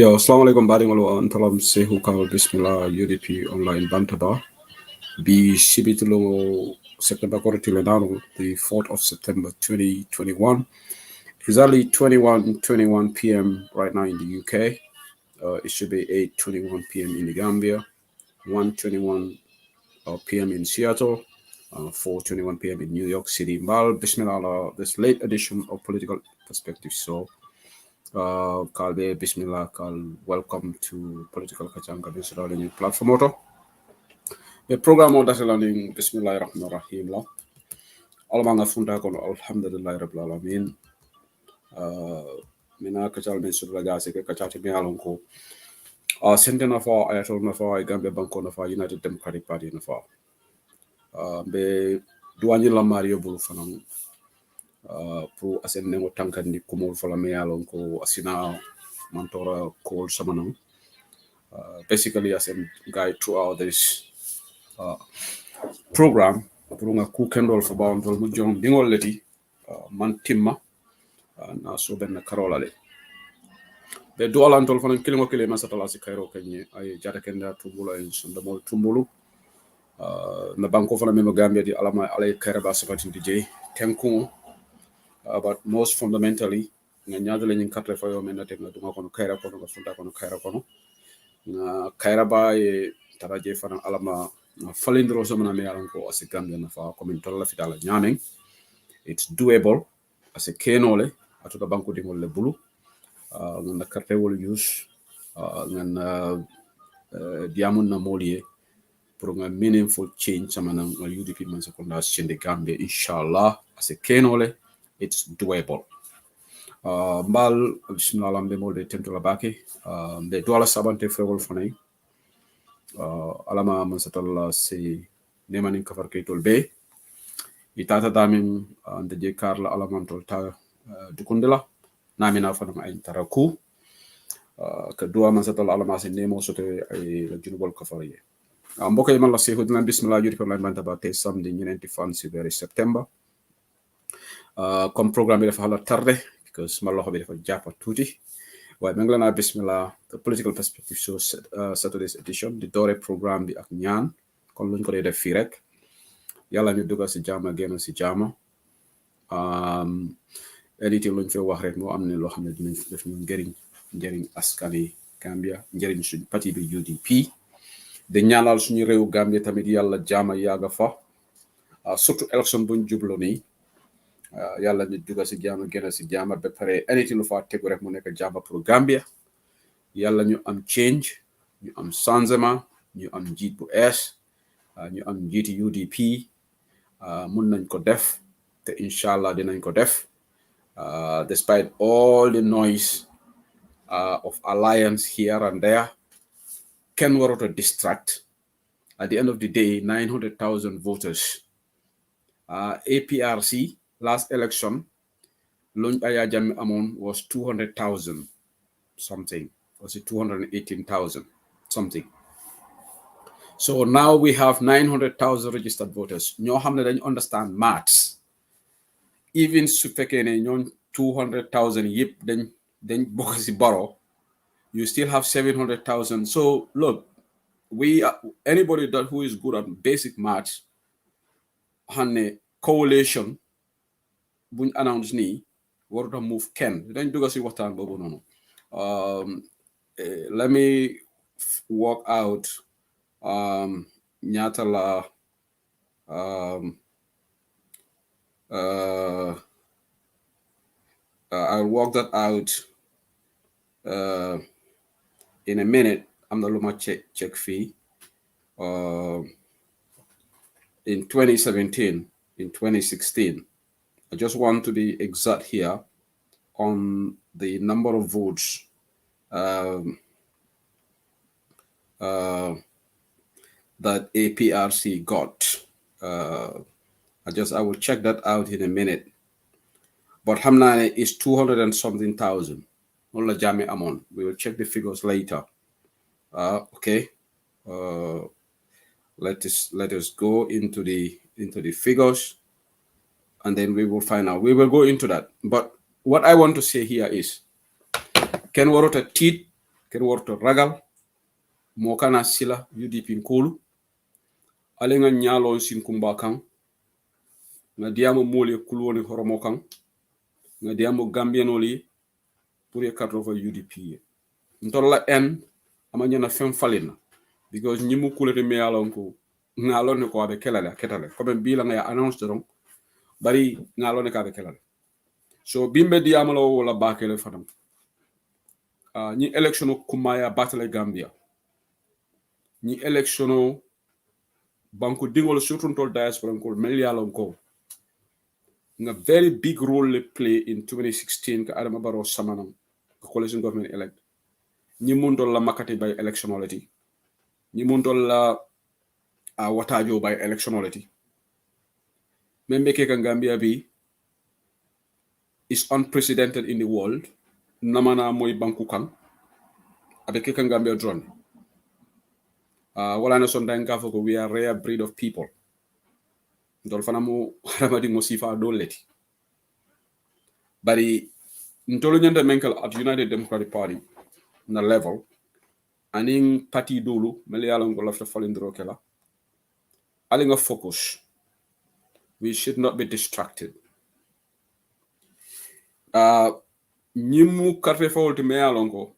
Yo, assalamualaikum baringolo antalam sehu kawal bismillah UDP online bantaba. Be shibitulo September korotile nano, the 4th of September 2021. It's only 21 p.m. right now in the UK. It should be 8:21 p.m. in the Gambia, 1:21 p.m. in Seattle, 4:21 p.m. in New York City. Mal bismillah, this late edition of Political Perspective Show. Kalbe bismillah kal welcome to Political Kachanga Bisralini platform auto. The program on Dasalani Bismillah Rahman Rahim la. Almanga funda kono alhamdulillah rabbil alamin. Mina kachal min surla gasi ke kachati mi alonko. Sente na fa ayatol na fa Gambia Banko na fa United Democratic Party na fa. Be duwani la Mario bulu fanam. Pour asen nengo tankandi kumol fala me yalon ko asina mantora call samanam basically asen guide throughout this program pour nga ku kendol fa bawon tol mu jom dingol leti man timma na so ben karola le be do alantol fana kilimo kilima satala si kairo kanye ay jata kenda tumbulu ay sunda mol tumbulu na banko fana memo Gambia di alama alay karaba sabati di jey tenku. But most fundamentally, nga nyadale nyin katre fayo menate nga dunga kono kaira kono nga funda kono kaira kono nga kaira ba e taraje fana alama falindro so mana me alanko as Gambia na fa komentola la fitala nyaning. It's doable as a kenole atuka banko dingol le bulu nga karte wol use nga diamun na molie pour nga meaningful change samana nga UDP man sekonda chende Gambia inshallah as a kenole. It's doable. mbal bismillah lambe molde tentola bake be dola sabante frewol fonay alama man satalla si nemanin kafar kaytol be itata damin ande je karla alamantol ta dukundela namina fanam ay taraku ka duwa man satalla alama si nemo sote ay la junubol kafariye mbokay man la sehu dina bismillah juri ko lay banta ba te samedi ñenenti fan ci vers septembre comme programme bi dafa xala tardé because ma loxo bi dafa jàppa tuuti waaye ma ngi leen a bismillah the political perspective show Saturday's edition di doore programme bi ak ñaan kon luñ ko dee def fii rek yàlla ñu dugal si jaama génn si jaama edité luñ fi wax rek moo am ne loo xam ne dinañ def ñu njëriñ askani Gambia njëriñ suñ parti bi UDP di ñaanal suñu réew Gambia tamit yàlla jaama yàgga fa surtout élection buñ jublo nii yàlla ñu dugal si jaama génn si jaama ba pare edité lu fa tegu rek mu nekk jaama pour Gambia yàlla ñu am change ñu am changement ñu am njiit bu ees ñu am njiiti UDP mun nañ ko def te incha allah dinañ ko def despite all the noise of alliance here and there kenn warut a distract at the end of the day 900,000 voters APRC last election luñ Aya Jammeh amoon was 200,000 something was it 218,000 something. So now we have 900,000 registered voters. ñoo xam ne dañu understand maths even su fekkee ne ñoon 200,000 yëpp dañ bokk si baro you still have 700,000. So look, anybody who is good at basic maths xam ne coalition buñ announce nii warut a move kenn dañ dugg si waxtaan boobu noonu. Let me work out ñaata la I'll work that out in a minute. am na lu ma check fii in 2017 in 2016 I just want to be exact here on the number of votes that APRC got. I will check that out in a minute. But Hamnane is 200 and something thousand. Ola Jammeh Amon. We will check the figures later. Okay. Let us go into the figures, and then we will find out. We will go into that. But what I want to say here is, ken warota tit, ken warota ragal, mokana sila UDP nkulu, alenga nyalo sin kumbakang, nga diamo mole kulwoni horomokang, nga diamo gambianoli pour ye kartova UDP. Ntola amanya na fem falina because nyimu kulete me alonko ngalone ko abe kelale ketale ko ben bila nga announce don bari ngalone ka be kelale so bimbe diamalo wala bakele fadam ni election kumaya battle Gambia ni election banko dingol surtout tol diaspora ko melialon ko nga very big role they play in 2016 ka Adama Barrow samanam coalition government elect ñi mundol la makati by electionality ñi mundol la watajo by electionality membe ke Gambia bi is unprecedented in the world namana moy banku kan abe ke Gambia drone wala na son danga foko we are rare breed of people ndol fana mo ramadi mo sifa doleti bari ntolo nyanda menkal at United Democratic Party na level aning parti dulu melialon ko lafta falindro kela alinga focus. We should not be distracted. Nyimu karfe fawolti meyalon ko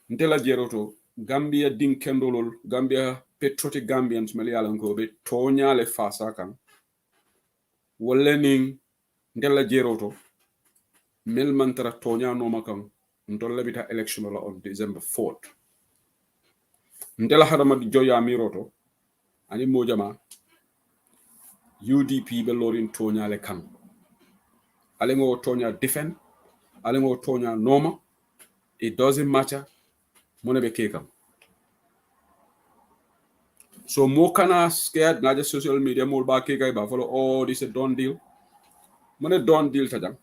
ntela jeroto Gambia din kendolol Gambia patriotic Gambians melialon ko be tonyale fasa kan wala ning ntela jeroto mel mantara tonya no makam ntolla bita election la on December 4th ntela hadama joya miroto ani mojama UDP be lorin tonyale kan alingo tonya defend alingo tonya norma, it doesn't matter mona be kekam. So mo kana scared na just social media mo ba kekay ba follow, oh this is a done deal, mona done deal tajang.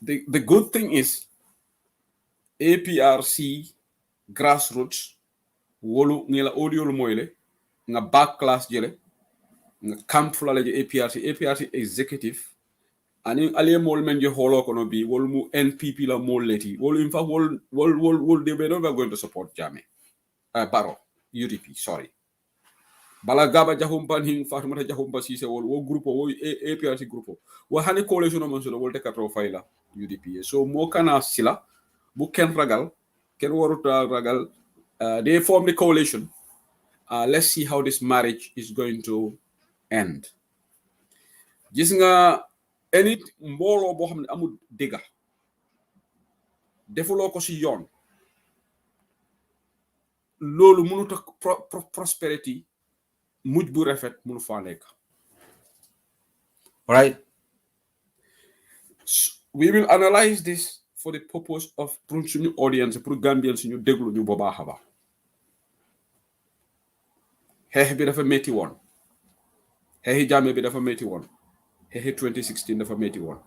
The good thing is APRC grassroots wolu ngela audio lu moyle nga back class jele nga camp fula je APRC executive ani aliye mol men je holo kono bi wol mu NPP la mol leti wol in fact wol they were never going to support Jammeh Barrow UDP sorry bala gaba jahumpan hin Fatumata jahumpa sise wo grupo wo APRC grupo wo hani coalition o monso wol te katro fayla UDP so mo kana sila bu ken ragal ken waruta ragal they form the coalition. Let's see how this marriage is going to end. Gis nga any mbolo bo xamne amul dega defuloo ko ci yoon loolu mënut a prosperity mujj bu rafet mënu faa nekk. Right? We will analyze this for the purpose of pour suñu audience pour Gambian suñu déglu ñu boba xaba xeex bi dafa metti woon xeexi Jammeh bi dafa metti woon xeexi 2016 dafa metti woon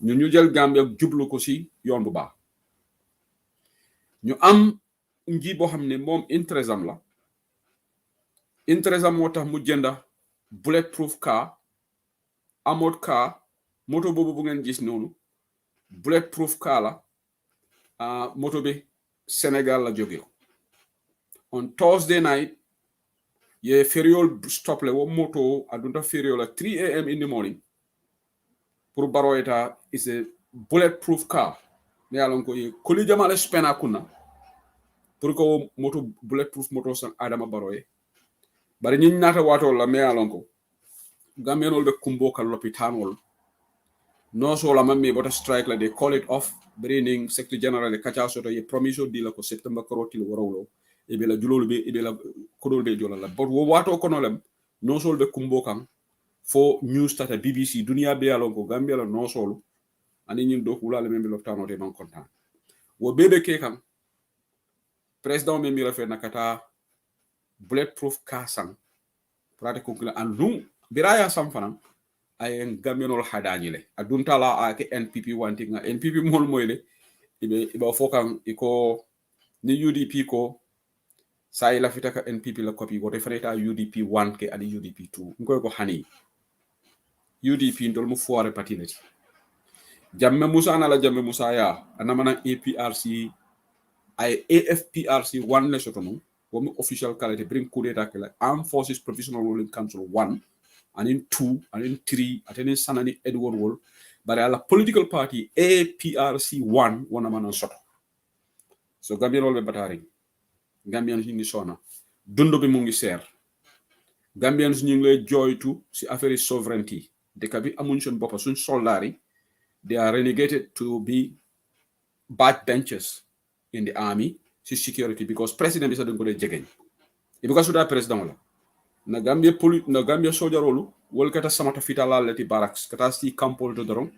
ñun ñu jël Gambia jublu ko ci yoon bu baax ñu am nji boo xam ne moom intéressam la intéressam moo tax mu jënda bulletproof car armored car moto boobu bu ngeen gis noonu bulletproof car la moto bi Sénégal la jóge on Thursday night ye feriol stop le wo moto adunta feriol at 3 a.m. in the morning pour Barrow eta is a bulletproof car ne alon ko ye koli jamale spena kuna pour ko moto bulletproof moto san Adama Barrow bari ñi nata wato la me alon ko Gambianol be kumbo kal l'hôpital no so la mamme bota strike la they call it off bringing secretary general de kacha soto ye promiso di la ko september karotil worowlo e be la julolu be e be la kodol be jolala but wo wato kono lem no so be kumbo kan fo news tata BBC dunia be alon ko Gambia la no solo ani ñim do ko la membe l'hôpital te man content wo bebe ke kan president me mi rafe nakata bulletproof car sang prate ko kula andu biraya sam fanam ay Gambianol hadanyile adunta la ak NPP wanti nga NPP mol moyle ibe fokan iko ni UDP ko sai la fitaka NPP la copy ko refereta UDP 1 ke adi UDP 2 ngoy ko hani UDP ndol mu foire patinati Jammeh Musa na la Jammeh Musa ya anamana APRC ay AFPRC 1 le sotono comme official quality bring coup d'état que la Armed Forces Provisional Ruling Council 1 and in 2 and in 3 attending sanani Edward Wall but ala political party APRC 1 wana manan soto so Gambian wolbe batari Gambian ñi sona dundu bi mu ngi ser Gambian ñu ngi lay joytu ci affaire sovereignty de kabi amuñ sun bop suñ soldari they are relegated to be backbenchers in the army ci security because president is adon ko de jegeñ e because da president la na Gambia sojarolu wol kata samata fitala leti barracks kata si campol to doron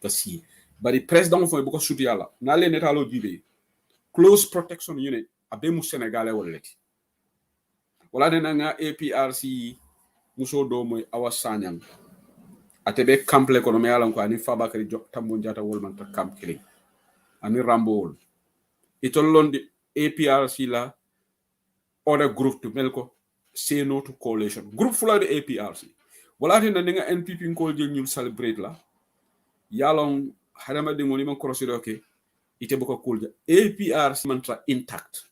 ka si bari president fo bu ko suti yalla na le netalo jibe close protection unit abe mu Sénégalais wol leti wala de nga APRC muso do moy Awa Sanyang atebe cample ko no me yalan ko ani Fabakary Jok Tambo Jata wol man ta camp kili ani Rambo wol itollondi APRC la other group to melko say no to coalition group full de APRC wala tin nga NPP ko jël ñu celebrate la yalon harama de ngoni man crossé ok ite bu ko cool ja APRC mantra intact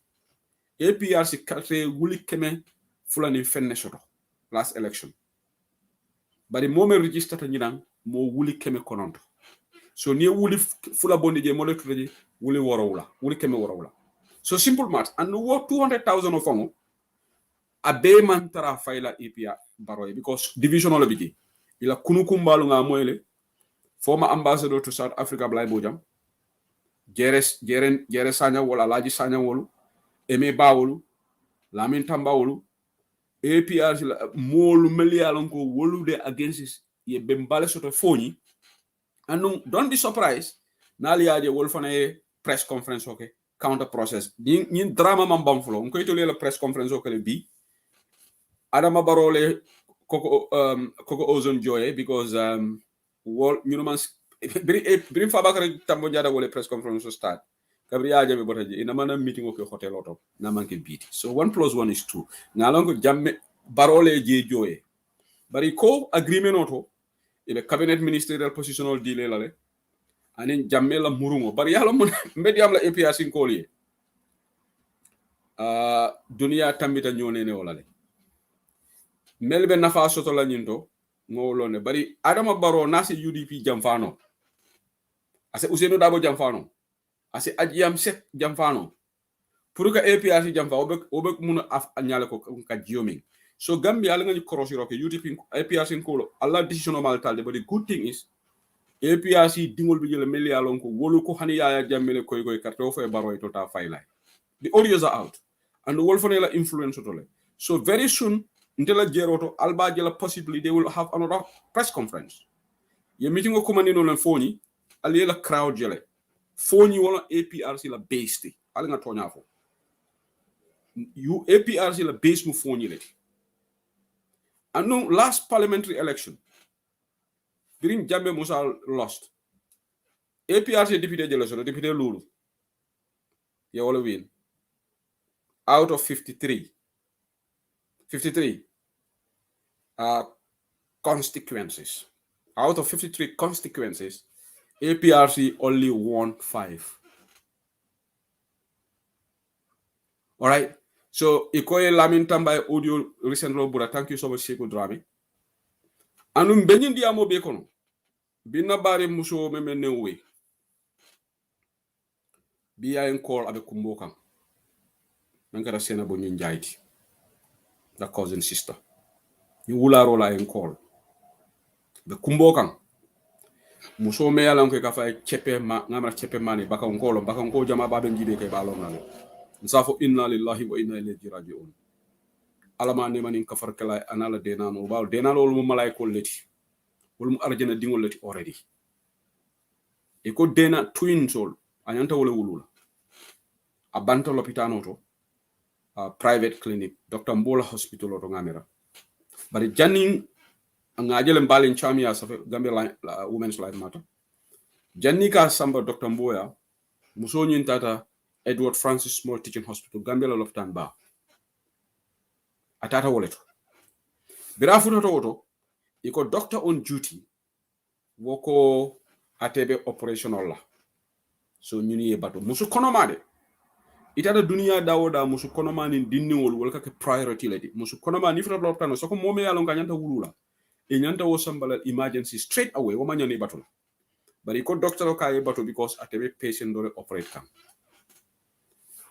APRC kate wuli keme fulani fenne soto last election bari momen register ta ñinan mo wuli keme kononto so ni wuli fula bondi je mo le tudde wuli worowla wuli keme worowla so simple math and what 200,000 of them a be man tara fayla APR Barrow because divisional bigi ila kunukumbalu nga moyle former ambassador to South Africa Blay Bojang jere Sanya wala Laji Sanya wolu Eme Bawolu Lamin Tamba wolu APR molu melialon ko wolu de against ye bembale soto foni and don't be surprised nali aje wolfana press conference okay counter process ni drama man bamflo on koyto le press conference okay bi adama barole koko ozone joye because wol ñu man brim fabakar tambo jada wole press conference start kabri aje be botaje ina mana meeting okay hotel auto na manke biti so 1+1 is 2 ngalon ko jamme barole je joye bari ko agreement auto ile cabinet ministerial positional deal lale anin jamme la murungo bari yalo mon mediam la APRC kolye dunia tambita nyonene wolale melbe nafa soto la nyinto ngolone bari adama baro nasi UDP jamfano ase useno dabo jamfano ase ajiyam sek jamfano pour que APRC jamfa obek mun af nyale ko ka jioming so Gambia ala ngani cross roke UDP APRC ko alla decision normal talde but the good thing is APRC dingol bi jele million ko wolu ko hani yaaya jammele koy karto fo baro e tota faylay the audios are out and the wolfonela influence tole so very soon ntela jeroto alba jela possibly they will have another press conference ye meeting ko manino lan foni ali la crowd jele foni wala APRC la base ali nga tonya fo you APRC la base mu foni leti and no last parliamentary election during Jambe Musa lost APRC député jele so député lulu ye wala win out of 53 constituencies. Out of 53 constituencies, APRC only won 5. All right. So, ikoye lamin tamba audio recent robura. Thank you so much, Sheikh Drami. Anum benyin di amo bekono. Bina bari muso memene we. Biya en call abe kumbokan. Nankara sena bonyin njaiti. The cousin sister. You wula rola en call. Be kumbokan. Muso me yalan ko ka fay chepe ma ngamra chepe mani baka ngolo jama babe ngibe kay balon nale nsafo inna lillahi wa inna ilayhi raji'un alama ne manin kafar kala anala denano bal denano lu malaiko leti wol mu arjana dingol leti already e ko dena twin sol anyanta wala wulula abanta lopitano to private clinic Dr. Mbola hospital to ngamira bari janning ngajele mbalin chamia sa Gambia women's life matter Janika Samba Dr. Mboya muso tata Edward Francis Small Teaching Hospital Gambia la loftan ba atata woleto bira futo to iko doctor on duty woko atebe operational la so nyuni e bato musu konomade itata dunia dawoda musu konomani dinniwol wol ka priority ledi musu konomani futo loftan so ko momi yalo nganyanta wulula e nyanta wo sambala emergency straight away wo manyani bato bari ko doctor ka e bato because atebe patient dole operate kam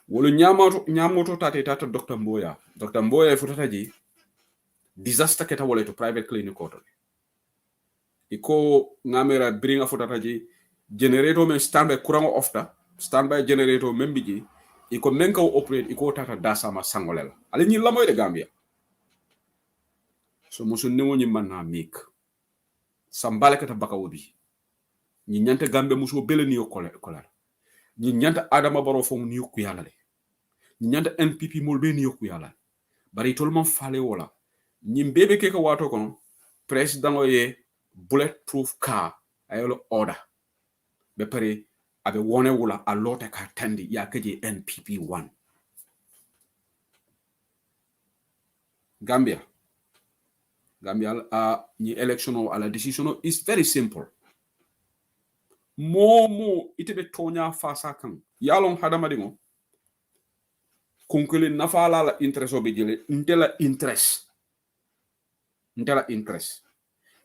wolo nyamoto tata Dr. Mboya futata ji disaster keta wole to private clinic auto iko ngamera bringa futata ji generator men standby courant ofta standby generator membiji iko menka operate iko tata dasama sangolela ali ni lamoy de Gambia so musu newo ni manna mik sambale kata baka wobi ni nyanta Gambia musu bele ni kolar ni nyanta Adama Barrow fo ni yokku yalla le ni nyanta NPP mol be ni yokku yalla bari tolman fale wala ni bebe ke ko wato kono president oye bulletproof car ayolo order be pare abe wone wala a lota ka tandi ya keje NPP 1 Gambia ni election o ala decision is very simple momo itebe tonya fasa kan yalon hadama dingo kunkule nafala la interest obejele ntela interest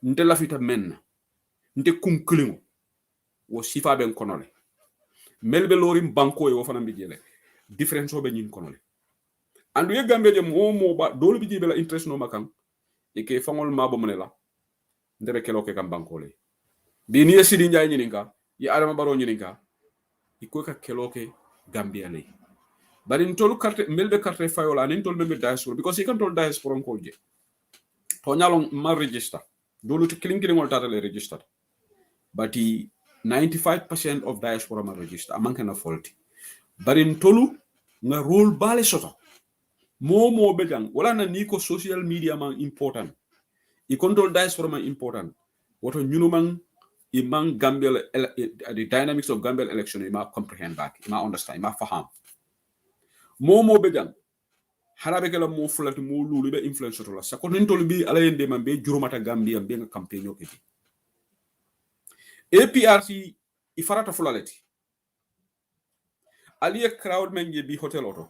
ntela fita men nte kunkulingo wo sifa ben konole melbe lorim banko e wo fana bijele difference obe nyin konole andu ye Gambia je momo ba dole bi jibela interest no makan e ke fangol mabo monela ndebe kelo ke kam banko le bi ni Sidi Njaay nyininka ya Adama Barrow nyininka iko ka kelo ke Gambia le bari ntolu carte melbe carte fayola nin tol membe diaspora because he can tol diaspora ko je to nyalo ma register dolu to killing wol tata le registered but 95% of diaspora ma register amanka na faulty barin tolu nga role bale soto mo be jang wala na ni ko social media man important I control diaspora man important woto ñunu man I man Gambia the dynamics of Gambia election I ma comprehend back I ma understand I ma faham mo be jang harabe kala mo fulati mo lulu be influence to la sa ko nin bi ala yende man be jurumata Gambia be nga campaign yo kiti APRC I farata fulaleti aliye crowd men je bi hotel auto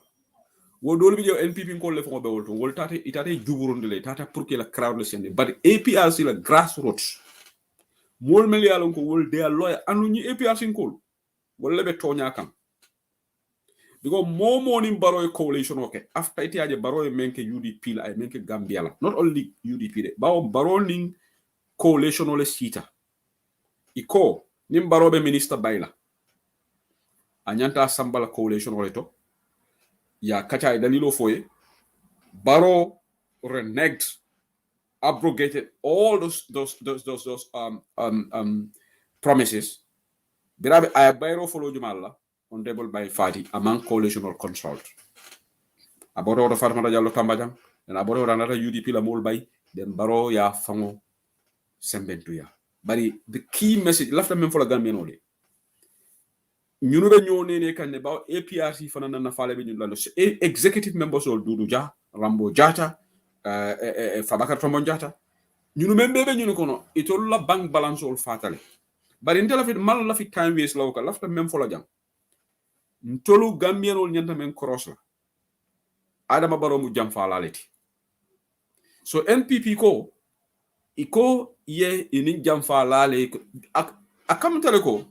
wo dol bi NPP ko le fo be wolto wol tata itate juburonde le tata pour que la crowd le sende but APRC la grassroots mol mel yalon ko wol de lawyer anu ni APRC ko wol be tonya kan because mo ni baro coalition okay after iti aje baro menke UDP la ay menke Gambia la not only UDP de bawo baro ni coalition le sita iko nim baro be minister bayla anyanta sambala coalition wala to ya kacha dalilo foye baro reneged abrogated all those promises birabe ay bayro follow jumalla on debol by fati among coalitional consult aboto to farmata jallo tambajang den aboto ranata UDP la mol bay den baro ya fango sembentu ya bari the key message lafta men fola gambe no de ñunu be ñone ne kan ne ba APRC fanana na fale be ñu lando executive members of Dudu Ja Rambo Jata Fabakar Tombon Jata ñunu membe be ñunu kono itol la bank balance ol fatale bari ndela fi mal la fi time waste law ka lafta men fola jang ntolu gambienol ñanta men cross la adama baro mu jam fa laleti so NPP ko iko ye ini jam fa lale akamtale ko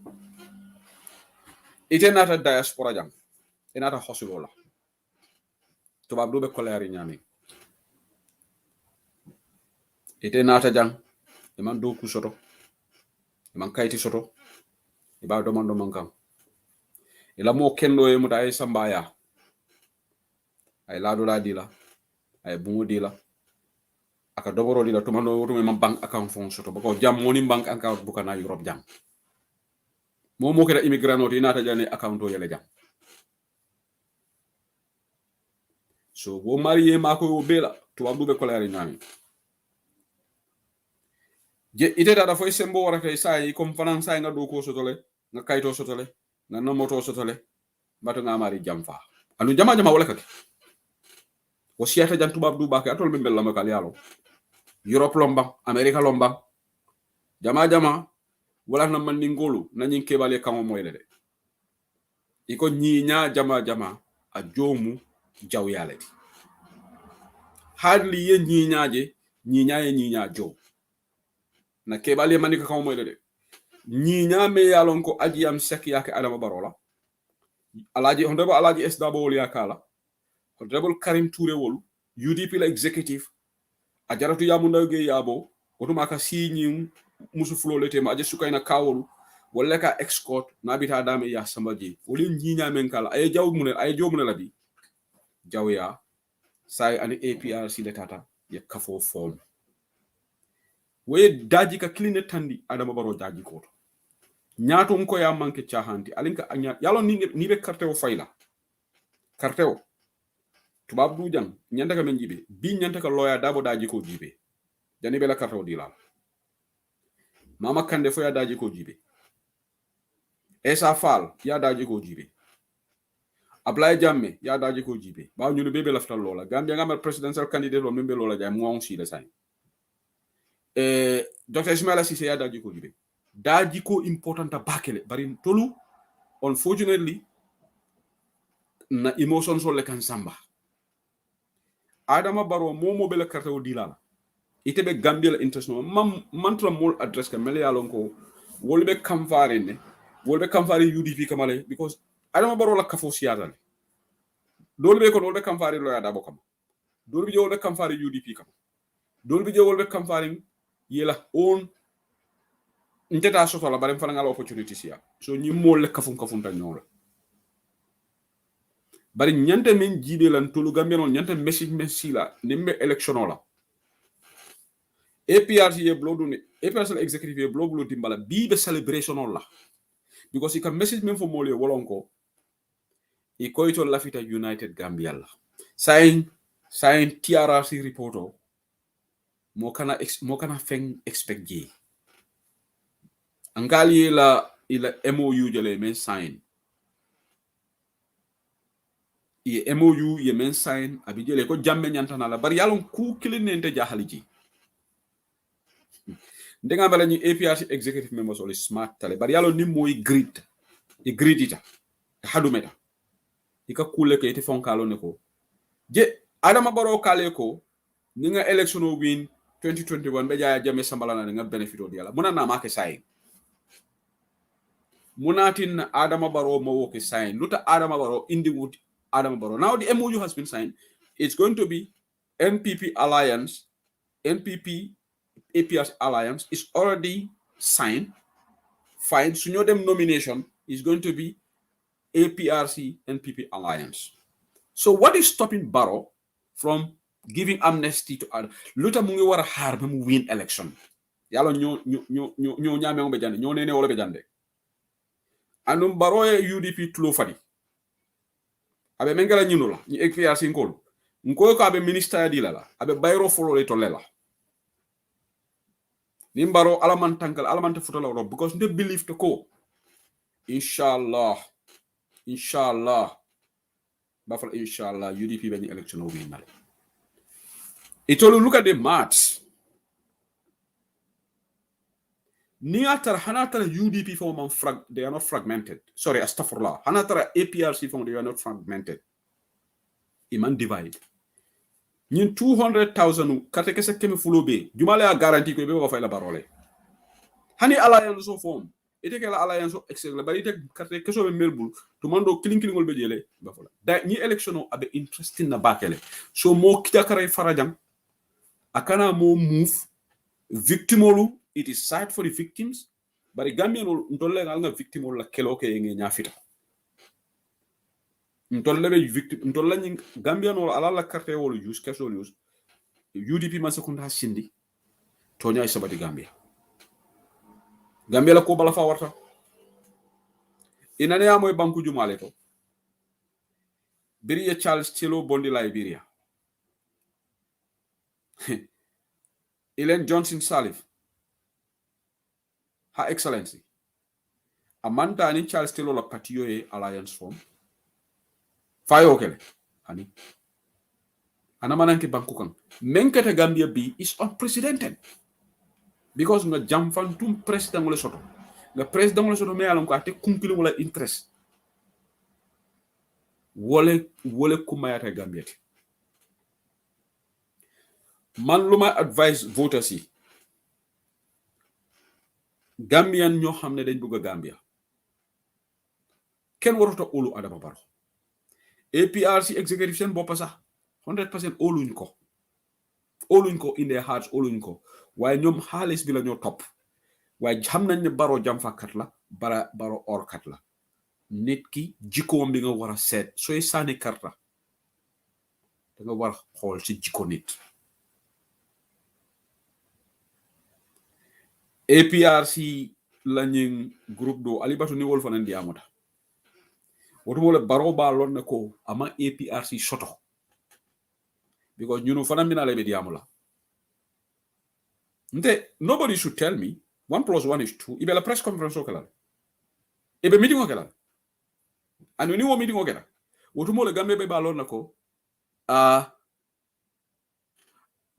ite nata diaspora jang inata hosulo la tubab do be koleri ñami ite nata jang e man do ku soto e man kayti soto e ba do man kam ila mo kendo e muta ay sambaya ay lado la dila ay bungo dila aka doboro dila to mando woto man bank account fon soto bako jam moni bank account bukana Europe jam mo keda immigrant oti nata jane account o yele jam so bo marié mako o bela to abdu be kolari nami je ite dada foy sembo warata sai comme fanan sai nga do ko sotole nga kayto sotole nga no moto sotole bato nga mari jam fa anu jama wala kake o siata jan tubab du baka atol be bella makal yalo Europe lomba America lomba jama wala na man ningolu na nyin kebale kamo moyle de iko ñiña jama a jomu jaw yale hardly ye ñiña jo na kebale manika kamo moyle de ñiña me yalon ko aji am sek yake adama barola alaji hondebo alaji esdabo wol yakala hondebo Karim Touré wol UDP la executive a jaratu yamunda ge yabo otuma ka signi musu flolete ma je sukayna kawolu wala ka escort na bita dame ya sambaji woli ñiña men kala ay jaw munel la bi jaw ya say ani APRC le tata ye kafo form we daji ka clean tandi adama baro daji ko ñaato ko ya manke chahanti alinka anya yalo ni be carte o fayla carte o tubab du jang ñanta ka men jibe bi ñanta ka loya dabo daji ko jibe jani be la carte o dilal Mama Kande fo ya daji ko jibe Esa Fall ya daji ko jibe Ablaye Jammeh ya daji ko jibe ba ñu bebe lafta lola Gambia ngamal presidential candidate lo membe lola jay mo on si le say Dr. Ismaila Cissé ya daji ko jibe daji ko important bakele bari tolu unfortunately na emotions so le kan samba Adama Barrow momo be la carte o dilala itebe Gambia la interest no mantra mol address ka mele yalon ko wolbe kamfare UDP kamale because Adama Barrow la kafo siyatale dolbe ko wolbe kamfare lo ya dabo kam dolbe wolbe kamfare UDP kam dolbe wolbe kamfare yela on nteta soto la bare fana ngala opportunity siya so ñi mol le kafun ta ñola bari ñante men jibe lan tolu Gambia non ñante message men sila nimbe election la APRC ye blow duni APRC executive ye blow dimbala bi be celebration la because you can message me for mole wolonko e koyto lafita United Gambia la sign TRRC reporto mo kana feng expect je angali ila MOU jele men sign e MOU ye men sign abi jele ko jamme nyantana la bari yalon ku kilinente jahaliji ndenga bala ni APRC executive members oli smart tale bari yalon ni moy grid e grid ita hadumeta ika kule ke ite fonkalo ne ko je adama baro kale ko ni nga election o win 2021 be jaya jame sambala na nga benefit o diala muna na make say munatin adama baro mo woke sign luta adama baro indi wood adama baro now the MOU has been signed. It's going to be NPP alliance NPP APRC alliance is already signed. Fine, so them nomination is going to be APRC-NPP alliance. So what is stopping Barrow from giving amnesty to other? Luta mungi wara har mu win election. Yalo nyo nyame ngbe jande, nyo nene wala be jande. Anum Barrow e UDP tulo fadi. Abe mengala nyinola, ni APRC nkolo. Nkoyo ko abe minister ya dilala, abe bayro follow le tolela. Nimbaro alaman tankal alamante futala ro because they believe to ko inshallah bafal inshallah UDP bani election will win. It all look at the maths niatar hanatara UDP form they are not fragmented, sorry astaghfirullah, hanatara APRC form they are not fragmented, iman divide ñin 200,000 kate kese kemi fulobe jumale a garantie ko be ko fay la barole hani alliance so form ite ke la alliance so excel bari ite kate keso be melbul to mando kilingol be jele ba fola da ñi election o abe interesting na bakele so mo kita kare farajam akana mo move victimolu, it is sad for the victims bari Gambian ndolle nga victimol la kelo ke nge ñafita ntolle be victim ntolle ñi Gambian wala ala la carte wala use keso use UDP man sekunda sindi tonya sabati Gambia la ko bala fa warta inane amoy banku jumale to biriya Charles Chelo bondi Liberia Ellen Johnson Sirleaf Her Excellency Amanda ni Charles Chelo la patio e alliance form fayo kele hani anamananke banku kan menkata Gambia bi is unprecedented because nga jamfantum president wala soto nga president wala soto me alon ko ate kunkilo wala interest wala kumayata Gambia man luma advice voters yi Gambian ñoo xamne dañ bëgg Gambia ken warata olu Adama Barrow APRC executive sen bop sax 100% oluñ ko in their hearts oluñ ko waye ñom xaalis bi la ñoo top waye xam nañ ne Barrow jam fakat la Barrow or kat la nit ki jikkoom bi nga wara seet soy sànni karta da nga war xool ci jikko nit APRC lañu groupe do alibatu ni wol fanan di amata woto wala Barrow ba lon ne ko ama APRC soto because you know fanan mina lebe di amula nte nobody should tell me 1 + 1 is 2 ibe la press conference o kala ibe meeting o kala anu ni wo meeting o kala woto mo le Gambia be ba lon ne ko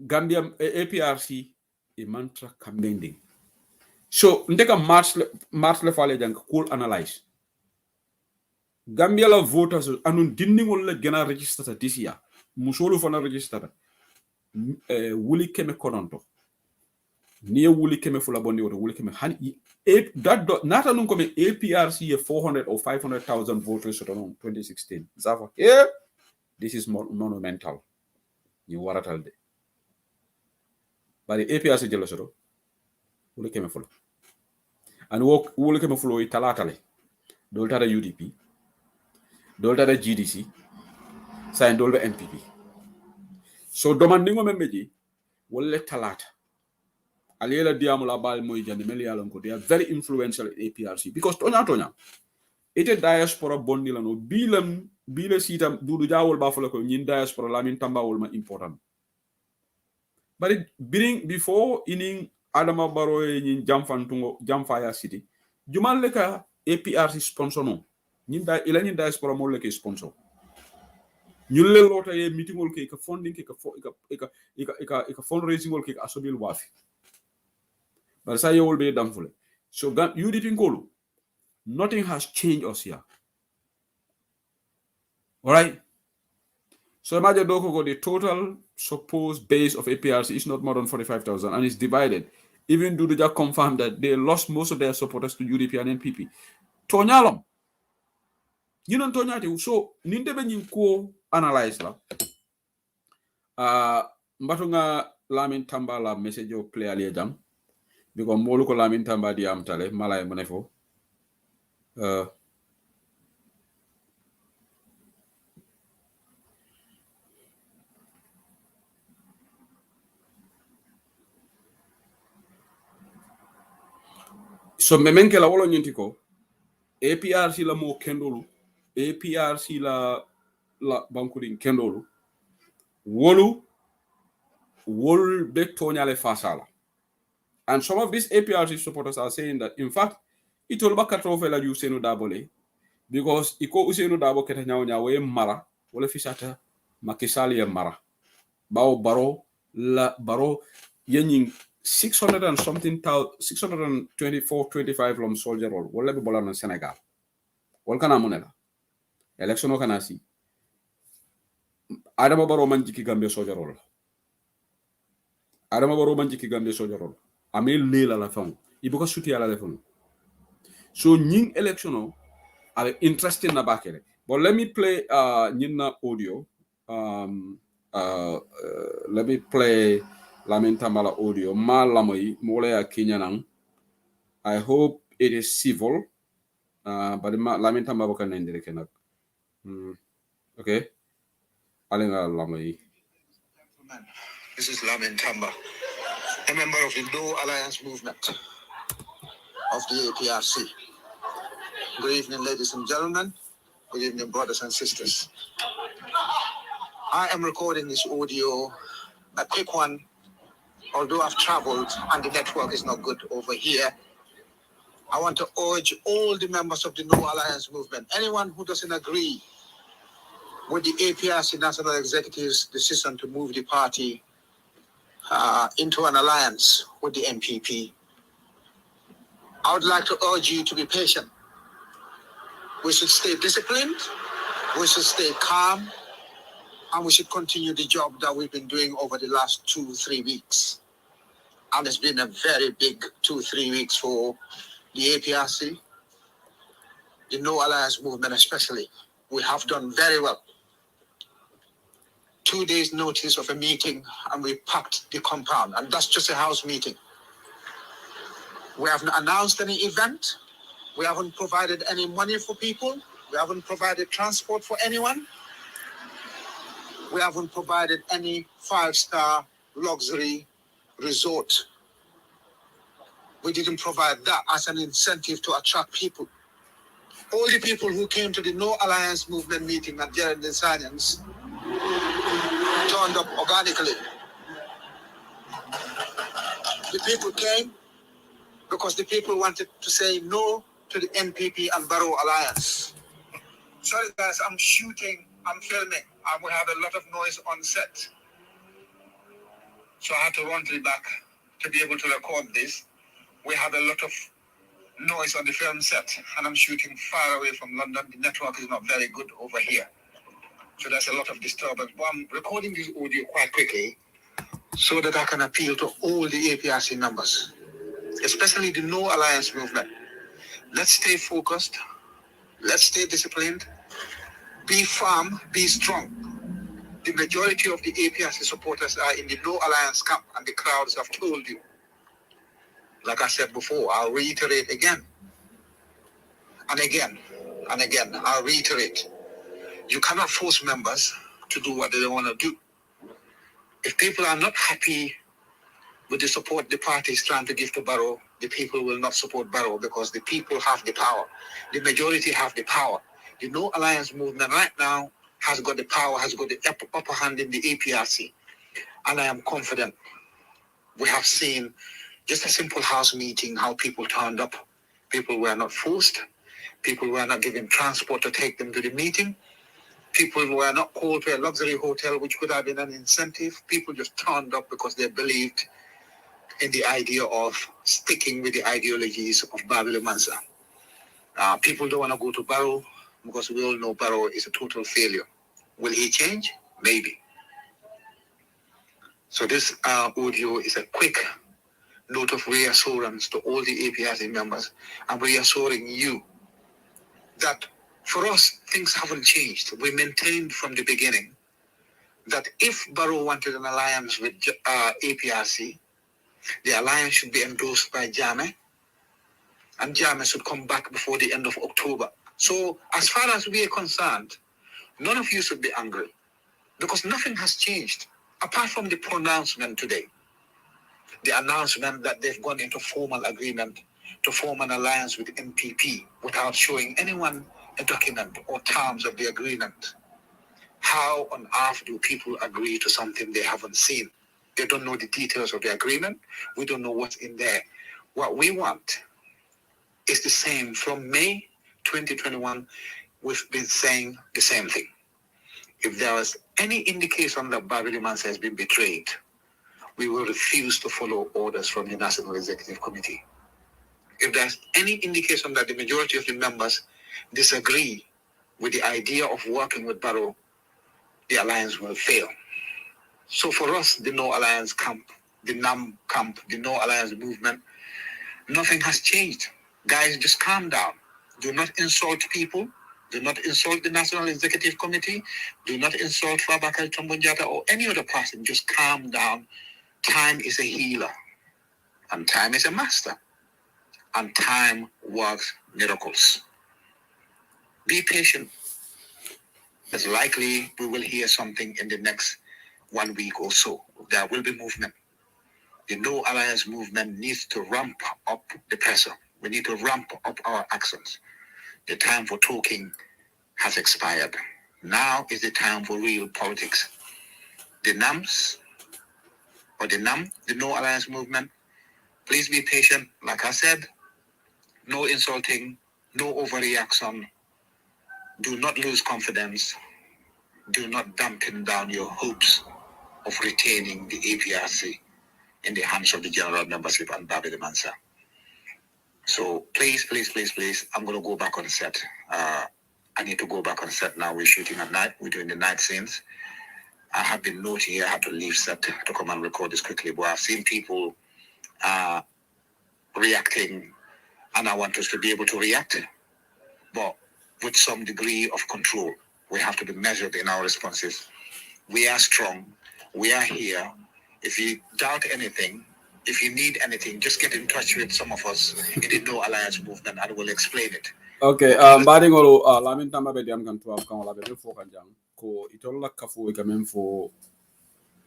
Gambia APRC e mantra campaigning so ndeka March le fale jang cool analyze Gambia la voters anun dindingol la gena register this year musolu fana register wuli keme kononto ni wuli keme fula bondi woto wuli keme hani nata nun comme APRC 400 or 500,000 voters in 2016 zafa this is monumental ni waratal de bari APRC jelo soto wuli keme fula and wuli keme fula talatale dol tara UDP dol tara GDC sain dolbe NPP so demandingo men meji wolle talata aliela diamula bal moy jandi meli yalon ko they are very influential at APRC because tonya ite diaspora bondi lano bila sita dudu jawol ba fala ko nyin diaspora lamin tamba wol ma important but before ining adama baro nyin jamfaya city jumal le ka APRC sponsor no nyin diaspora mo le ke sponsor ñun le lota ye meeting wol ke ka funding ke ka fundraising wol ke asobil wafi but sa yewol be damfule so UDP ngolu nothing has changed us here. All right. So imagine the total supposed base of APRC is not more than 45,000 and it's divided. Even Duduja confirmed that they lost most of their supporters to UDP and NPP. Tonyalom. You know Tonyati. So nindebe nyinko analyze la. Mbatunga Lamin Tamba la message yo play aliyajam. Because moluko Lamin Tamba di amtale malay manefo. So memenke la wolo nyintiko APRC la mo kendolu APRC la bankurin kendolu wolu be tonyale fasala. And some of these APRC supporters are saying that in fact it will back off la Usenu Dabole because iko Usenu Dabo keta nyawe mara wala fisata makisali ya mara baro yenying 600 and something 624-25 lom soldier roll wala be bola na Senegal wal kana monela election kana si Adama Baro manjiki Gambia soldier roll Adama Baro manjiki Gambia soldier roll amel lela la fam ibuka suti ala defon so nying election are interesting na bakere but let me play nyina audio let me play Lamin Tambala audio ma lamoy mo ya Kenya nang I hope it is civil but Lamin Tambala kan ndire kenak okay alenga lamoy. This is Lamin Tamba, a member of the No Alliance movement of the APRC. Good evening, ladies and gentlemen. Good evening, brothers and sisters. I am recording this audio, a quick one, although I've traveled and the network is not good over here. I want to urge all the members of the No Alliance movement, anyone who doesn't agree with the APRC National Executive's decision to move the party into an alliance with the NPP, I would like to urge you to be patient. We should stay disciplined, we should stay calm, and we should continue the job that we've been doing over the last 2-3 weeks. And it's been a very big 2-3 weeks for the APRC, the No Alliance movement especially. We have done very well. 2 days notice of a meeting and we packed the compound, and that's just a house meeting. We haven't announced any event. We haven't provided any money for people. We haven't provided transport for anyone. We haven't provided any 5-star luxury resort. We didn't provide that as an incentive to attract people. All the people who came to the No Alliance movement meeting at Gerald Sanyans turned up organically. The people came because the people wanted to say no to the NPP and Barrow Alliance. Sorry guys, I'm shooting, I'm filming, and we have a lot of noise on set. So I had to run to the back to be able to record this. We have a lot of noise on the film set, and I'm shooting far away from London. The network is not very good over here. So there's a lot of disturbance. But I'm recording this audio quite quickly so that I can appeal to all the APRC members, especially the No Alliance movement. Let's stay focused. Let's stay disciplined. Be firm, be strong. The majority of the APRC supporters are in the No Alliance camp, and the crowds have told you. Like I said before, I'll reiterate again and again and again. I'll reiterate. You cannot force members to do what they want to do. If people are not happy with the support the party is trying to give to Barrow, the people will not support Barrow because the people have the power. The majority have the power. The No Alliance movement right now has got the power, has got the upper hand in the APRC. And I am confident. We have seen just a simple house meeting, how people turned up. People were not forced. People were not given transport to take them to the meeting. People were not called to a luxury hotel, which could have been an incentive. People just turned up because they believed in the idea of sticking with the ideologies of Babylon Mansa. People don't want to go to Barrow because we all know Barrow is a total failure. Will he change? Maybe. So this audio is a quick note of reassurance to all the APRC members. I'm reassuring you that for us, things haven't changed. We maintained from the beginning that if Barrow wanted an alliance with APRC, the alliance should be endorsed by Jammeh, and Jammeh should come back before the end of October. So as far as we are concerned, none of you should be angry because nothing has changed apart from the pronouncement today. The announcement that they've gone into formal agreement to form an alliance with NPP without showing anyone a document or terms of the agreement. How on earth do people agree to something they haven't seen? They don't know the details of the agreement. We don't know what's in there. What we want is the same. From May 2021, we've been saying the same thing. If there was any indication that Babylon Mansa has been betrayed, we will refuse to follow orders from the National Executive Committee. If there's any indication that the majority of the members disagree with the idea of working with Barrow, the alliance will fail. So for us, the No Alliance camp, the NAM camp, the No Alliance movement, nothing has changed. Guys, just calm down. Do not insult people. Do not insult the National Executive Committee. Do not insult Fabakary Tombong or any other person. Just calm down. Time is a healer. And time is a master. And time works miracles. Be patient. It's likely we will hear something in the next 1 week or so. There will be movement. The No Alliance movement needs to ramp up the pressure. We need to ramp up our actions. The time for talking has expired. Now is the time for real politics. The NAMs, or the NAM, the No Alliance movement, please be patient. Like I said, no insulting, no overreaction. Do not lose confidence. Do not dampen down your hopes of retaining the APRC in the hands of the general membership and Babylon Mansa. So please, I'm going to go back on set. I need to go back on set now. We're shooting at night. We're doing the night scenes. I have been noting here. I had to leave set to come and record this quickly. But I've seen people reacting, and I want us to be able to react, but with some degree of control. We have to be measured in our responses. We are strong. We are here. If you doubt anything, if you need anything, just get in touch with some of us in the No Alliance movement and we'll explain it. Okay, badingolo lamin tamba be diam kan tuab kan wala be fo kan jang ko itolla kafu e kamen fo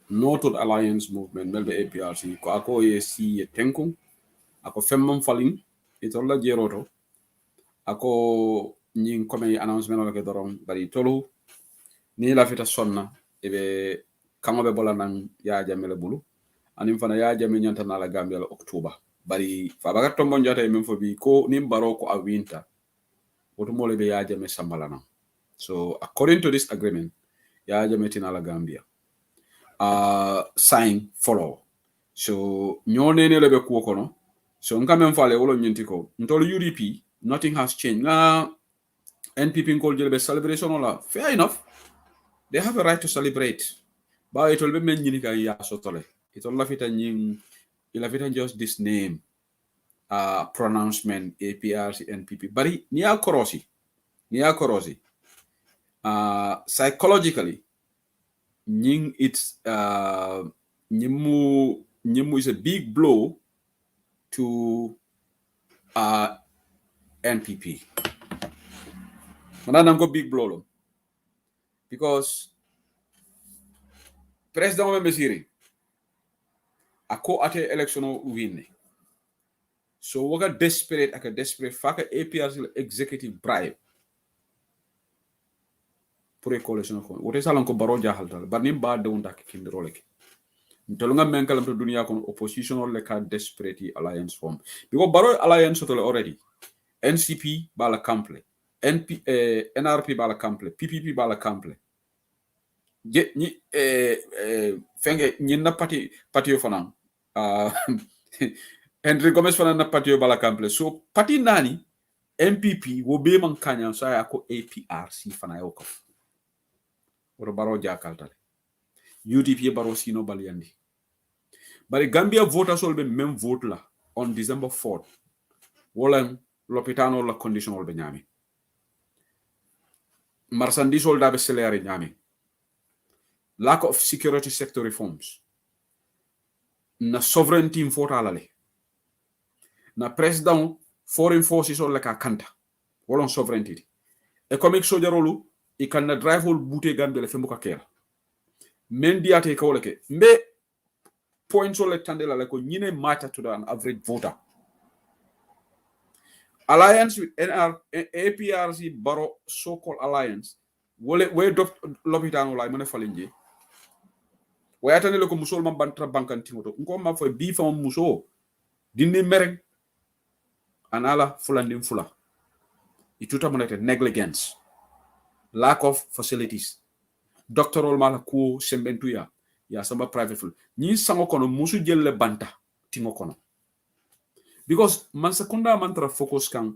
Northern Alliance movement melbe APRC ko ako ye si ye tenkum ako femmam falin itolla jeroto ako nyin comme announcement wala ke doron bari tolu ni la fita sonna ebe kamo be bola nan ya jamele bulu anim fana ya jami nyanta na la Gambia la October bari fa baga tombo njata e men fo bi ko nim baro ko a winter wotumole be ya jame sambalana. So according to this agreement ya jame tina la Gambia sign follow. So nyonene lebe kuo kono. So nka men fale wolo nyinti ko ntolo UDP nothing has changed. Na NPP called jelebe celebration ola fair enough. They have a right to celebrate. But it will be men nyini kan ya sotole. It will lafita nying ilafita just this name pronouncement APRC-NPP. Bari niya korosi. Psychologically, nying it's nyimu is a big blow to NPP. Mananam ko big blow lo. Because President Mesiri ako ate election o win. So waga desperate faka APRC executive bribe pour coalition ko wote salon ko baro jahal dal banim ba de wonda ke kindi role ke ntolunga menkalam to dunia ko opposition le ka desperate alliance form because baro alliance to already NCP bala kample NRP bala kample PPP bala kample je ni fenge ni na parti fanan Henry Gomez fanan na parti bala kample so parti nani NPP wo be man kanya so ya ko APRC fana yo ko woro baro jakaltale UDP baro sino baliandi bari Gambia voters will be même vote la on December 4th wala l'hôpital la condition will be nyami marchandise will da be salaire nyami lack of security sector reforms na sovereignty infortalale na president foreign forces will ka kanta wala sovereignty economic sojarolu I can drive all bute Gambia le fembuka kera men diate ka wala ke mbe points ole tandela le ko nyine mata to an average voter alliance with APRC baro so-called alliance wole we l'hôpital la mane falinje we atane le ko musol man bantra bankan timoto ko ma fo bi fa muso dinni mereng anala fulandim fula ituta monete negligence lack of facilities doctoral mala ko sembentuya ya samba private full ni sango kono musu jelle banta tingo kono because man sekunda mantra focus kan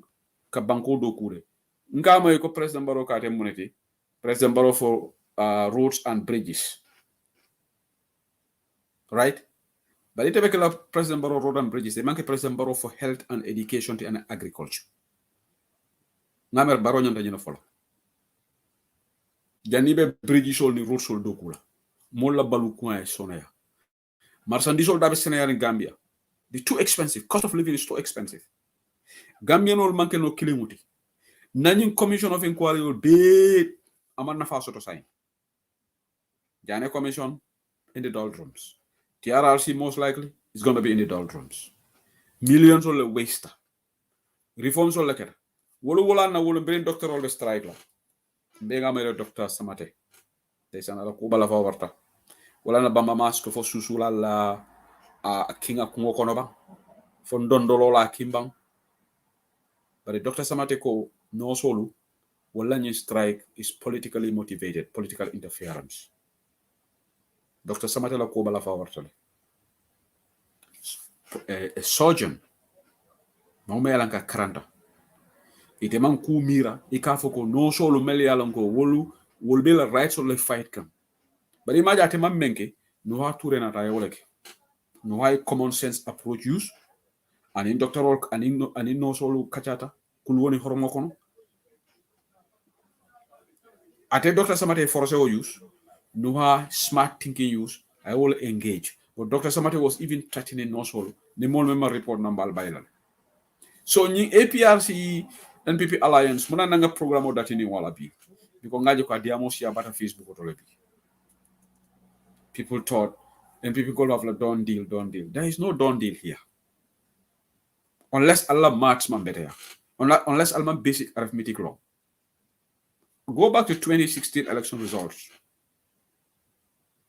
ka banko do kure ngama ko president baro ka te monete president baro for roads and bridges right but ite bekela president baro road and bridges they manke president baro for health and education and agriculture ngamer baro nyanda nyina folo janibe bridge sol ni road sol dokula molla balu coin sonaya marchandise sol dabe Sénégal in Gambia the too expensive cost of living is too expensive Gambian ol manke no kilimuti nani commission of inquiry ol be aman nafa soto sign jane commission in the doldrums TRRC most likely is going to be in the doldrums millions ol waste reforms ol leketa wala na wolo brain doctor ol be strike la mbega mere docteur Samate desana la ko bala fa warta wala na bamba masko fo susula la a kinga kungo kono ba fo ndondolo la kimbang but Dr. Samate ko no solu wala ni strike is politically motivated political interference Dr. Samate la ko bala fa warta a surgeon mo melanka karanta ite man ku mira ikafo ko no solo mel yalan ko wolu be la rights of the fight kan bari ma jate man menke no ha toure na tay woleke no hay common sense approach use ani doctoral ani no solo kachata kul woni hormo kono ate Dr. Samate forcé o use no ha smart thinking use I will engage but Dr. Samate was even threatening no solo the mol member report nambal baylan so ni APRC-NPP alliance muna nanga programo datini wala bi because ngaje ko diamo sia bata Facebook to lebi people thought NPP could have a done deal there is no done deal here unless Allah marks man better unless Allah basic arithmetic wrong go back to 2016 election results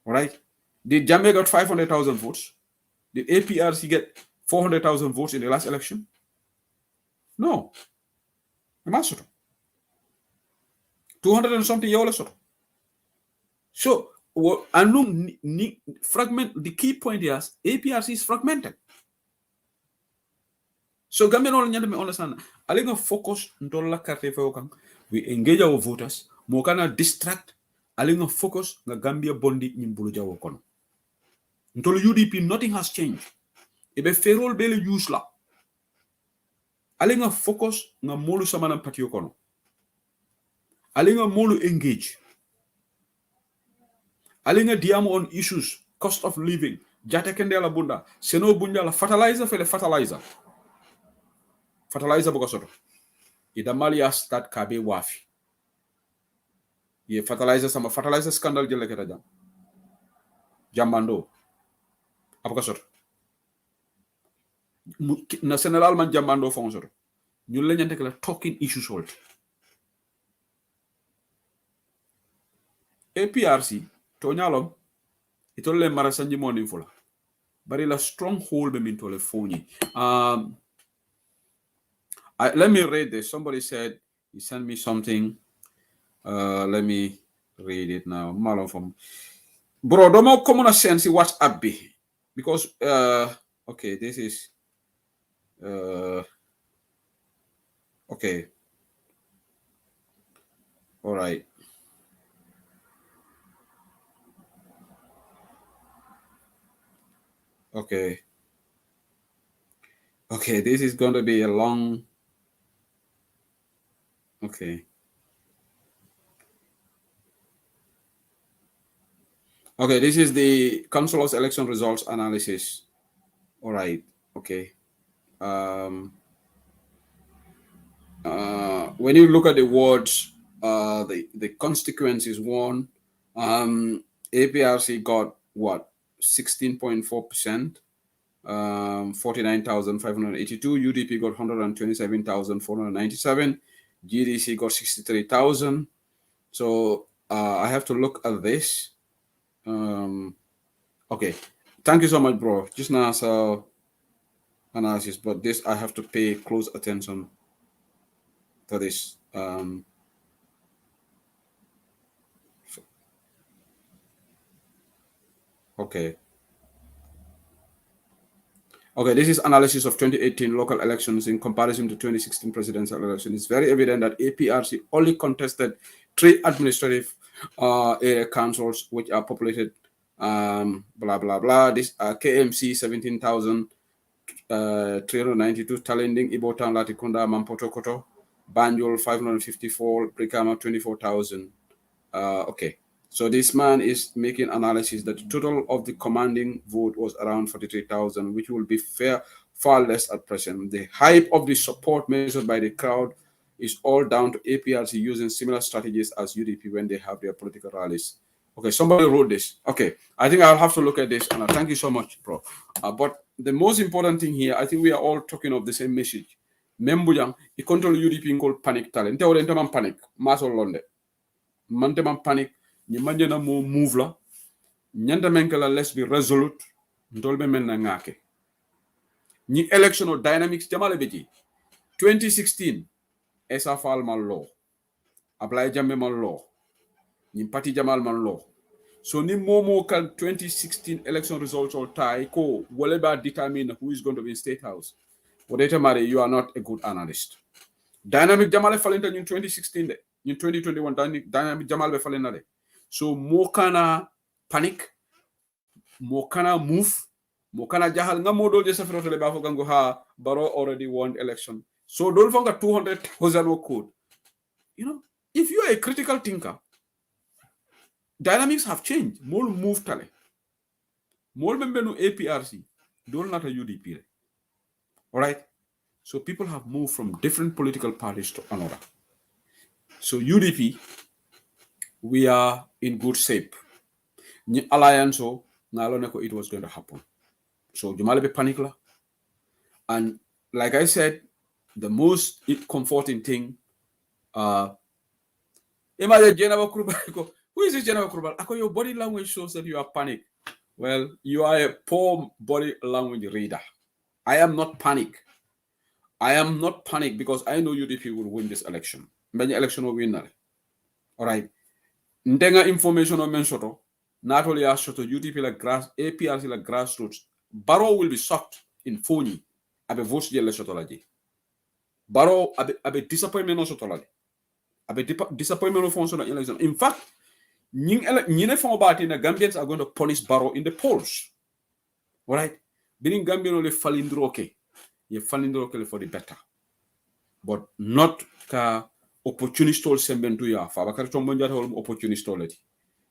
all right did Jammeh got 500,000 votes did APRC get 400,000 votes in the last election no. Master. 200 and something yola sort. So fragment the key point is APRC is fragmented. So Gambian all nyanda me understand. Alinga focus ndola karte fewkan. We engage our voters. Mo kana distract. Alinga focus na Gambia bondi nyimbulu jawo kono. Ntolo UDP nothing has changed. Ebe ferol bele use la. Alinga focus nga molu samana patio kono. Alinga molu engage. Alinga diamo on issues, cost of living, jate kendela bunda, seno bunda la fertilizer fele fertilizer. Fertilizer boka soto. Ida malia start kabe wafi. Ye fertilizer sama fertilizer scandal jele keta jam. Jamando. Apoka soto. na general man jamando fonsoro ñu leñante que la talking issue sold APRC to ñalom itolle mara sanji morning fula bari la stronghold be min tole foni let me read this. Somebody said he sent me something. Let me read it now. Malon from bro, don't common sense WhatsApp be because okay, this is okay. All right. Okay. Okay, this is going to be a long. Okay. Okay, this is the councilor's election results analysis. All right. Okay. When you look at the wards, the constituencies won. APRC got what 16.4%, 49,582. UDP got 127,497. GDC got 63,000. So I have to look at this. Okay, thank you so much, bro. Just now saw analysis, but this I have to pay close attention to this. Okay. Okay, this is analysis of 2018 local elections in comparison to 2016 presidential election. It's very evident that APRC only contested 3 administrative area councils, which are populated, blah, blah, blah. This KMC, 17,392, Talending, Ibotan, Latikunda, Mampotokoto, Banjul, 554, Brikama, 24,000. Okay. So this man is making analysis that the total of the commanding vote was around 43,000, which will be far less at present. The hype of the support measured by the crowd is all down to APRC using similar strategies as UDP when they have their political rallies. Okay, somebody wrote this. Okay, I think I'll have to look at this, and thank you so much, bro. But the most important thing here, I think we are all talking of the same message. Membujang, he control UDP called panic talent. Panic, maso londe. Manteman panic. Ni manjana mo move la nyanda menkala let's be resolute ndolbe men na ngake ni election or dynamics jamale beji 2016 esa fal mal law apply jamme mal law ni parti jamal man law so ni momo kan 2016 election results all tie ko whatever determine who is going to be in state house whatever matter you are not a good analyst dynamic jamale falenta in 2016 de in 2021 dynamic jamal be falena de so mo kana panic mo kana move mo kana jahal nga modol je safroto le bafo gango ha baro already won election so dol fonga 200,000 code you know if you are a critical thinker dynamics have changed mol move tale mol membenu APRC dol nata UDP all right so people have moved from different political parties to another so UDP we are in good shape ni alliance o ngalo ne ko it was going to happen so jumale be panic la and like I said the most comforting thing imagine General Kurubal who is this General Kurubal ako your body language shows that you are panic well you are a poor body language reader I am not panic because I know UDP will win this election many election will win all right ndenga information on mensoto not only as to UDP like grass APRC like grassroots Barrow will be shocked in Foni abe vote jelle sotolaji Barrow abe disappointment on sotolaji abe disappointment on fonso na election in fact nyine fon about in the Gambians are going to punish Barrow in the polls all right being Gambian le falindroke ye falindroke for the better but not ka opportunist tol sembentu ya fa bakar tombo njata wol opportunist tolati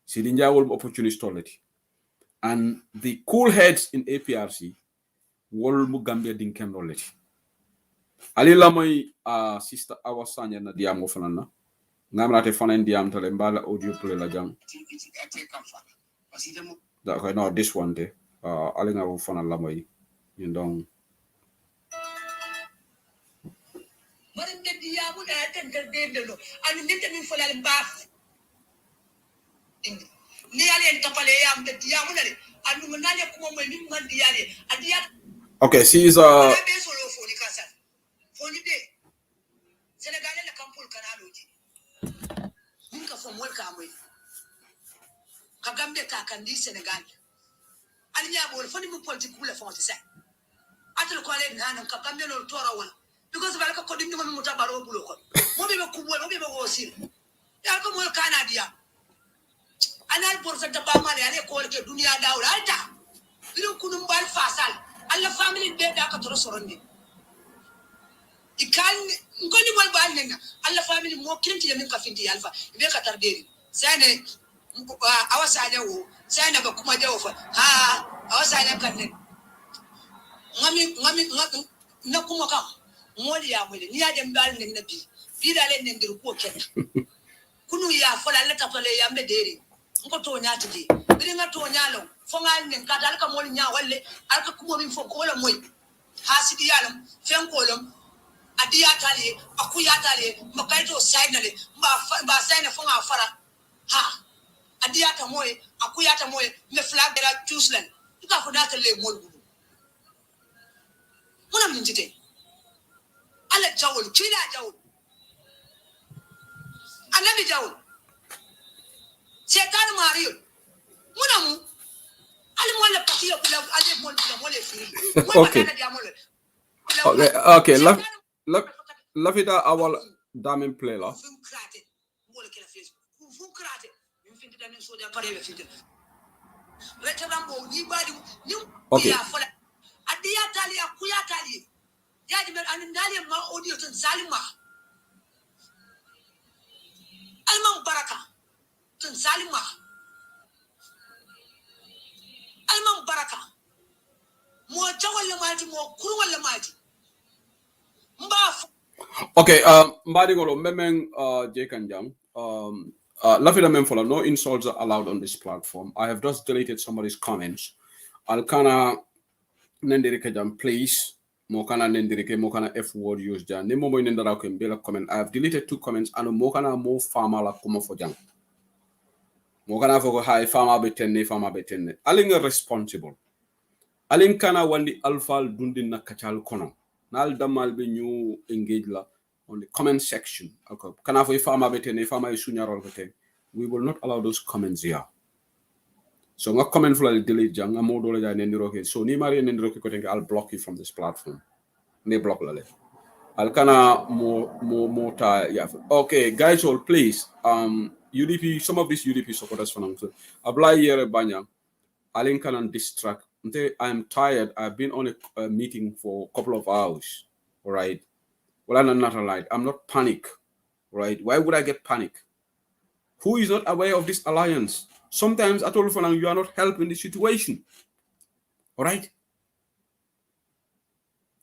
sidi nja wol opportunist tolati and the cool heads in APRC wol mu Gambia dinken rolati ali la moy sister awasanya na diam go fanana ngamrate fanen diam tale mbala audio play la jang da ko no this one de ali nga wo fanan la moy you don't marin de diamu na tan de no anu nete min folal mbaf ni ale en tapale yam de diamu na anu manale kuma mo min man diale adia. Okay, she's foni de Senegal la kampul kanaloji ninka fo mol ka moy kagambe ka kandi Senegal ali nya bol foni mu politique la fon sa atul ko le nan kagambe no tora wala because balaka ko dim mu tabaro bulo ko mo be ko mo be wosil ya ko mol kanadia anal porta ta ba male ale ko ke dunia dawla alta iru kunum bal fasal alla family be da ka toro sorondi ikan ngoni wal bal nena alla family mo kinti yamin ka findi alfa be ka tarderi sane awasanya wo sane ba kuma jawo fa ha awasanya kan ne ngami na kuma ka moli ya mole ni ya dem bal nen nabi bi dale nen dir ko ken kunu ya fola la tapale ya mbe deri ngo to nyaati di bi nga to nyaalo fo ngal nen ka dal ka moli nya walle alka kuma min fo ko la moy hasidi yalam fen ko lam adiya tali akuya tali makaito sainale ba saina fo nga fara ha adiya ta moy akuya ta moy me flag de la chooslen tuka fo data le mol budu mona min jite ala jawul kila jawul anabi jawul setan mariyo mona mu ali mole patiyo kula ali mole firi okay la vida awal damen play la okay adiya tali akuya tali ya di anindali ma audio tan salima alman baraka tan salima alman baraka mo jawal mati mo kurwal mati okay mbadi golo memeng jekanjam lafida memfola, no insults are allowed on this platform. I have just deleted somebody's comments. Alkana nendirike jam please mokana nendirike mokana f word use jam ni momo nendara ko mbela comment. I have deleted 2 comments and mokana mo fama la kuma fo jam mokana fo ko hay fama be tenne alinga responsible alin kana wandi alfal dundin na kacal kono nal damal be ñu engage la on the comment section. Okay, kana fo fama be tenne fama sunyarol ko ten we will not allow those comments here. So nga comment fula delete jang nga mo dole ja nendiro ke so ni mari nendiro ke ko tenga I'll block you from this platform ne block la le al kana mo ta yeah. Okay guys, all please UDP, some of these UDP supporters for now apply here banya alin kana distract. I'm tired. I've been on a meeting for a couple of hours. All right, well I'm not allied. I'm not panic. Right, why would I get panic? Who is not aware of this alliance? Sometimes at all you are not helping the situation. All right?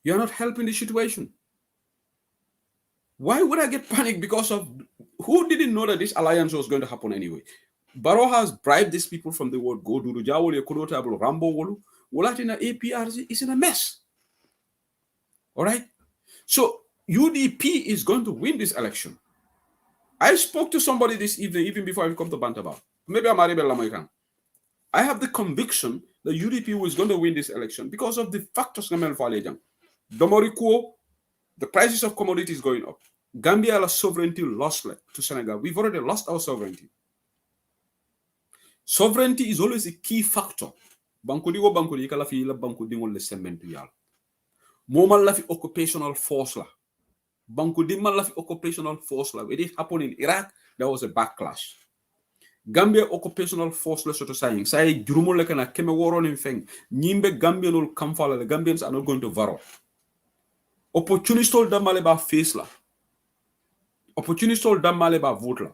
You are not helping the situation. Why would I get panicked because of who didn't know that this alliance was going to happen anyway? Barrow has bribed these people from the word go do Jawole Kodotable Rambo Wolu. Wolatina APRC is in a mess. All right? So UDP is going to win this election. I spoke to somebody this evening, even before I come to Bantaba. Maybe I'm Maribel Lamaikan. I have the conviction that UDP was going to win this election because of the factors. Domorikuo, the prices of commodities going up. Gambia's sovereignty lost to Senegal. We've already lost our sovereignty. Sovereignty is always a key factor. Bankudigo bankudi kala fi la bankudingo le sementu yal. Momal la fi occupational force la. Bankudima la fi occupational force la. When it happened in Iraq, there was a backlash. Gambia occupational force le soto saying say jurumo le kana keme woron in feng nyimbe Gambianul kamfala the Gambians are not going to varo. Opportunistol damale ba face la. Opportunistol damale ba vote la.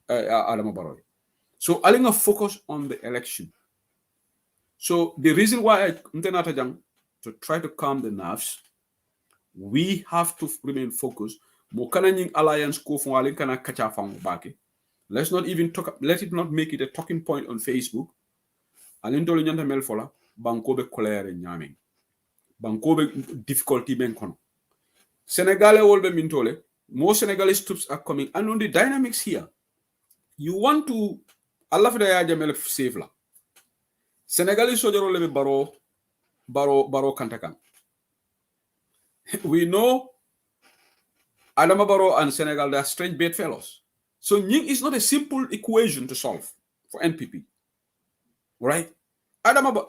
Adama Barrow. So alinga focus on the election. So the reason why I to try to calm the nerves, we have to remain focused. Mokana nying alliance ko fun alinkana kacha fang baki. Let's not even talk. Let it not make it a talking point on Facebook. Alintolo nyanta melfola bankobe kolere nyaming. Bankobe difficulty ben kono. Senegalais wolbe mintole More Senegalese troops are coming. And on the dynamics here, you want to Allah fida ya jamel save la. Senegalese soldier lebe baro kantakan. We know Adama Barrow and Senegal, they are strange bedfellows. So Nying is not a simple equation to solve for NPP. Right? Adama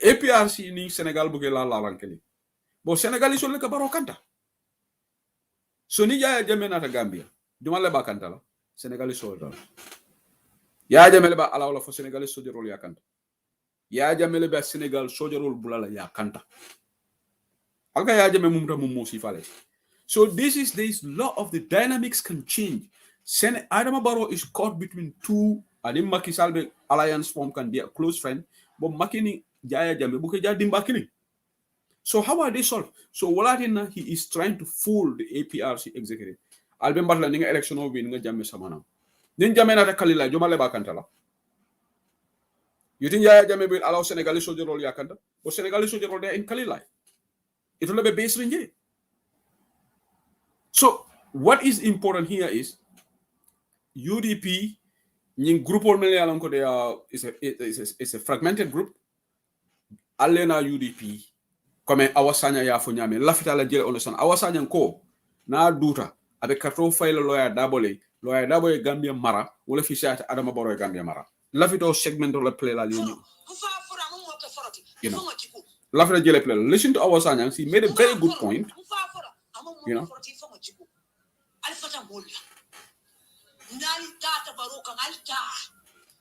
APRC ni Senegal buke la rankeli. But Senegal is only ka Barrow kanta. So ni ya jame na ta Gambia. Jumale ba kanta la. Senegal is soldier. Ya jame ba ala wala for Senegal is soldier ya kanta. Ya jame ba Senegal soldier bulala ya kanta. Alga ya jame mumra mumusi fale. So this law of the dynamics can change. Adama Barrow is caught between two. Adim Macky Sall alliance form can be a close friend, but Makini Jaya Jame Buke Jadim Bakini. So how are they solved? So Walatina he is trying to fool the APRC executive. Albem Batla ninga election over ninga Jame Samana. Then Jame na Kalila Jomale Bakantala. You think Jaya Jame will allow Senegalese soldier role yakanta? But Senegalese soldier role there in Kalila. It will be based in Jay. So what is important here is UDP in group is a fragmented group. Alena UDP comme awasanya ya fo nyame lafita la jele onosan awasanya ko na duta abe karto fayla lawyer dabole Gambia mara wala fi siata Adama Barrow Gambia mara lafito segment la play la ligne you know lafita jele play listen to awasanya he made a very good point you know nali tata baroka alta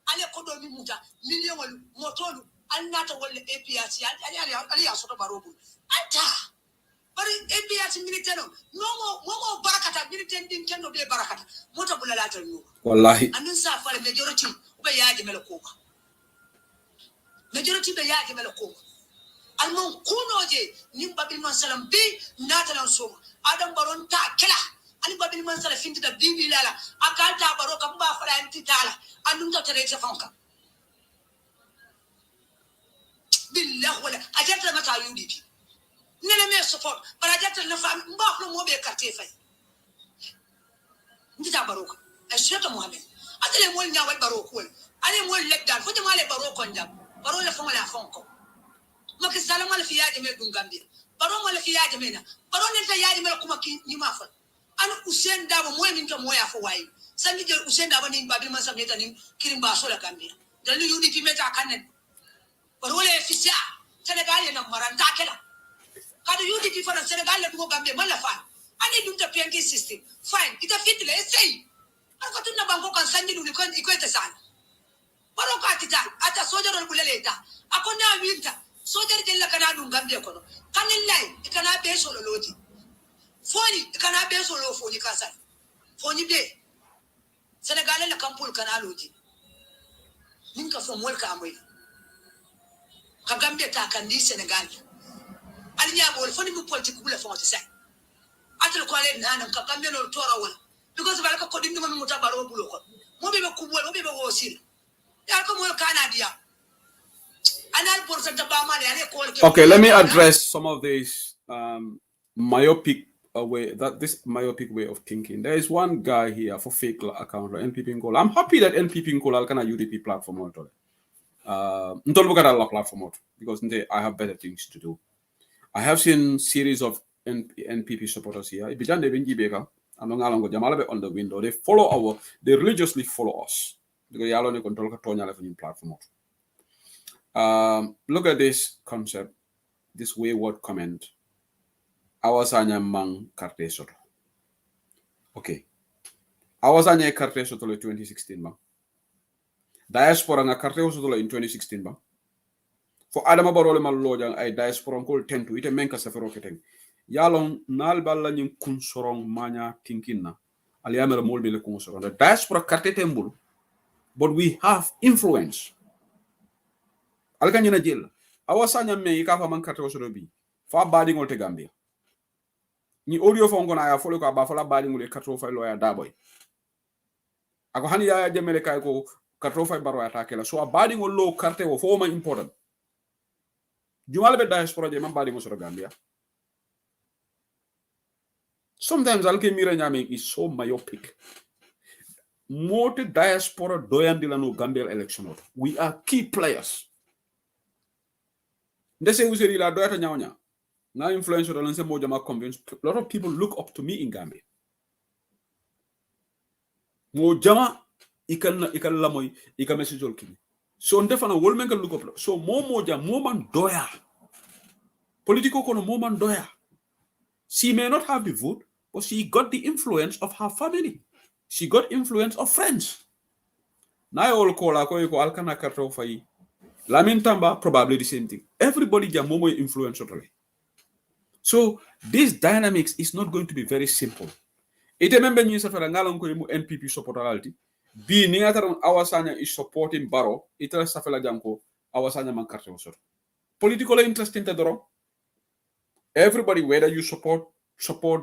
ale kodo mi muta million motolu annata wolle APRC ali asoto barobu alta bari APRC militeno momo barakata militen din kendo be barakata mota bulalata no wallahi anin sa fale majority be yaaje meloko majority be yaaje meloko almon kunoje nim babil man salam bi natalan so adam baron ta kala ani babil man sala finti da bibi lala akanta baro kam ba fara anti tala andum to tere fanka billah wala ajata mata UDP nene me support para ajata na fam mba ko mo be carte fay ndita baro ko ashata muhammed atele mo nya wal baro ko ani mo legdal fo jama le baro ko ndam baro le fo la fonko maki salama le fiyaje me dum gambia baro mo le fiyaje me na baro ne ta yaje me kuma ki ni ma fa an Usain Dabo moy min to moya fo way sami je Usain Dabo ni babil man sameta ni kirimba so la Gambia dalu UDP meta kanen par wala fissa Senegal na maranta kala kadu UDP fa Senegal la dugo Gambia man la fa ani dum ta PNK system fine ita fit le say an ko tunna banko kan sanji dum ko ita sana baro ka tita ata sojo rol buleleta akona winta sojo de la kana dum Gambia ko kanen lay kana be solo lodi foni kana be solo foni kasa foni be Senegal la kampul kana lodi ninka fo mol ka amoy ka Gambia ta kan di Senegal ali nya bol foni bu politique bu la fon sa atul ko le nan ka Gambia no tora wala because bala ko dindi mo mutabaro bulo ko mo be ko mo be wosil ya ko mo kana dia anal percent ba ma le ko okay let me address some of these myopic myopic way of thinking. There is one guy here for fake account NPP Ngol. I'm happy that NPP Ngol can a UDP platform out don't look at our platform because I have better things to do. I have seen series of NPP supporters here. On the window. They religiously follow us. Platform. Look at this concept, this wayward comment. Awasanya mang carte soto. Okay. Awasanya carte soto le 2016 bang. Diaspora nga carte soto in 2016 bang. For Adama Barrow le mal lojang ay diaspora ko tentu ite menka safero keteng. Yalong nal balla nyim kunsorong manya tinkinna. Aliamere molbe le kunsorong. The diaspora carte tembul. But we have influence. Alkanyina jil. Awasanya me ikafa mang carte soto bi. Fa badi ngol te Gambia. Ni audio fongo na ya folo ko ba fola bali ngule katro fay loya daboy ako hani ya jemele kay ko katro fay baro attaque la so bali ngol lo carte wo fo ma important jumal be diaspora je man bali mo so Gambia Sometimes alke mira nyame is so myopic. Mote diaspora doyandila no Gambia election. We are key players. Ndese useri la doyata nyawnya. Na influential lanse moja ma convince. A lot of people look up to me in Gambia. Mo jama ikan lamoy ika message ol kini. So ndefana wol men look up. So moja man doya. Political kono man doya. She may not have the vote, but she got the influence of her family. She got influence of friends. Na all call ko alkana karto fai. Lamin Tamba probably the same thing. Everybody ja momo influence totally. So this dynamics is not going to be very simple. Ite membe nyi safara ngalon ko mu NPP supporterality. Bi ni ngataron awasanya is supporting Barrow. Ite safela janko awasanya man karto sort. Political interest in the everybody, whether you support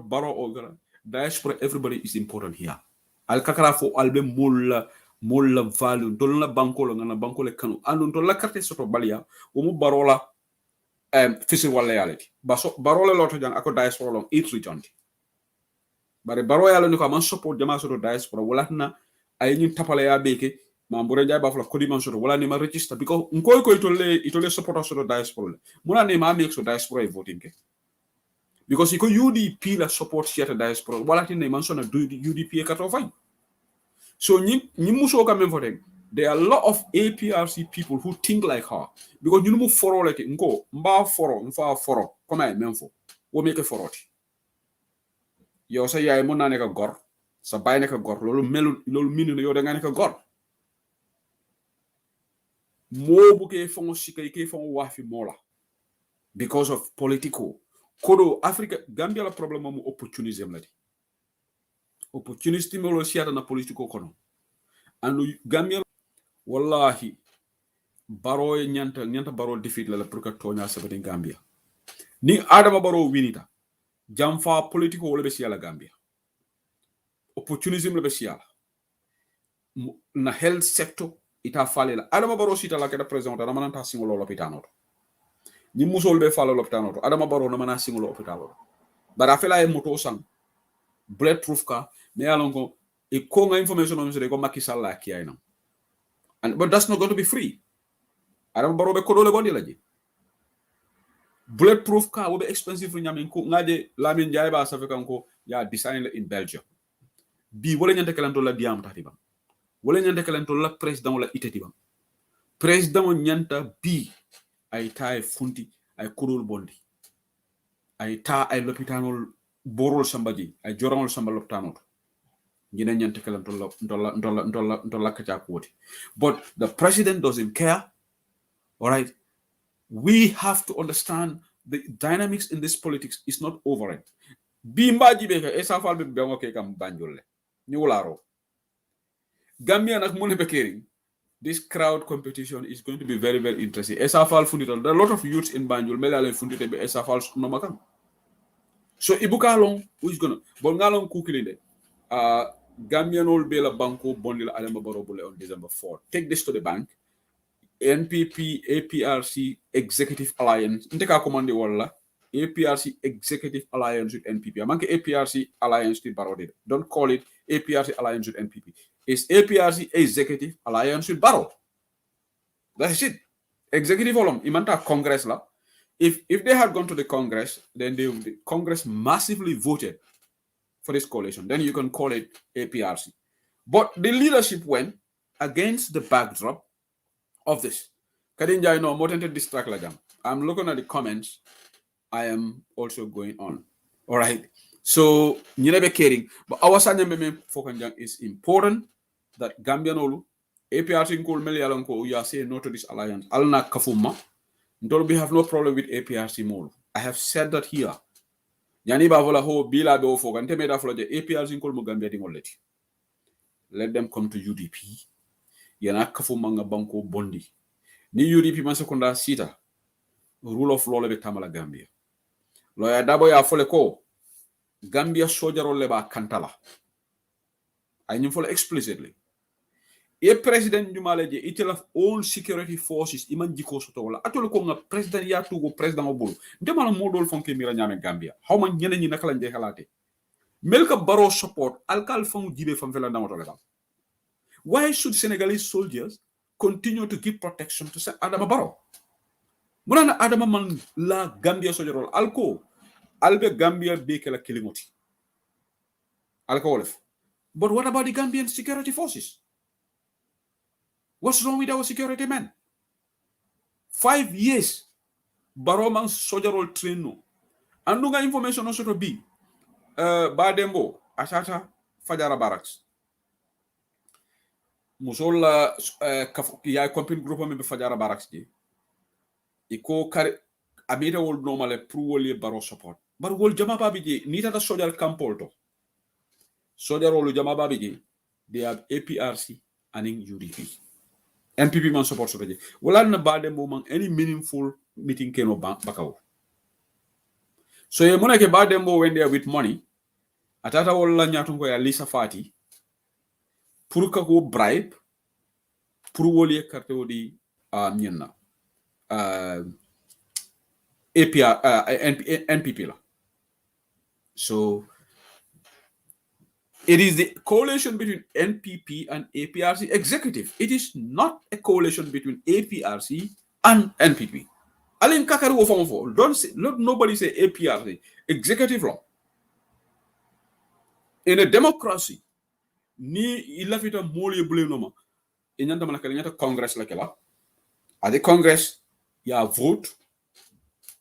Barrow or diaspora, everybody is important here. Al kakara fo albe mulla value dolla bankolo ngana bankole kanu andun to la carte soto balia o mu barola fisi wala yaleti baso barola loto jang ako diaspora long each region bare baro yalo ni ko man support jama soto diaspora wala na ay ñin tapala ya beke mambure jay bafla kodi man soto wala ni ma register because ngoy ko itole support soto diaspora muna ne ma make so diaspora e voting ke because iko UDP la support siata diaspora wala tin ne man sona UDP e kato fay. So there are a lot of APRC people who think like her because you know foro like nko mba foro comme ay menfo wo make foro ti yo sa yaay mo na nek gor sa bay nek gor lolu minu yo da nga nek gor mo bu ke fongo sikay ke fongo wafi mola because of political kodo Africa Gambia la problem mo opportunism la di opportunity mo lo siata na political kono anu Gambia wallahi Barrow nyanta Barrow defeat la pour que tonya sabati Gambia ni Adama Barrow winita jamfa political wala be siala Gambia opportunism la be siala na health sector ita falela Adama Barrow sita la keda president na mananta singolo l'hôpital ni musol be fala l'hôpital Adama Barrow na manana singolo l'hôpital bara fela e moto sang bulletproof ka me alongo e ko nga information on ko Macky Sall la ki ayna but that's not going to be free. Adama Barrow be kodole bondi laji bulletproof car will be expensive for nyamin ko ngaje Lamin Jay ba sa fekanko ya design in Belgium bi wala nyante kalanto la diam tatiba wala nyante kalanto la president wala itetiba president nyanta bi ay tay funti ay kodol bondi ay ta ay l'hôpital borol sambaji ay jorangol samba l'hôpital ñine ñante kalanto ndolla kacha koti but the president doesn't care. All right, we have to understand the dynamics in this politics is not over it. Bimbaji beka esa falbe bengo ke kam banjolle ni wularo Gambia nak mune bekering this crowd competition is going to be very very interesting. Esa fal fundito there are a lot of youths in Banjul melale fundite be esa fal no makam so ibuka long who is gonna bon ngalon kukilinde Gambian ol bela banko bondila Adama Barrow on December 4. Take this to the bank. NPP APRC Executive Alliance. Ndeka commande wala APRC Executive Alliance with NPP. Amanke APRC Alliance with Barrow. Don't call it APRC Alliance with NPP. It's APRC Executive Alliance with Barrow. That's it. Executive Olom. Imanta Congress la. If they had gone to the Congress, then the Congress massively voted for this coalition. Then you can call it APRC. But the leadership went against the backdrop of this. Kadinja, no, more than distract like them. I'm looking at the comments. I am also going on. All right. So, you never caring. But our Sanyameme Fokanjang is important that Gambian Olu, APRC Nkul Melialanko, we are saying no to this alliance. Alna Kafuma. We have no problem with APRC Molu. I have said that here. Yani bavola ho bila be ofo kan temeda floje APRC Nkul mo Gambia dingoleti. Let them come to UDP. Yana kafu manga banko bondi. Ni UDP man sekunda sita. Rule of law lebe tamala Gambia. Lawyer dabo ya fole ko Gambia soldier leba kantala. I need follow explicitly. A president Jumaleje itself own security forces iman jiko soto wala atol ko nga president ya tugo president obulu ndemala modol fonke mira nyame Gambia how man ñene ñi nakala nje xalaté Melka Baro support alkal fang jibe fam fela namotole. Why should Senegalese soldiers continue to give protection to Adama Barrow? Munana Adama man la Gambia soldier alko albe Gambia beke la kilimoti. Alko wolf. But what about the Gambian security forces? What's wrong with our security men? 5 years Barrow man soldier train no. Andunga information also to be Badembo Asata Fajara Barracks. Musola ya company group me Fajara Barracks di. Iko kare abita wol normale pour wol Barrow support. Bar wol jama babiji nita da soldier campolto. Soldier wol jama babiji they have APRC and UDP. NPP man support so beje. Wala na Badembo man any meaningful meeting keno bakaw. So ye muna ke Badembo when they are with money atata wala nyatungo ya Lisa Fati pour ka ko bribe pour woli carte wodi ñenna NPP la. So it is the coalition between NPP and APRC executive. It is not a coalition between APRC and NPP. Alin kakari wo famo don't say, nobody say APRC executive law. In a democracy ni ilafita moli bule noma inyanta manakali nyanta congress la kala ade congress ya vote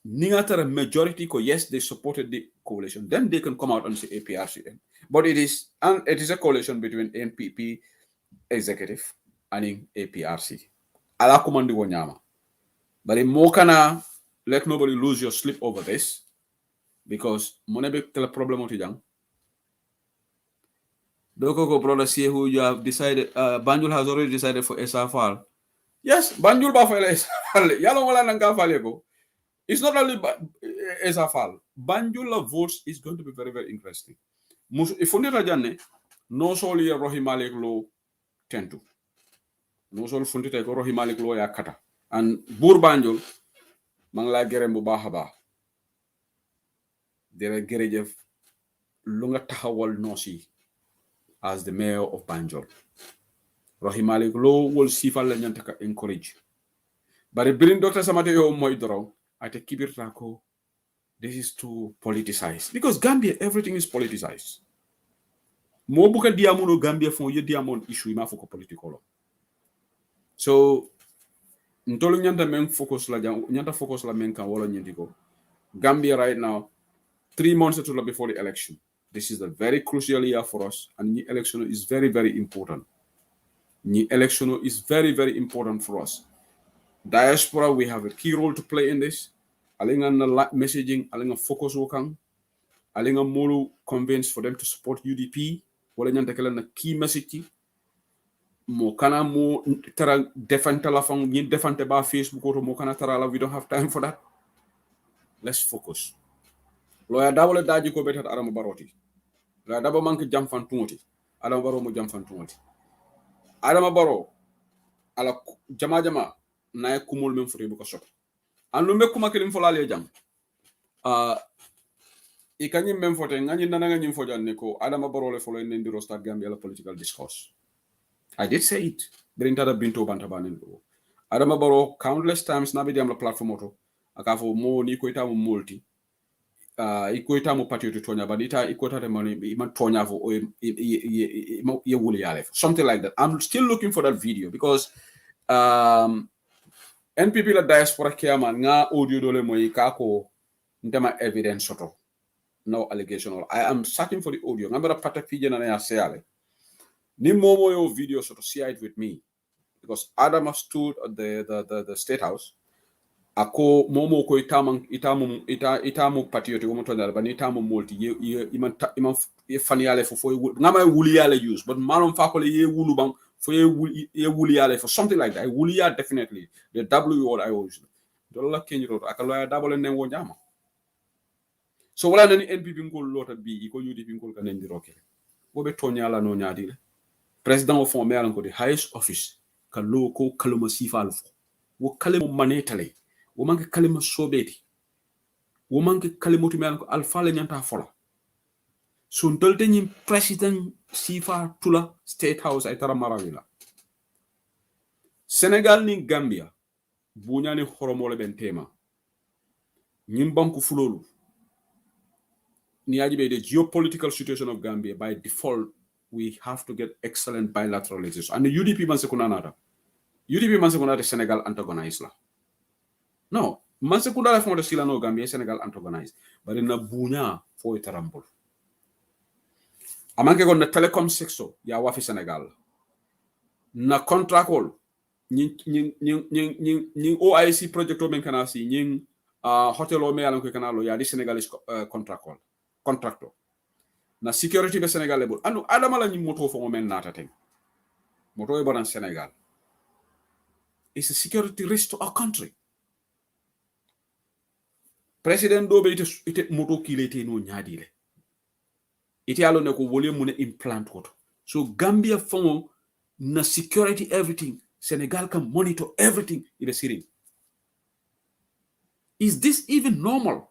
ningata majority ko yes they supported the coalition, then they can come out and say APRC then. But it is a coalition between NPP executive and APRC ala komandi wo nyama but mo kana let nobody lose your sleep over this because monebe kala problem oti jang. Doko brother see who you have decided Banjul has already decided for SFL. Yes, Banjul ba fele SFL. Yalo wala nanga fale ko. It's not only SFL. Banjul votes is going to be very, very interesting. If only Rajane, no soli Rohimalik Lo tentu. No soli fundita ko Rohimalik Lo ya kata. And Bur Banjul, mangla gerembu bahaba. Dere gerejev lunga tahawal nosi as the mayor of Banjul. Rohimalik Lo will see fal nyantaka encourage. But bring Dr. Samate yo moidro at a kibirtako. This is too politicized. Because Gambia, everything is politicized. Mo buka diamono Gambia fon ye diamond issue ima foko political. So ntolu nyanta men focus la men kan wala nyindiko. Gambia right now 3 months before the election. This is a very crucial year for us and the election is very, very important. The election is very, very important for us. Diaspora, we have a key role to play in this. Alinga na messaging, alinga focus wokang, alinga molu convince for them to support UDP. Wala nyanta kala na key message. Mo kana mo tara defante la fang ni defante ba Facebook or mo kana tara la, we don't have time for that. Let's focus. Lawyer Dawole daji ko betat Adama Baroti. Lawyer Dabo manke jam fan tungoti. Adama Baro mo jam fan tungoti. Adama Baro ala jama na kumul men foto bu ko sop. An lu me kuma kelim folale jam. I kanyi men foto ngani nana ngani fojan ne ko Adama Baro le folo en ndiro start Gambia la political discourse. I did say it. Brintada binto bantabanen do. Adama Baro countless times na be diam la platform auto. Akafo mo ni ko itamu multi. Iko itamu patriote tonya badita iko tate money iman tonya fo ye wuli yale. Something like that. I'm still looking for that video because NPP la diaspora kiaman nga audio dole moy kako ntema evidence soto. No allegation. I am searching for the audio. Ngambara pata fije na ya seale. Ni momo yo video soto share it with me because Adama stood at the state house. Ako momo ko itamu patriote wo moto dal bani itamu multi iman fani yale fo ngama wuli yale use but malum fa ko ye wulu bang fo ye wuli yale for something like that. Wuli ya definitely the W or I use dolla kenyi roto akalo ya double ne wo nyama. So wala nani NPP ngol lota bi ko UDP ngol kan ndi roke wo be tonyala no nyaadi president of former ko the highest office ka loko kaluma sifal fo wo kalemo manetale wo manke kalima sobeti wo manke kalimotu mel ko alfa la nyanta fola so ntolte ñin president sifa tula state house ay tara marawila Senegal ni Gambia buñani horomole ben tema ñin banku fulolu ni yajibe the geopolitical situation of Gambia by default we have to get excellent bilateral relations and the UDP man se kunanata UDP man se kunata Senegal antagonize la no man se kunata fond de silano Gambia Senegal antagonize bari na buña fo tarambol amanke gon na telecom sector ya wafi Senegal na contract all ñing OIC project o men kana si ñing hotel o me yalan ko kana lo ya di Senegalese contractor na security be Senegal lebol anu adama la ñi moto fo men nata ten moto e bonan Senegal is a security risk to our country president do be ite moto kilete no nyaadi le ite alo ne ko wole mun implant ko so Gambia fo na security everything Senegal can monitor everything in the city. Is this even normal?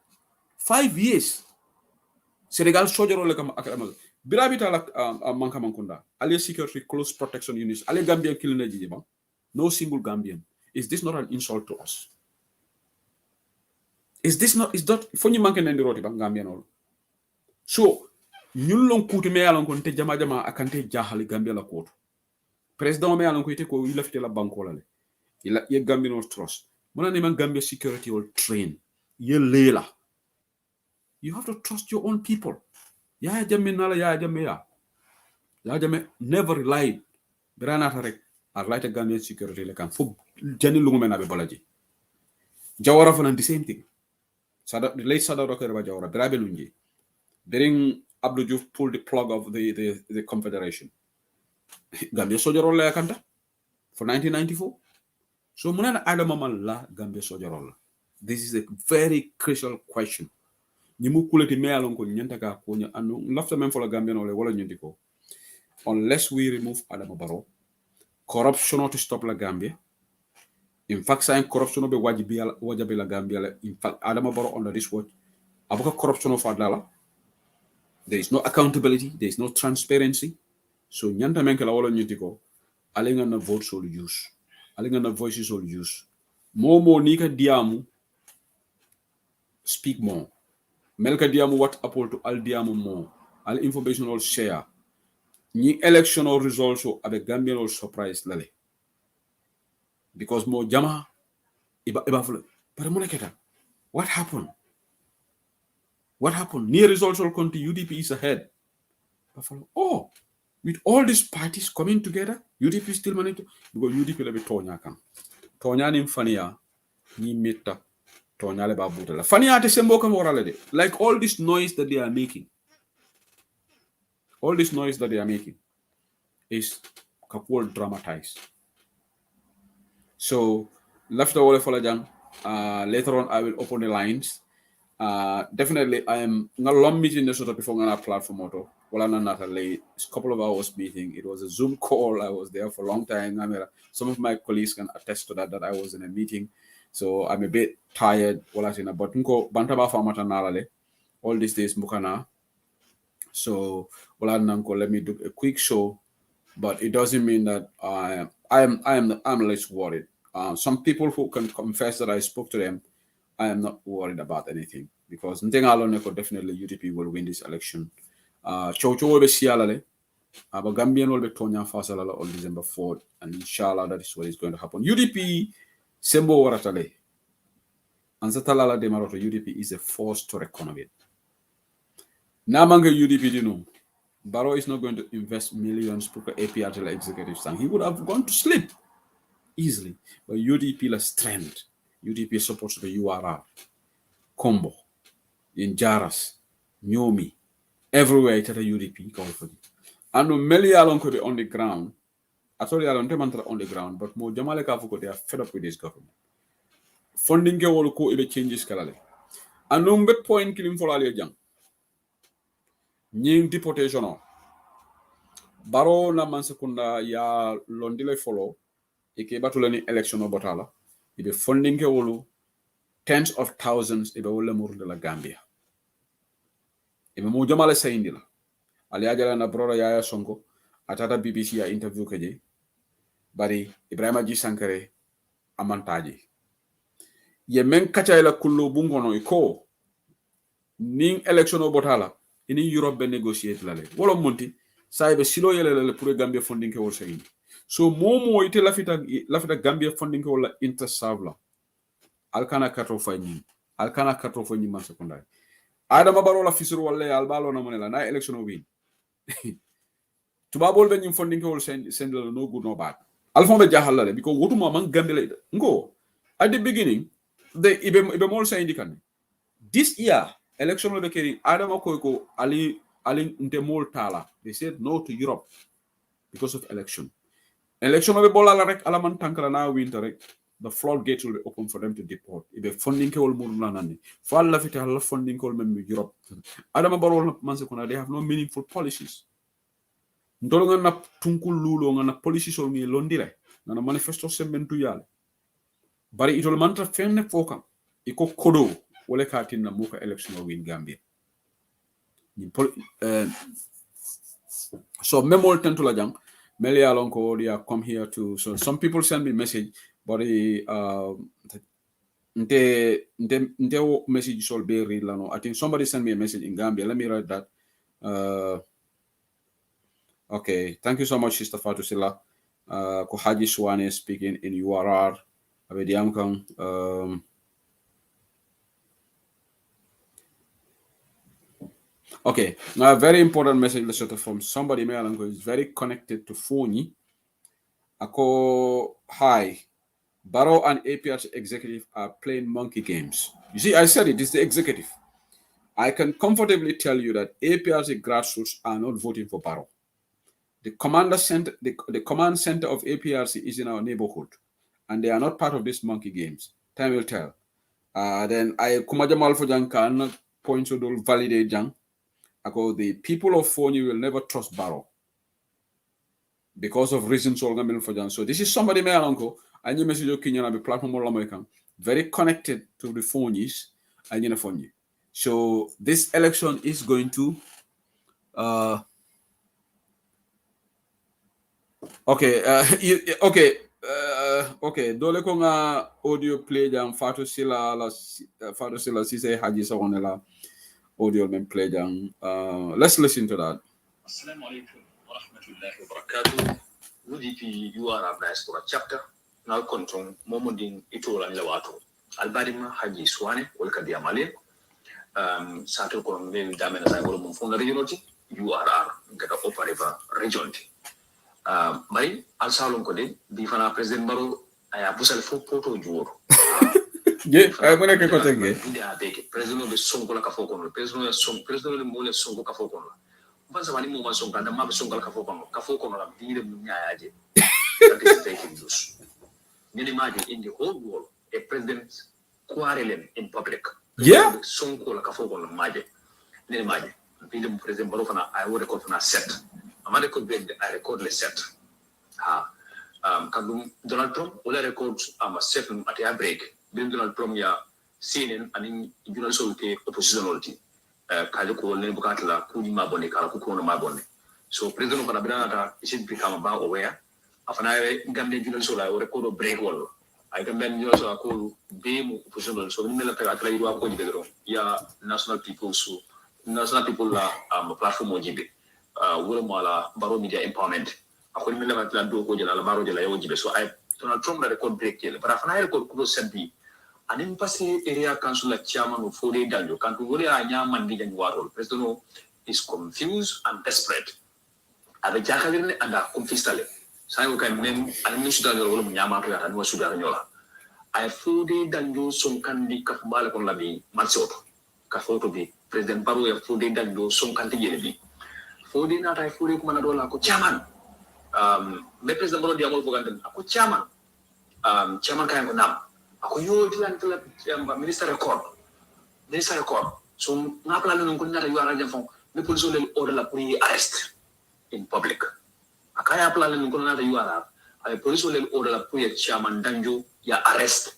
5 years. Senegal soldier ole kam akamal. Birabita la manka mankunda. Ale security close protection units. Ale Gambian killing jiba. No single Gambian. Is this not an insult to us? Is that fonyi manke nendi roti ba Gambian all? So ñun lon kuti me yalon kon te jama akante jahali Gambia la koto. President me alon ko ite ko ilafite la banko la le ila ye Gambia no trust mona ne man Gambia security will train ye lela you have to trust your own people ya jamme nala ya jamme never relied berana ta rek ar laita Gambia security le kan fo jani lungu mena be balaji Jawara fana the same thing the late Sada Rocker ba Jawara berabe lungi during Abdou Diouf pulled the plug of the confederation Gambia soldier role yakanta for 1994 so munana adama malla Gambia soldier role this is a very crucial question ñimu kuleti mealon ko ñanta ka ko ñu anu lafta même for la Gambia no wala ñundi ko unless we remove Adama Barrow corruption to stop la Gambia in fact saying corruption be wajibi la Gambia in fact Adama Barrow under this watch abuka corruption of adala there is no accountability there is no transparency so nyanta men kala wala ñuti ko alinga na vote sol use alinga na voices sol use momo ni ka diamu speak more melka diamu what apple to al diamu more al information all share ni election or results so abe Gambian all surprise lale because mo jama iba fule pare mo neketa what happened near results all konti UDP is ahead oh with all these parties coming together, UDP still managed to because UDP le be tonya kan. Tonya ni fania ni meta tonya le ba butala. Fania te sembo kam orale de. Like all this noise that they are making. All this noise that they are making is kapol dramatized. So left the wall for later on I will open the lines. Definitely I am not long meeting the sort of before on our platform auto. Well, not a late couple of hours meeting. It was a Zoom call. I was there for a long time. I mean, some of my colleagues can attest to that I was in a meeting. So I'm a bit tired. Well, I think about bantaba famata nalale all these days mukana. So let me do a quick show, but it doesn't mean that I'm less worried. Some people who can confess that I spoke to them, I am not worried about anything because definitely UDP will win this election. Chocho will be sialale, but Gambian will be Tonya Fasalala on December 4th, and inshallah that is what is going to happen. UDP Sembo Waratale. Ansatalala de Maroto UDP is a force to reckon with. Namanga UDP dino. Barrow is not going to invest millions for APRC executive sang. He would have gone to sleep easily. But UDP la strength. UDP is supposed to be URR, Combo, in Jaras, Nyomi, everywhere it's at a UDP call for it. And no many along could be on the ground. I told you I don't on the ground, but more Jamaleka they are fed up with this government. Funding will go if changes kalale. And no bet point killing for Ali Jang. Nying deportation. Baro na mansekunda ya londile follow. Ike batulani election o botala. Ibe funding ke wolu tens of thousands ibe wole mur de la Gambia. Ibe mo jamale sayindi la. ali ajala na brother Yaya Sonko atata BBC ya interview keje bari Ibrahima G Sankare amantaji ye men kacha ila kullo bungono iko ning election o botala ini Europe be negotiate lale wolo monti saybe silo yele pour Gambia funding ke wol sayni so momo ite lafita Gambia funding ke wala intersavla alkana kato fanyi man secondary adama baro la fisuru wala albalo na monela na election o win tubabol be nyim funding ke wol send no good no bad alfon be jahal because wotuma man Gambia ngo at the beginning the ibe mol sayni kan this year election will be Adama Koiko Ali Ntemol Tala. They said no to Europe because of election. Election will be bola rek alaman tankara na winter. The floodgates will be open for them to deport. If funding ke ol murna nani. For Allah fit Allah funding ke ol mem Europe. Adama Barol Mansekuna, they have no meaningful policies. Ndolonga na tunkul lulo nga na policies ol ngi londire. Na manifesto sementu yale. Bari itol mantra fenne foka. Iko kodo wale katin na muka election win Gambia. So memol tentula jang meli alonko they come here to so some people send me message but nte message sol be read lano. I think somebody sent me a message in Gambia. Let me write that. Okay, thank you so much, Sister Fatusila. Ko Haji Swane speaking in URR. Abediamkang. Okay, now a very important message from somebody who is very connected to Foni. Ako, hi, Barrow and APRC executive are playing monkey games. You see, I said it's the executive. I can comfortably tell you that APRC grassroots are not voting for Barrow. The command center of APRC is in our neighborhood, and they are not part of these monkey games. Time will tell. Then I kumajamal fujan kan points to validate jang. The people of Foni will never trust Barrow because of reasons. So this is somebody me uncle. I knew message Kenya be platform American, very connected to the Fonis and Foni. So this election is going to okay. Dole ko nga audio play jang Fatou Sila si say Haji Sawonela audio men play jang. Let's listen to that. Assalamu alaikum wa rahmatullahi wa barakatuh. UDP URR diaspora chapter na konton momodin itola lawato. Albadima Haji Swane wolka diamale. Sato ko ngi damena sa wolo mon fonda regionti URR ngata opereva regionti. Bari alsalon ko de bi fana president Barrow aya busal fo poto juro. Ay mo ke ko tenge. Ndia beke president be sonko la ka fo ko president mo le sonko ka fo ko. Banza wani mo sonko da ma be sonko ka fo ko la bi de nyaaje. That is fake news. Many imagine in the whole world a president quarreling in public. Yeah. Sonko la ka fo ko maje. Many imagine bi de president Barrow fana I would record fana set. Amade ko be I record le set. Kagum Donald Trump wala record set at a break. Donald Trump ya CNN and you also take oppositionality. Kaliko ne bukatla kuni mabone kala kukono mabone. So president of Canada should become about aware. After Gambia you also like record break wall. I can then you also call beam oppositional. So we never try to go to ya national people platform ojibe. Mala Barrow media empowerment. Akoni mele matla do ko jela Barrow jela yo jibe. So I Donald Trump la record break yele. But after I record kudo sebi. Anim passé area council chairman of Fode Danjo kantu wole anya mandi jangu warol. President is confused and desperate. Abe jakalene anda confistale. Sayo kan men anim sudan wolo nyama to yata no sudan nyola. Ay Fode Danjo son kandi kafbale kon labi malsoto. Ka photo bi President Barrow ya Fode Danjo son kandi yele bi. Fode na tay Fode ko manadola ko chairman. Me President Barrow diamol boganden ko chairman. Chairman kay ko nam. Ako yo tilan minister record so ngapla non ko nata yo ara jafon me police le order la pour arrest in public akaya plan non ko nata yo ara ay police le order la pour chairman Danjo ya arrest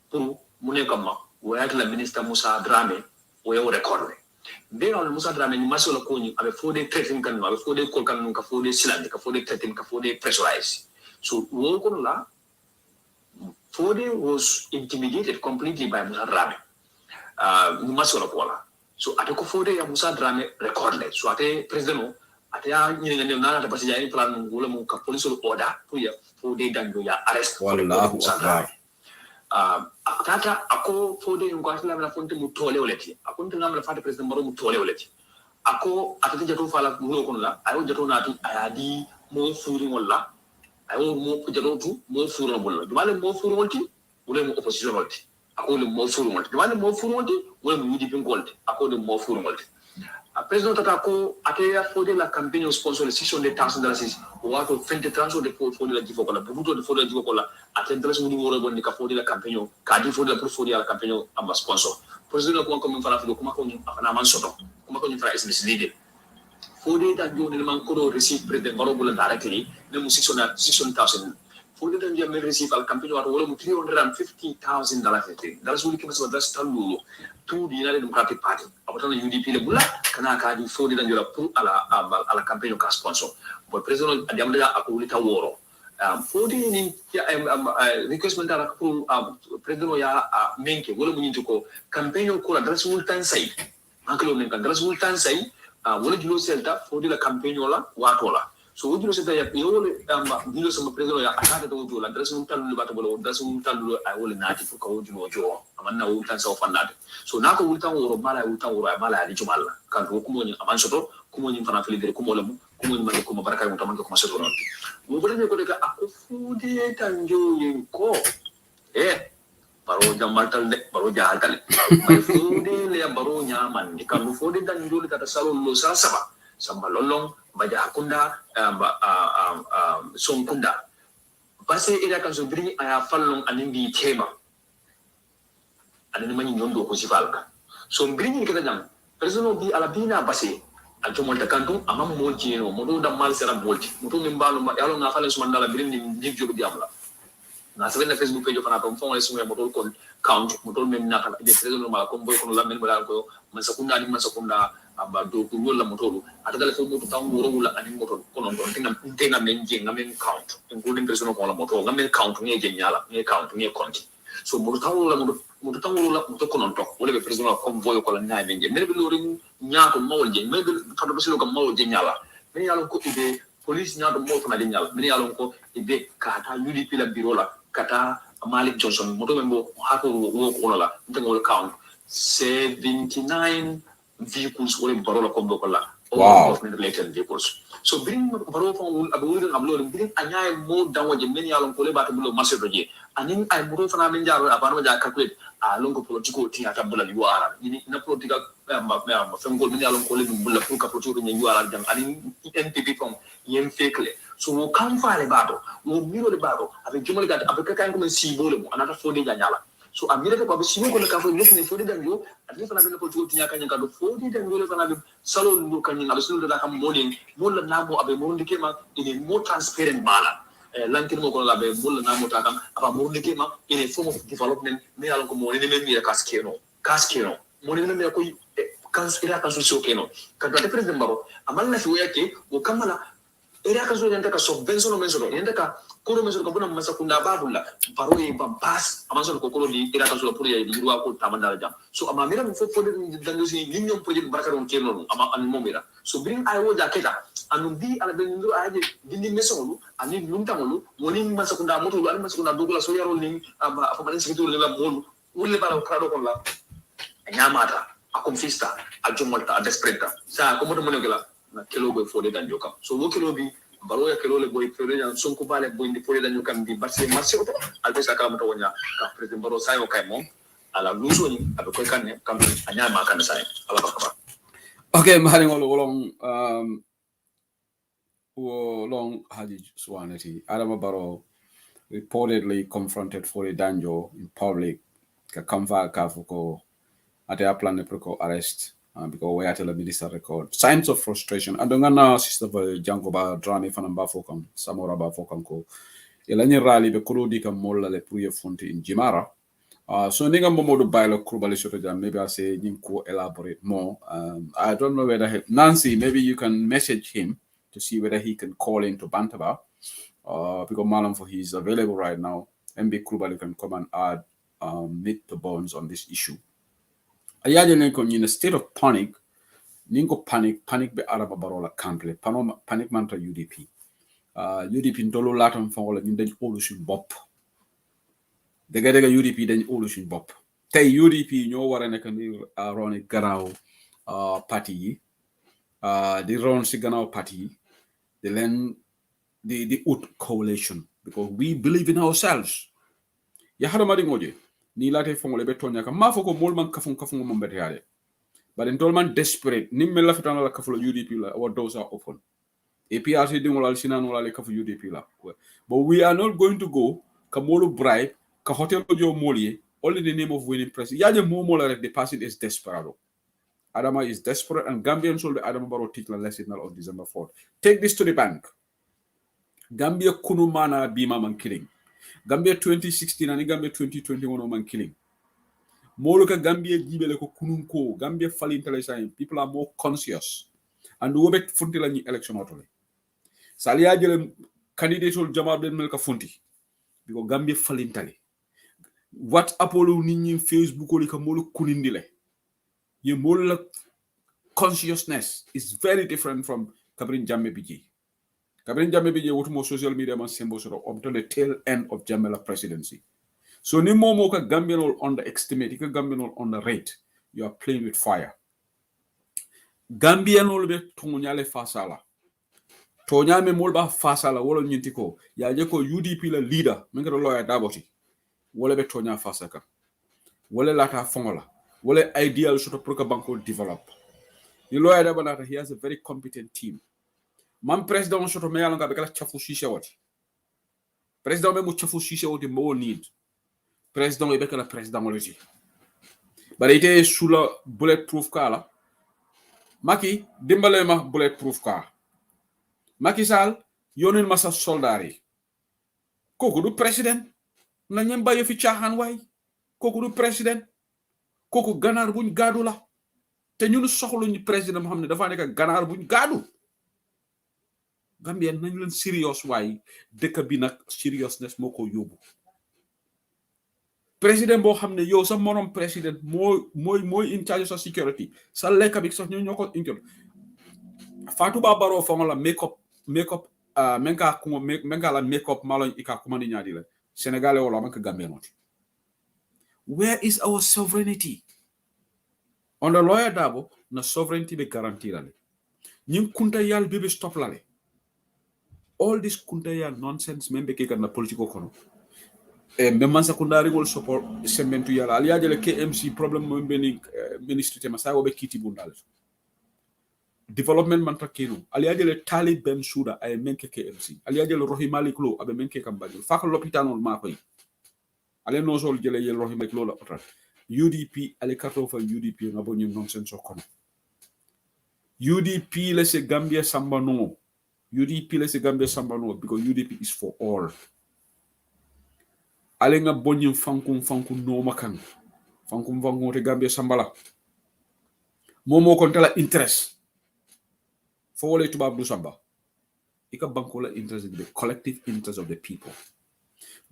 pour mune kama wayat la minister Musa Drame wo record be on Musa Drame ni masola ko ni abe fode treating kan abe fode ko kan ka fode silandi ka fode treating ka fode pressurize so wo ko la Fode was intimidated completely by Musa Drame ni masola ko la so ate ko Fode ya Musa Drame recorded so ate president ate ya ni ngene na ta pasi ya ni plan wala mo ka police order pour ya Fode danjo ya arrest wallahu akbar tata ako Fode ngo asla na fonte mu tole woleti ako ntina na fata president maro mu tole woleti ako atati jato fala ngulo kon la ayo jato nati ayadi mo furi wala ayo mo jato tu mo furi wala dumale mo furi wolti wala mo opposition wolti ako le mo furi wolti dumale mo furi wolti wala mo yidi pin wolti ako le mo furi wolti president tata ko ate ya Fode la campagne sponsor le $600,000 wato fente transfer de Fode la jifo ko la buto de Fode la jifo ko la ate ndres mu ni woro bonni ka Fode la campagne ka di Fode la pour Fode la campagne amba sponsor president ko ko fara fido kuma ko ni afana man soto kuma ko ni fara is misleading Fode da joni man ko do receive president baro bulan directly ne mu $600,000 Fode da jami receive al campagne wato wala mu $350,000 that's wuli kima so that's talu to the United Democratic Party abotana UDP le bula kana ka di Fode da jola pour ala campagne ka sponsor but president adiamda akulita woro Fode ni request mandara pour president ya menke wala mu nyinto ko campagne ko la resultant sai ankelo nen kan resultant sai wala julo selta Fode la campagne la wato la so julo selta ya yole julo sama president ya akata to jola resultant lu bata bolo resultant lu ay wala nati fu ko julo jo amanna wultan sa fannade so nako wultan woro mala ali jumal kan ko kumo ni aman soto kumo ni fana fili kumo lamu kumo ni mande kumo baraka mutam ko masoto non mo bole ko de ka ako Fode tanjo yin ko baro jamaltal de baro jahaltal bay Fode le baro nyaman ni kan Fode tanjo le tata salo lo sa saba samba lolong baja akunda sonkunda base ida kan so biri aya fallon anindi tema anani mani nyondo ko sifalka so biri ni kada jam personno bi ala bina base a jomolta kantum amam molti no modo da mal sera molti moto min balu ma yalo na falen suma dala biri ni jigjo bi amla na sabe na Facebook page fana ko fon lesu moto ko count moto men na kala de personno ma ko boy ko la men bala ko man sakunda aba do ko wala moto atagala ko moto tan woro wala ani moto ko non don tinga men je ngamen count including personno ko la moto ngamen count ni je nyala ni count ni konti so moto tan wala moto ko non to wala be personno ko boy ko la nyaay men je men be lori nyaato mawol je men be fado be silo ko mawol je nyala men yalo ko ide police nyaato moto na je nyala men yalo ko ide kata UDP la biro la kata Malik Johnson moto men bo hako wo ko la ngol count 79 vehicles were barola kombo kola all government related vehicles so bring baro from abulin abulin bring anya mo danwa je men yalon ko le bata bulo marché doje anin ay buro fana men jaro abano ja calculate a longo politico ti ata bula yuara ni na politika ma fengol men yalon ko le bulla pour ka politico ni yuara jam anin NPP from yem fekle so wo kan fa le bato wo miro le bato avec jumol gat avec kan ko men si bole mo anata Fode nyala so amire ko be simo ko le ka fo ni Fode danjo ati fana be ko tuti nyaka nyaka do Fode danjo le fana be salo lu kan ni abesul da kam molin molla namo abe mo ndike ma ini mo transparent mala lankin mo ko la be molla namo ta kam aba mo ndike ma ini form of development me alon ko mo ni me mi kaskeno mo ni me ko ira kan so keno kan da president baro amal na fi yake wo kamala ira kan so yanda ka subvention yanda ka koro meso ko bona masakunda babulla baro e bampas amanso ko koro di ira kan so pour ya di ruwa ko tamandala jam so ama mira mo Fode danjo si linyom projet baraka don keno ama an momira so bring ay wo jaketa anu bi ala ben ndo aje dindi mesolu ani lumtamolu woni masakunda moto ani masakunda dogola so yaro ni aba fa malen sekito le la molu wolle bala krado kon la nyamata akom fista a jomolta a desperata sa ko moto monogela na kelo boy Fode danjo kam so wo kelo bi baro ya kelo le boy president sonko bale boy ndi Fode danjo kam bi barse marché auto albe sa kala moto wonya ka president baro sayo kay mom ala luso ni abe ko kanne kam anya ma kan sai ala bakaba okay mari ngolo wolong wo long Haji Swaneti Adama Barrow reportedly confronted Fode danjo in public ka kamfa ka fuko ate a plan pro arrest because we at the minister record signs of frustration and ngana sister Jango ba drama fanamba fokam samora ba fokam ko elani rally be kurudi kam molla le pour fonti in Jimara So Ninga Momodu Bailo Krubali Shotoja, maybe I say Ninko elaborate more. I don't know whether Nancy, maybe you can message him to see whether he can call in to Bantaba. Because Malam for he's available right now. MB Krubali can come and add meet the bones on this issue. Ayaje Ninko in a state of panic, Ninko panic be Araba Barola Kample, panic manta UDP. UDP in Dolo Latam for all in the Olution Bop. The Gadega UDP then Olution Bop. Tay UDP ñoo wara nek ni roni gannaaw parti yi di ron ci gannaaw parti yi di len di out coalition because we believe in ourselves ya hada mari ngoje ni late fongole be tonya ka ma foko mol man kafun mo mbete yale but in tolman desperate nim mel la fitana la kafulo UDP la our doors are open APRC dingolal sinan wala le kafu UDP la but we are not going to go ka molu bribe ka hotel jo molier only the name of winning president. Yaje Momola, the person is desperado. Adama is desperate, and Gambian sold the Adama Barrow title lesson on December 4th. Take this to the bank. Gambia Kunumana Bima man killing. Gambia 2016 and Gambia 2021 man killing. Moluka Gambia Gibeleko Kununko, Gambia Fall intelligence. People are more conscious. And the Wobek Funtila ni election autoly. Salia Jelem candidate will Jamal Ben Melka Funti. Because Gambia Fall intelligence. What Apollo nini Facebook or kamolu kunindile. Ye mola consciousness is very different from Kabrin Jamme Biji. Kabrin Jamme Biji what more social media man symbols up to the tail end of Jamela presidency. So ni momo ka Gambian all underestimate, ka Gambian all underrate. You are playing with fire. Gambian all be tonyale fasala. Tonyame molba fasala wolo nyintiko. Ya jeko UDP la leader, menga lawyer Daboti. Wole be tonya fasaka wole lata fongola wole ideal soto proka banko develop ni lawyer da banata he has a very competent team man president soto me yalanga be kala chafu shisha wati president be mu chafu shisha wati mo need president be kala president wati bare ite sula bulletproof kala maki dimbale ma bulletproof ka maki sal yonil masa soldari koku du president na ñem baye fi caaxaan waay kooku du président kooku ganaar buñ gaadu la te ñun soxluñu président moo xam ne dafa nekk ganaar buñ gaadu Gambien nañ leen serious waay dëkk bi nag seriousness moo ko yóbbu président boo xam ne yow sa morom président mooy in charge sa security sa lekk bi sax ñoo ko incul Fatou Ba Barrow fa la make up menka la make up malon ika kuma ni ñaadi la Senegalese wala manka Gambian. Where is our sovereignty? On the lawyer Dabo, na sovereignty be guaranteed. Nyim kunta yal bibi stop lale. All this kunta yal nonsense membe keka na political kono. Memman secondary will support sementu yala. Aliya jele KMC problem membe ni ministry tema sa wobe kiti bundal. Development mantra kenu. Aliya jele Talib Ben Suda ay menke KMC. Aliya jele Rohimali Klo abe menke kambadi. Faka lopitanol makoy. Ale no sol jele yel Rohimali Klo la otra. UDP ale kato fa UDP ngabo nyim nonsense okono. UDP lese Gambia samba no. UDP lese Gambia samba no because UDP is for all. Ale nga bonyim fankum no makan. Fankum te Gambia sambala. Momo kontala interest. For all to Babu Samba. Ika bankola interest in the collective interest of the people.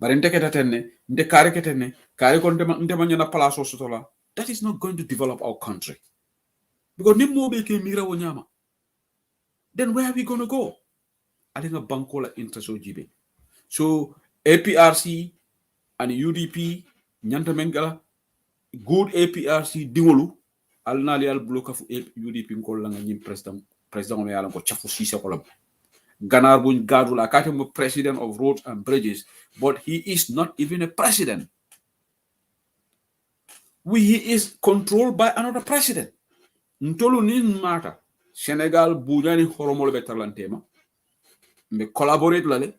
But in teketene, in the kariketene, karikonte ndemanya palaso sotola, that is not going to develop our country. Because nimmo beke mira wonyama. Then where are we going to go? I think a bankola interest ojibe. So APRC and UDP, nyanta mengala, good APRC dingolu, alnali al bloka fu UDP nkolanga nyim president me yalan ko chafu sise kolam ganar buñ gadu la katem president of roads and bridges but he is not even a president he is controlled by another president ntolu nin mata Senegal buñani horomol be tarlantema me collaborate lale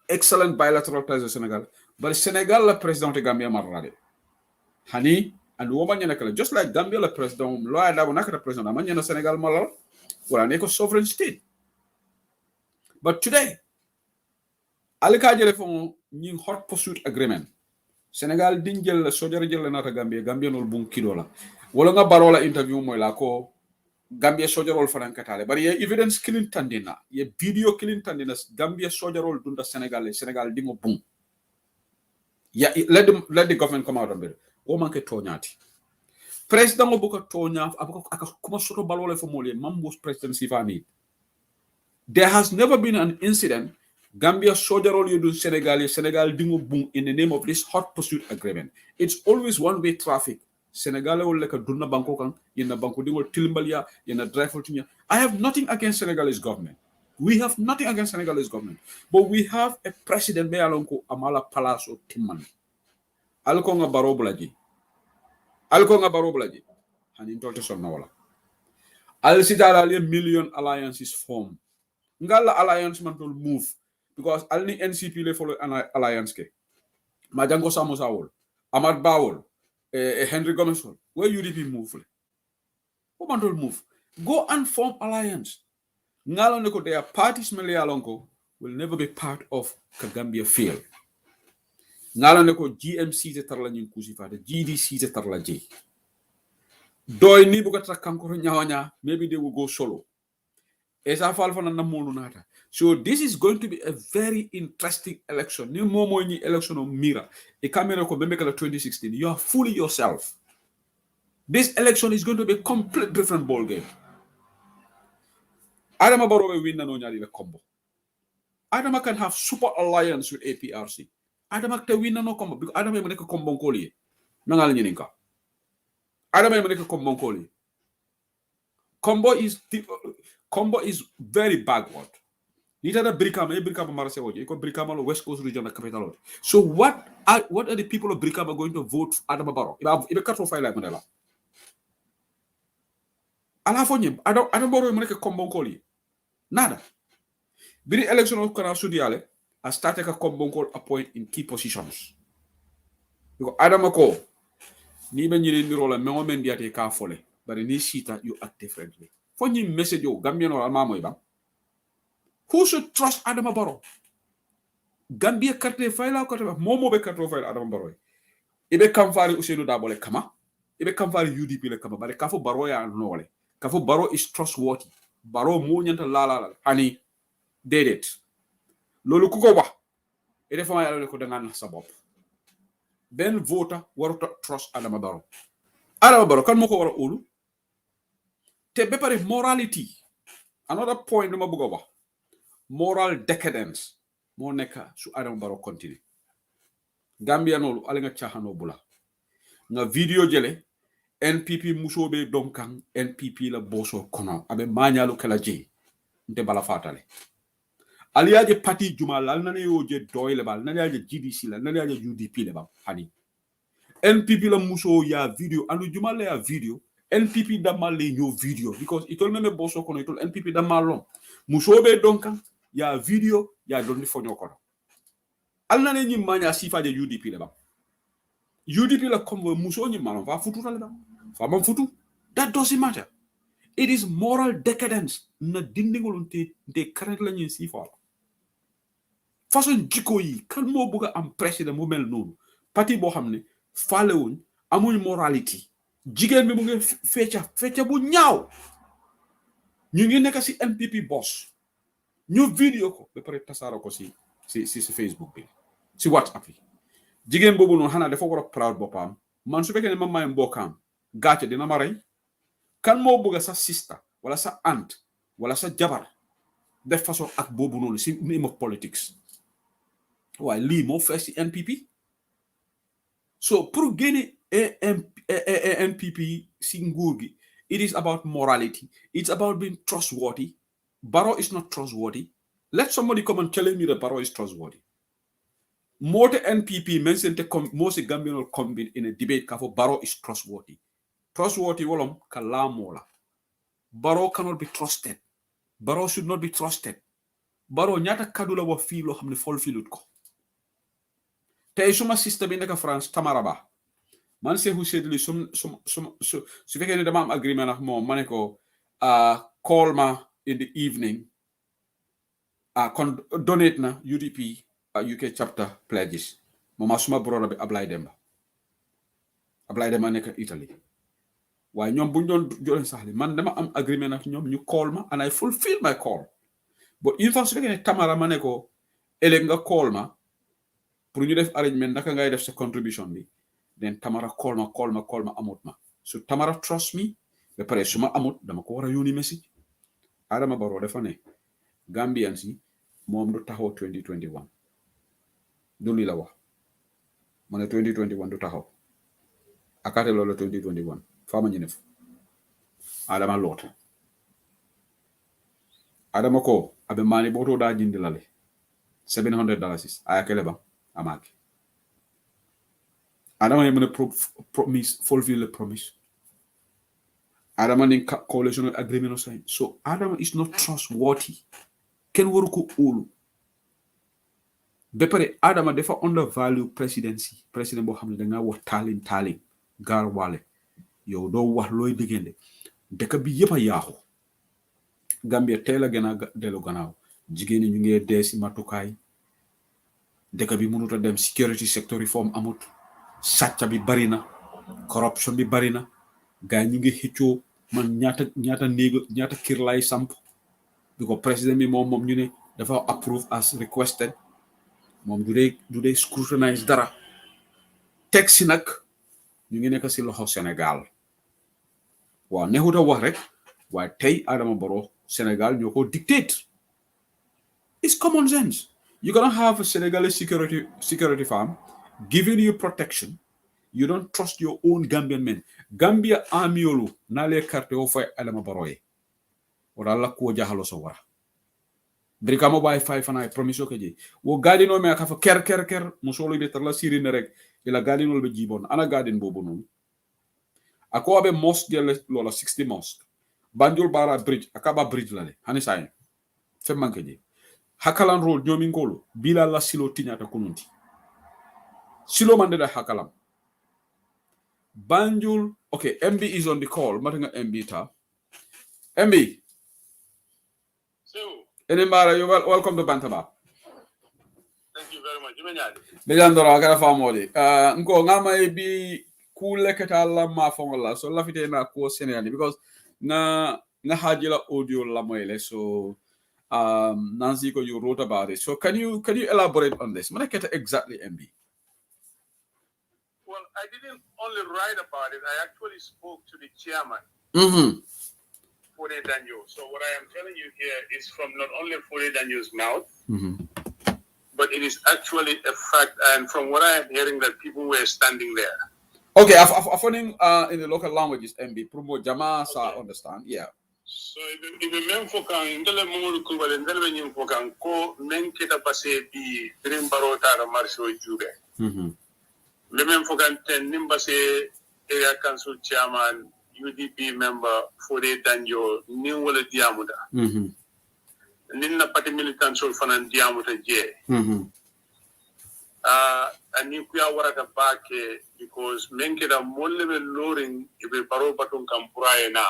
excellent bilateral ties with Senegal but Senegal la president de Gambia marrade hani and woman yanakala just like Gambia la president lo ada bonaka president amanya Senegal malal wala neko sovereign state. But today, alika jele fon ñi hot pursuit agreement Senegal din jël la sojara jël la nata Gambia nol bun kilo la wala nga barola interview moy la ko Gambia sojarol fanan katale bari ye evidence kilin tandina ye video kilin tandina Gambia sojarol dunda Senegal dingo bun ya let the government come out of it o manke toñati president obuka toña aka kuma soto balole fo mole mambos presidency fani there has never been an incident Gambia sojarol yudu Senegal dingo bun in the name of this hot pursuit agreement. It's always one-way traffic. Senegal will like a dunna banko kan yena banko dingo tilimbalia yena drive tinya. I have nothing against Senegalese government. We have nothing against Senegalese government, but we have a president be alonko amala palaso timman. Alko nga baro bulaji. Hanin tolte sonna wala. Al sitala le million alliances form. Ngala alliance man tol move because alni NCP le follow an alliance ke. Majango Samosawol, Ahmad Bawol, Henry Gomez, where UDP move? Who man tol move? Go and form alliance. Ngalo neko their parties mele alonko will never be part of Kagambia field. Ngalo neko GMC te tarla nyin kusifa de GDC te tarla J. Doy ni bugata kankoro nyawanya, maybe they will go solo. So this is going to be a very interesting election. Ni momo ni election of Mira. E camera ko bembe kala 2016. You are fooling yourself. This election is going to be a complete different ball game. Adama Barrow will win no nyari le combo. Adama can have super alliance with APRC. Adama can win no combo because Adama make a combo koli. Nangal nyininka. Adama make a combo koli. Combo is very backward. Nita da Brikama Marasewoje, Brikama West Coast Regional Capital. So what are the people of Brikama going to vote for Adama Barrow? If a cut file like Manila. Alafonye, Adama Barrow make a combo call. Nada. Biri election of Kana Sudiale, I started a combo call appoint in key positions. Because Adama ko, ni ben yini mirola mengo men diate ka fole, but in this sheet you act differently. Fonyi message yo Gambian or Almamo ibang. Who should trust Adama Barrow? Gambia carte file out momo be carte file Adama Barrow. Ibe kamfari Usenu Dabole kama. Ibe kamfari UDP le kama. But Kafo Barrow ya nole. Kafo Barrow is trustworthy. Barrow mo nyanta la. Hani did it. Lolu kuko wa. Ede fama ya ko dangan sa bop. Ben voter waruta trust Adama Barrow. Adama Barrow kan moko wara olu. Te be pare morality. Another point ma bugo wax. Moral decadence mo neka su Adama Barrow continue. Gambia nolu ale nga chahano bula. Nga video jele NPP musobe donkang NPP la boso kono abe manyalo kala je nte bala fatale. Aliaje parti jumal al nane yo je doyle bal nane aje GDC la nane aje UDP le ba hani. NPP la muso ya video anu jumal la ya video NPP damal le nyo video because itol meme boso kono itol NPP damal lom. Musobe donkang ya video ya donni fonyo kono. Al nane nyi manya sifa je UDP le ba. UDP la comme muso nyi malon va futu le ba. Fa mam futu. That doesn't matter. It is moral decadence na dindingol te current la nyi sifa. Façon jiko yi kan mo buga am president mo mel nonu. Parti bo xamne falé wuñ amuñ morality. Jigen bi mu ngi fecca bu ñaaw. Ñu ngi nekk ci NPP boss. Ñu video ko be pare tassaro ko ci Facebook bi ci WhatsApp yi jigen bobu non xana dafa wara proud bopam man su fekkene mam may mbokam gatcha dina ma ray kan mo bëgg sa sister wala sa aunt wala sa jabar def façon ak bobu non ci name of politics way li mo fess ci NPP so pour gagner NPP ci nguur gi it is about morality, it's about being trustworthy. Barrow is not trustworthy. Let somebody come and tell me that Barrow is trustworthy. More the NPP mentioned most Gambian will come in a debate for Barrow is trustworthy. Trustworthy wolom kalamola. Barrow cannot be trusted. Barrow should not be trusted. Barrow nyata kadula wa filo hamne fol filut ko. Tay suma sister bi nek France Tamaraba. Man se who said su fekkene dama am agreement ak mom maneko call ma in the evening donate na UDP UK chapter pledges mama suma brother bi Ablay Demba nekk Italy waaye ñoom buñ doon joleen saxli man dama am agreement ak ñoom ñu call ma and I fulfill my call but une fois su fekkee ne Tamara ma ne ko ëllëg nga call ma pour ñu def arrangement naka ngay def sa contribution bi then Tamara call ma amut ma so Tamara trust me ba pare su ma amut dama ko war a yónni message Adama Barrow dafa ne Gambian si moom du taxaw 2021 du li la wax ma ne 2021 du taxaw akate loolu 2021 fama ñu nef Adama lot Adama ko abe mani boto da jindi lale $700 ayakele ba amaki Adama yemene promise fulfill the promise Adama nin coalition agreement sign so Adama is not trustworthy ken waru ko ulu bepare Adama dafa undervalue presidency president boo xam ne da nga wax taalin gaar waale yow doo wax looy diggante dëkk bi yëpp a yaaxu Gambia teel a gën a dellu gannaaw jigéen ñi ñu ngi dee si matukaay dëkk bi mënut a dem security sector reform amut sàcca bi bari na corruption bi bari na gaa ñu ngi xëccoo man ñaata kër lay samp bi ko président bi moom ñu ne dafa approve as requested moom du dee scrutinize dara teg si nag ñu ngi nekk si loxo Sénégal waaw neexut a wax rek waaye tey Adama Barrow Sénégal ñoo ko dictate it's common sense you're gonna have a Senegalese security firm giving you protection you don't trust your own Gambian men Gambia amiolu nale carte o fay Adama Barrow ye wala la ko jahalo so wara brikamo bay fay fana promiso ke je wo gadino me ka fa ker musolo be tar la sirine rek ila gadino be jibon ana gadin bobu non ako abe mosque de lola 60 mosque Banjul Bara bridge akaba bridge lale hani say fe manke je hakalan road nyomi ngolo bila la silo tinyata kununti silo mande da hakalam Banjul okay MB is on the call matinga MB ta MB so Enembara, you're welcome to Bantaba. Thank you very much. Bejandora agara famodi. Nko ngama bi kule ketala ma fongola. So lafite na ko Senegal because na hajila audio la moele. So Nancy you wrote about it. So can you elaborate on this? Manaketa exactly MB. Well, I didn't only write about it. I actually spoke to the chairman. Mm-hmm. Fode Danjo. So what I am telling you here is from not only Fode Danjo's mouth, but it is actually a fact. And from what I am hearing, that people were standing there. Okay, I've in the local languages, MB. Promo Jama sa understand. Yeah. So if the men fokan indele mo ko wala indele nyim fokan ko men kita passe bi dream barota da marso jube. Le men fokan ten nimbase area council chairman UDP member Fode Danjo ni wala diamuda. Ninna party militant sol fanan diamuda je. And ni kuya warata baake because men kita molle be loring ibe baro baton kampuraye na.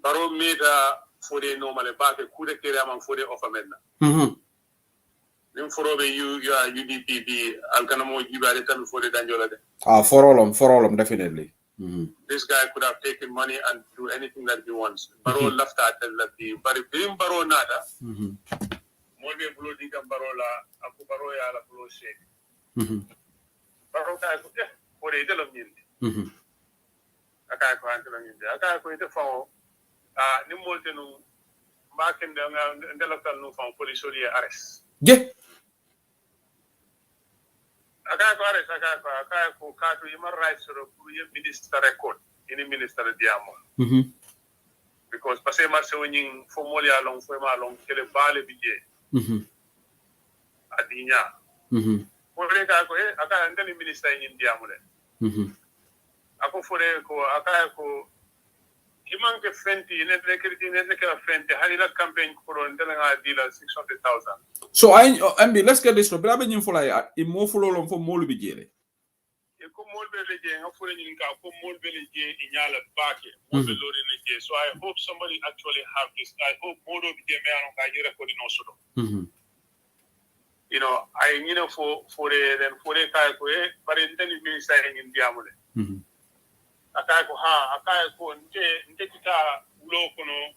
Baro meda Fode normale baake kude kere am Fode offer menna. Nim forobe you are UDP bi alkana mo jibale tan Fode Danjo la de. For all definitely. This guy could have taken money and do anything that he wants. Baro left at the but if Baro nada, Molbe Blue Diga Barola, Apu Baro ya la Blue Shake. Baro for a deal of Yin. Akako Antelon, Akako the phone, Nimoltenu, Mark and the local from police arrest. Yeah. Akako Katu human rights minister record in minister diamo. Because Pase Marse winning for Molia long for my long Kele Bale Bije. Adinya. Ako aka ndani minister in diamo. Ako fore ko akako Kimanke Fenti in the Fenti Halila campaign for Ndelanga dealer 600,000. So MB, let's get this straight. But I've been for like in more follow for more bigere. So I hope somebody actually have this. I hope more of the recording also. you know, I for the kai ko but in the minister in Diamole. Akai ko akai ko nte kita ulo kono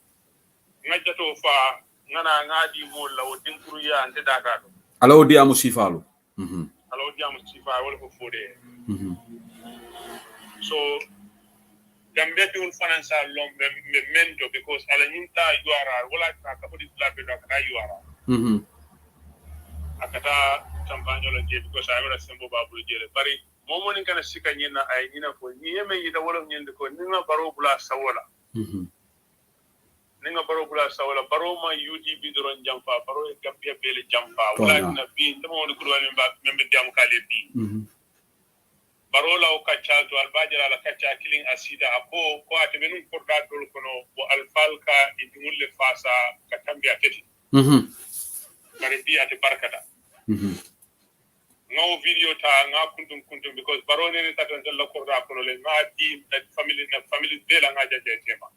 ngajato fa ngana ngadi mo lawo dinkuru ya nte daga do. Alo diamu sifalo. Alo diamu sifa wala ko for the. So Gambia will financial long memento because alaninta URR wala ka ko di labe do ka URR. Akata campagne la je because I wala sembo babu je le bari momo ni kana sika nyina ay nyina ko nyeme yida wala nyende ko ninga baro bula sawala. Ninga baro bula sawala baro ma UDP doron jampa baro e Gambia bele jampa wala na bi ndamo woni kurwa membe jam kale bi. Barola o kacha to albajira la kacha killing asida apo ko atebenu korda dol kono bo alfalka idumulle fasa katambi ateti bari bi ate barkata no video ta nga kuntum because barone ne tatan dalla korda kono le nga di family de la nga jaje tema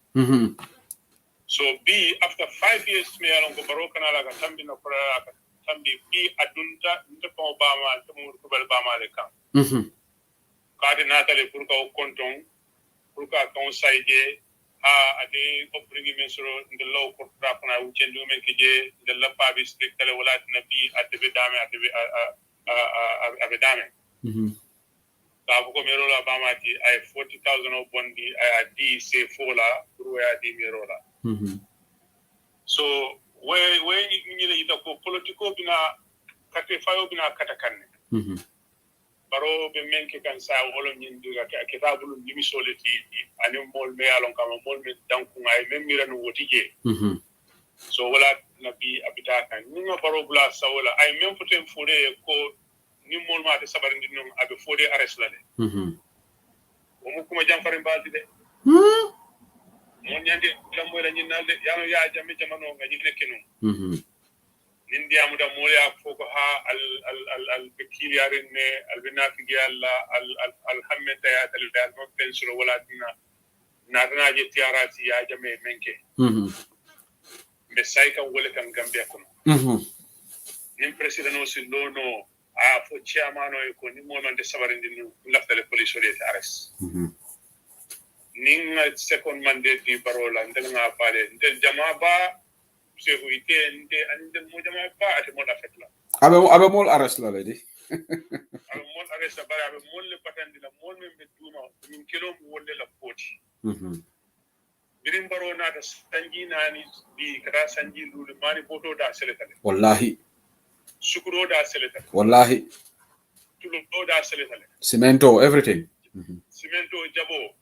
so bi after 5 years me alon ko baroka na la katambi na korda katambi bi adunta ndepo bama tamo ko bama le kan kade natale pour ka konton pour ka conseiller ade ko bringi mesoro de law ko trapna wu cendu men kije de la pabi strict tele wala nabi atebe dame dame ka ko mero la bama di ay 40,000 of bondi ay di se fola pour ya di mero la so we ni le ita ko politiko bina kate fayo bina katakanne baro be menke kan sa wolo nyindira ka kitabul dimisole ti ani mol me alon kama mol me danku ngai memira no wotije so wala nabi abita kan ninga baro bula sawala ay mem foten fode ko ni mol ma de sabarindi non abe fode arrest la de o mu kuma jam farin baldi de mon nyande lambo la nyinalde yano ya jamme jamano ngaji nekenu nindi amuda moya foko ha al bekiliyarin ne al binafigi alla al hammeta ya tal dal non pensuro wala dina na je tiarati ya jame menke be sayka wala kan Gambia kono nim president o si lono a fo chairman o ko ni mo non de sabarindi no laftale police o de arrest ninga second mandate di parola ndel nga pale ndel jama ba se huite nde ande mo jama ba ate mo afetla abe mol arrest la lady abe mol arrest ba abe mol le patandi la mol men be duma min kilo mo wolle la poti birim baro na da sanji nani bi kata sanji lulu mani boto da seletale wallahi sukuro da seletale wallahi tulo da seletale cemento everything cemento jabo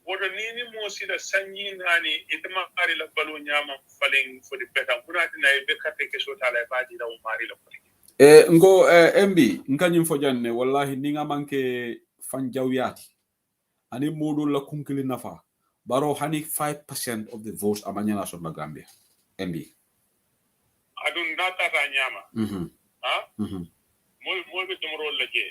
wodo nini mo sida sanyi nani itama ari la balo nyama falen for the better kuna tina be kate ke so tala ba di da mari la ngo MB nkanyim fo janne wallahi ninga manke fan jawyati ani modul la kunkili nafa baro hani 5% of the votes amanyana so na Gambia MB adun nata ta nyama mol be tumro la je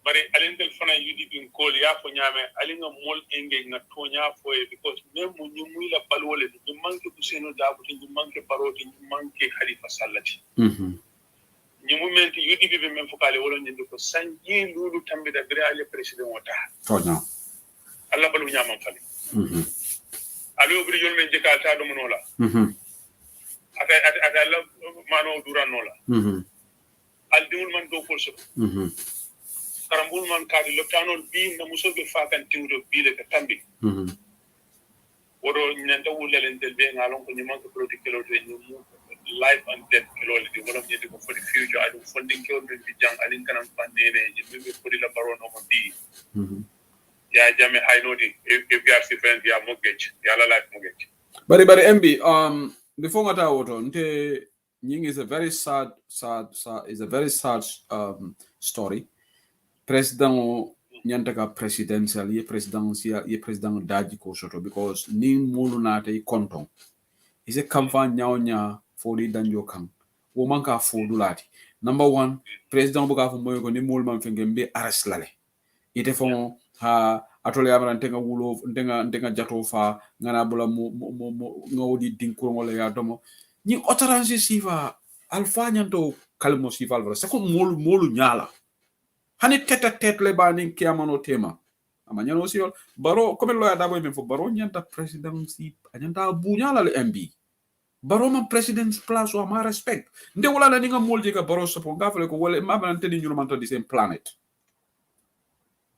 bari alindel fana yudi bin kol ya fo nyame alinga mol enge na tonya fo because même mu nyumu la balwole ni manke Useno Dabo ni manke Paroti ni manke Khalifa Sallati nyumu menti yudi be men fo kale wolo nyinde ko sanji lulu tambe da bere ale president wota tonya alla balu nyama fali alo bri jol men jeka ta do monola aka la mano duranola al diul man do ko so karambul man kadi loptanol bi na musobe fakan tiwdo bi le tambi wodo nyanta wulelen del be ngalon ko nyman ko product kilo de nyum life and death kilo le di wala nyede ko for the future adu funding kilo de bi jang alin kanam pandene jimbe ko di la baron o bi ya jame haynodi APRC friend ya mortgage ya la life mortgage bari MB before ngata woto nte nying is a very sad story. President nyantaka presidential ye president daji ko soto because ni mulu nate konton ise kamfa nyaonya fodi danjo kan wo manka fodu lati number 1 president buka fu moyo ko ni mulu man fengembe arrest lale ite fon ha atole amara ntenga wulo ntenga jato fa ngana bula mo ngawdi dinkuro wala ya domo ni otaransi sifa alfa nyanto kalmo sifal vara sako molu nyala hani teta le bani kiamano tema amanya no siol baro comme lo ya dabo men fo baro nyanta presidency anyanta bunyala le MB baro man president's place o ma respect nde wala na ninga molje ka baro so po ngafale ko wala ma ban tedi ñu man the same planet.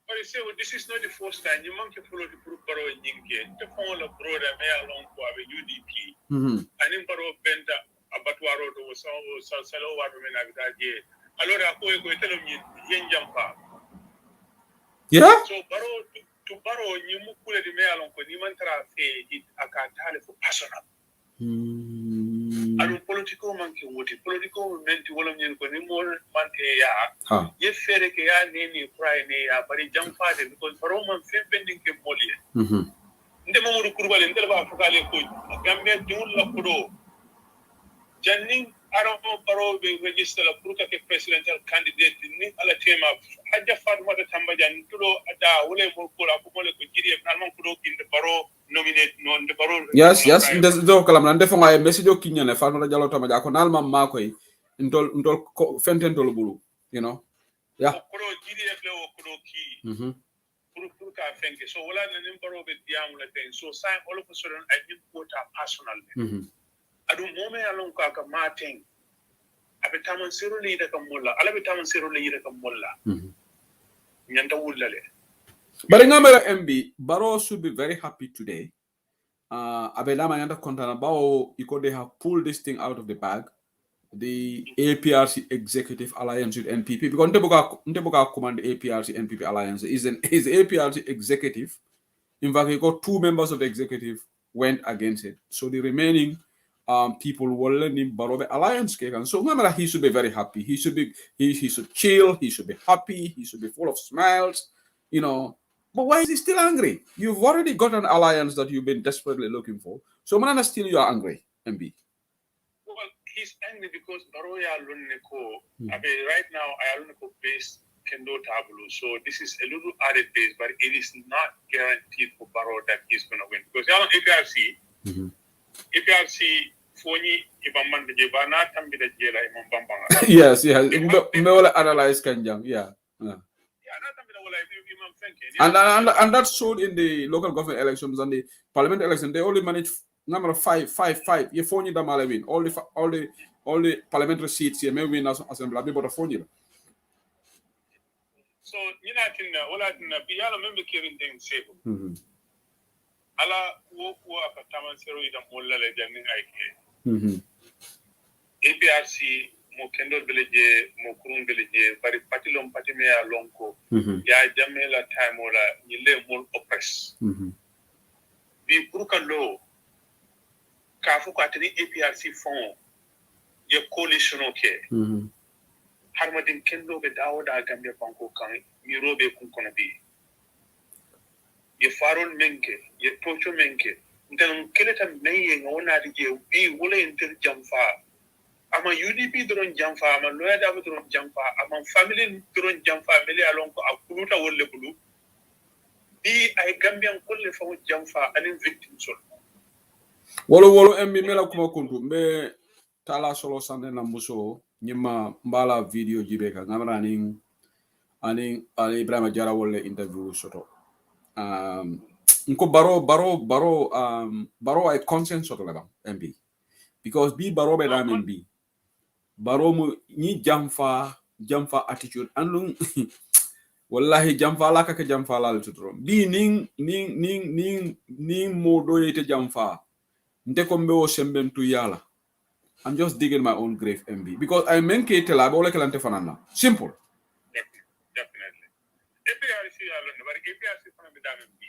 But you say, well, this is not the first time. You monkey follow the group baro nyinge. The phone la brother me along ko ave UDP. And in baro benta abatwaro do so salo wa me na bitaje. Allora ko telo mi yenjampa. Yeah? So baro to baro nyimu kule di me along ko ni man tra fe it akatale for personal. Adu political manke woti political menti wala nyen ko ni mol manke ya ye fere ke ya ni pray ne ya bari jamfade because baro man fe pending ke molie nde mamudu kurbale ndel ba fukale ko gambe dul la kudo janning aro baro be register la pour que presidential candidate ni ala tema hajja fatma ta tambajan tudo ada wala mo ko la ko mole ko jiri e kalman kudo kinde baro nominate non de baro yes do kalam nan defo ngay message o kinyane fatma jalo tama ja ko nalma ma koy ndol fenten tol bulu you know yeah kudo jiri e le o kudo ki pour ka fenke so wala nan baro be diam la ten so sign all of a sudden I did quote personal adu mome alon ka ka maten abe taman sero le da kam molla ala be taman sero le da kam molla nyanta wulale but ngamera MB baro should be very happy today abe lama nyanta kontana bawo iko they have pulled this thing out of the bag the APRC executive alliance with NPP because Ndeboga command the APRC-NPP alliance is APRC executive. In fact, he got 2 members of the executive went against it. So the remaining people were learning Barobe alliance cake. And so remember, he should be very happy. He should chill. He should be happy. He should be full of smiles, you know. But why is he still angry? You've already got an alliance that you've been desperately looking for. So Manana, still you are angry, MB. Well, he's angry because Baroya Luneko, right now, I Luneko based Kendo Tabulu. So this is a little added base, but it is not guaranteed for Baro that he's going to win. Because APRC, APRC, Foni, Ibaman de Jebana, Tambi de Jela, Imambanga. Yes. Me will analyze Kanjang, yeah. And that showed in the local government elections and the parliament election. They only managed number 5. You phone the win. All the parliamentary seats here may win as assembly, but a phone. So you know, all I can be all member carrying things safe. Ala wo akatama zero ida molla le jamin ike. APRC mo kendo beleje mo kurun beleje bari patilom patime ya lonko ya jamela time ola nyile mol oppress bi puruka lo ka fu ko atini APRC fond ye coalition okay harmadin kendo be dawoda gambe banko kan mirobe kun kono bi ye farol menke ye tocho menke ndan keleta meye ngona dige bi wala inter jamfa ama UDP doron jamfa ama loya da doron jamfa ama family doron jamfa meli alon ko akuluta wolle bulu bi ay gambian kolle fa jamfa anin victim sol wolo emmi mela kuma kuntu mbe tala solo sande na muso nyima mbala video jibeka ngamra ani Ibrahima Jara wolle interview soto nko baro ay consent soto la MB because bi baro be da MB baro mu ni jamfa attitude andum wallahi jamfa la ka jamfa la tutro bi ning mo do yete jamfa nte ko mbe o sembentu yala. I'm just digging my own grave, MB, because I menke tela bo le kelante fanana simple. Definitely. APRC alone, but APRC fan be dam MB.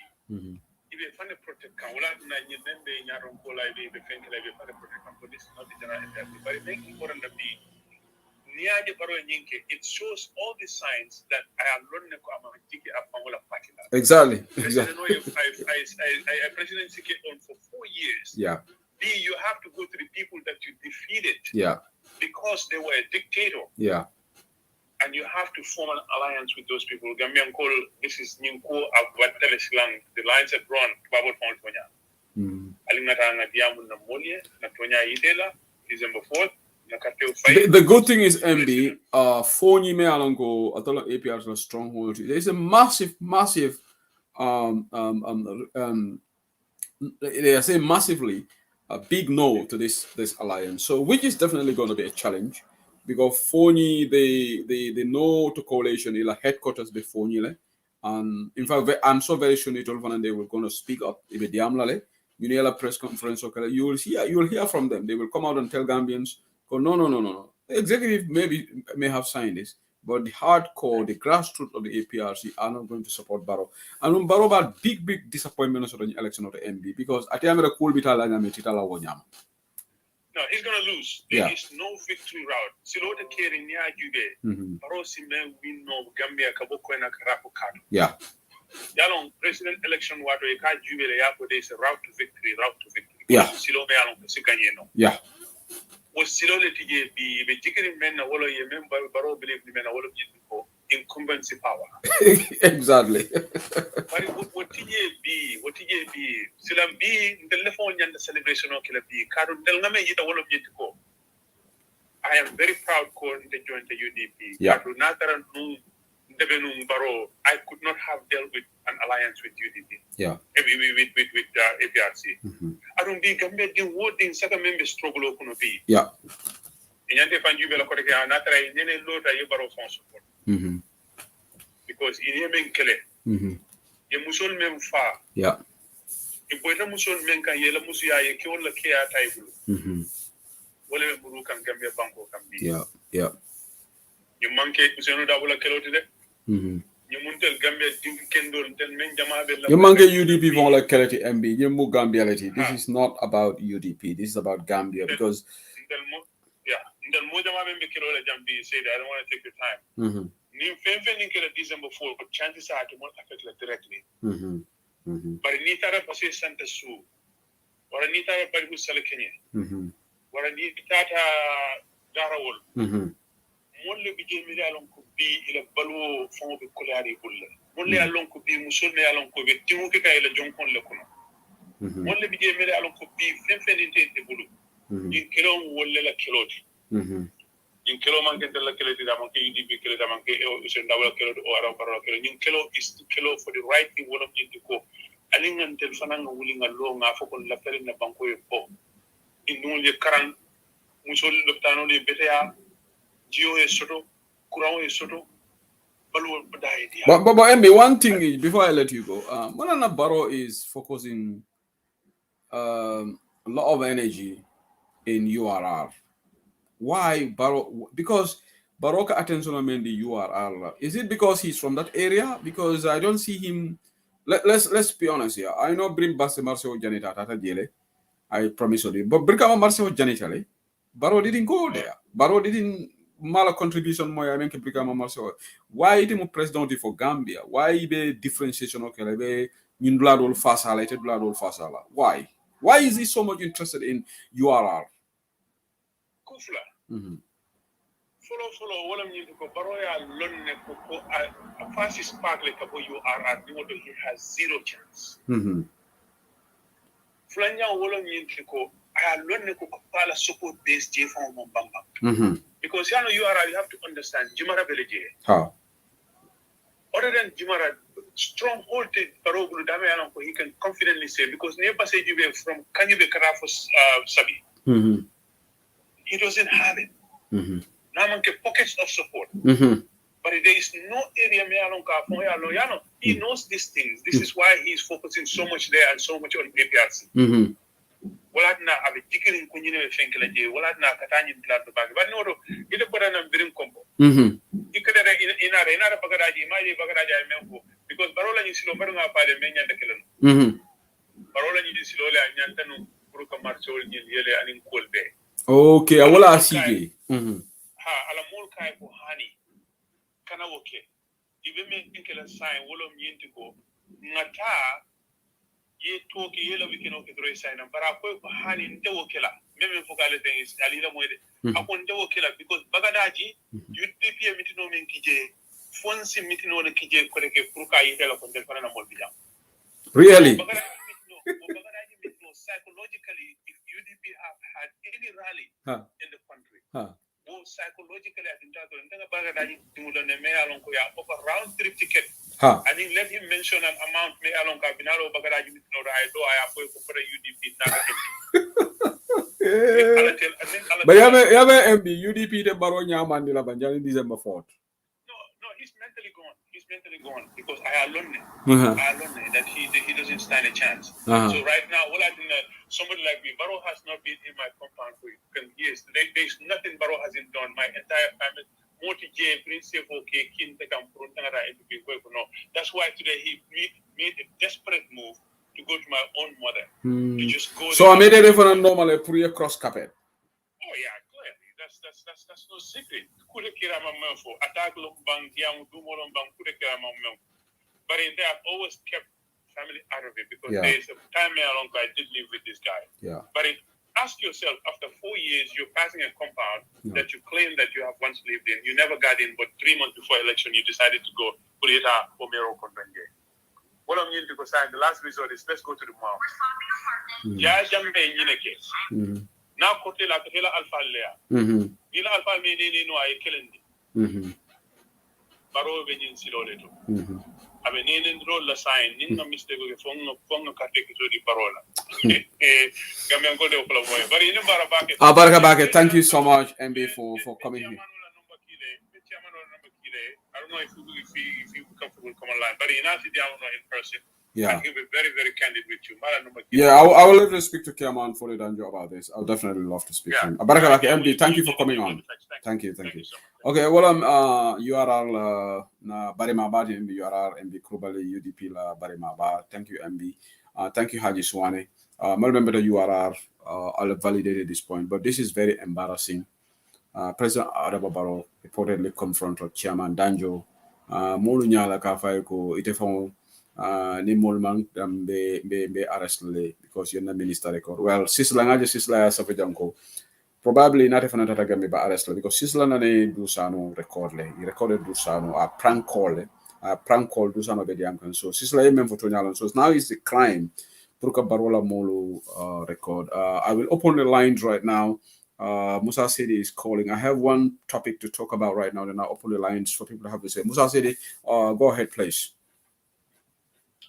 If you find a protect can wala na nyembe nyaron ko la be fenke la be fan protect can police not the general APRC, but it makes important to be niaje baro nyinke. It shows all the signs that I alone ne ko amanjiki afangola party. Exactly. I presidency on for 4 years. Yeah. You have to go to the people that you defeated. Yeah. Because they were a dictator. Yeah. And you have to form an alliance with those people. Gambian call this is Ninko Abwatele Slang. The lines are drawn to Babot Fontonya. Alimata Diamu Namolia, Natonya Idela, December 4th, The good thing is MB Fonyi me alongo atolo APRC stronghold. There's a massive they are saying massively a big no to this alliance. So which is definitely going to be a challenge because Fonyi they no to coalition ila headquarters be Fonyi le. And in fact I'm so very sure they were going to speak up if they amlale you know press conference okay you will hear from them. They will come out and tell Gambians go no. The executive may have signed this, but the hardcore, the grassroots of the APRC are not going to support Barrow. And Barrow had big disappointment on the election of the MB because at the end of the cool bitala titala wonyama. No, he's gonna lose. There is no victory route. Silo the keri niya jube. Barrow sime win no Gambia kaboko na karapo kado. Yeah. Yalong president election wato e ka jube le yapo there is a route to victory. Yeah. Silo me along sikanye no. Yeah. Was silo le tije be jikiri men na wolo ye member Barrow believe ni men na wolo jiko incumbency power. Exactly. But what tije be silam be the telefon nyanda celebration o kila be kado del ngame yita wolo jiko. I am very proud to join the UDP. Yeah. I could not have dealt with an alliance with UDP. Yeah. With APRC. I don't think I'm making wording second member struggle to be. Yeah. Because in Yemen Kele, you musul mem fa. Yeah. You put a musul menka yela musia, you kill the care table. Whatever Buru can Gambia Banco can be. Yeah. You monkey, Usano double a kilo today. You muntel Gambia Kendall, then Menjama. You monkey UDP for like Kelly MB, you move Gambia. This is not about UDP, this is about Gambia because. The Mojama Kilo Jambi said, I don't want to take the time. New Fenfening December 4, but chances are to not affect it directly. But in Nitara Pase Santa Su, or a Nitara Padu Salakenya. What I need Tata Darawol. Only became along could be in a balloon form of Colari Bulla. Only along could be Musulme along could be Timuka and John Conlacuna. Only became along could be Fenfenite the Bulu. In Kilon Wolla Kilot. In Kiloman can tell a Kiloti, UDP Kilotamanke, Sendawa Kilot or Arabara. In Kilo is to Kilo for the right thing, one of you to go. I think until Fananga willing alone, Afro Lafel in the Banco. In the current Musul Luptano de Betea, Geo is Soto, Kurao is Soto, Balu Badai. But MB, one thing is, before I let you go, Manana Barrow is focusing a lot of energy in URR. Why Barrow? Because Baroka attention on the URR. Is it because he's from that area? Because I don't see him. Let's be honest here. I know bring Basse Marcel Janita Tata Jele. I promise you. But Brikama Marcel Janitale, Barrow didn't go there. Barrow didn't mala contribution more. I mean, Brikama Marcel. Why didn't president for Gambia? Why be differentiation? Okay, be in blood all fasalated blood all fasala. Why? Why is he so much interested in URR? Kufla. Follow, what I'm going to go. Baroya learn a fast spark like URR. He has zero chance. Flanya wolo nyintiko I learn to call a support based J form on Bamba. Because you have to understand Jimara village. How? Other than Jimara, stronghold Baroglu Dame he can confidently say because never say you were from Kanyube Karafos Sabi. He doesn't have it. Namanke pockets of support. But there is no area he knows these things. This is why he's focusing so much there and so much on APRC. Waladna abe jikirin kunyine fenkela je waladna katanyi blado bag but no ide koda na birim kombo ikada inara bagadaji maji bagadaji membo because barola ni silo mbaru nga pale menya ndekelano barola ni silo le anyanta no pour ko marchol ni yele anin kolbe okay wala asige ala mol kay ko hani kana woke ibe men kela sign wolo myenti ko ngata ye toki yela wikino ke dro sign bara ko hani ndewo kela meme fokale ten is alila moyde akon ndewo kela because bagadaji UDP mitino men kije fonsi mitino le kije ko ke pour ka yitela ko del fana mol bijam really bagadaji mitino psychologically if UDP have had any rally in the country Psychologically, I think that may along offer round trip ticket. I think let him mention an amount may along Cabinalo Bagaraji no I do I have for the UDP. But you have MB UDP the Baronia Mandela Banjani December 4th. No, he's mentally gone. He's mentally gone because I alone that he doesn't stand a chance. So right now, what I think that somebody like me, Baro has not been in my compound for years. There's nothing Baro hasn't done. My entire family, that's why today he made a desperate move to go to my own mother. To just go. So I made a different normally pre cross carpet. Oh yeah, clearly. That's no secret. But they have always kept family out of it because there's a time along I did live with this guy. Yeah. But ask yourself, after 4 years, you're passing a compound that you claim that you have once lived in. You never got in, but 3 months before election, you decided to go put it out for Mero Convenge. What I'm going to go sign, the last resort is let's go to the mall. Yeah, Jambe in a case. Now, Kotela Alpha Lea. Nila Alpha Mini no I killing. Baro Benin Siloleto. I mean, in roll the sign, in no mistake with the phone of Katik Parola. Thank you so much, MB, for coming here. I don't know if you comfortable come online, but in person. Yeah. He'll be very, very candid with you. Yeah, I will love to speak to Kiaman for the Danjo about this. I'll definitely love to speak to him. MB, thank you for coming on. Thank you. So okay, well, URL na Barima Badi MB URL MB Krubali UDP la Barima Ba. Thank you, MB. Thank you, Haji Swane. I remember the URL. I'll validate at this point, but this is very embarrassing. President Adaba Barrow reportedly confronted Chairman Danjo. Molu nyala ka fay ko ite fon ni molman be arrest le because you're not minister record. Well, Sisla ngaje Sisla ya safajanko. Probably not if another game be arrest le because Sisla na ne Dusano record le. He recorded Dusano a prank call le. A prank call Dusano be diamkan. So Sisla yemen for Tonyalon. So now is the crime. Pruka Barola Molo record. I will open the lines right now. Musa Sidi is calling. I have one topic to talk about right now, then I'll open the lines for people to have to say. Musa Sidi, go ahead, please.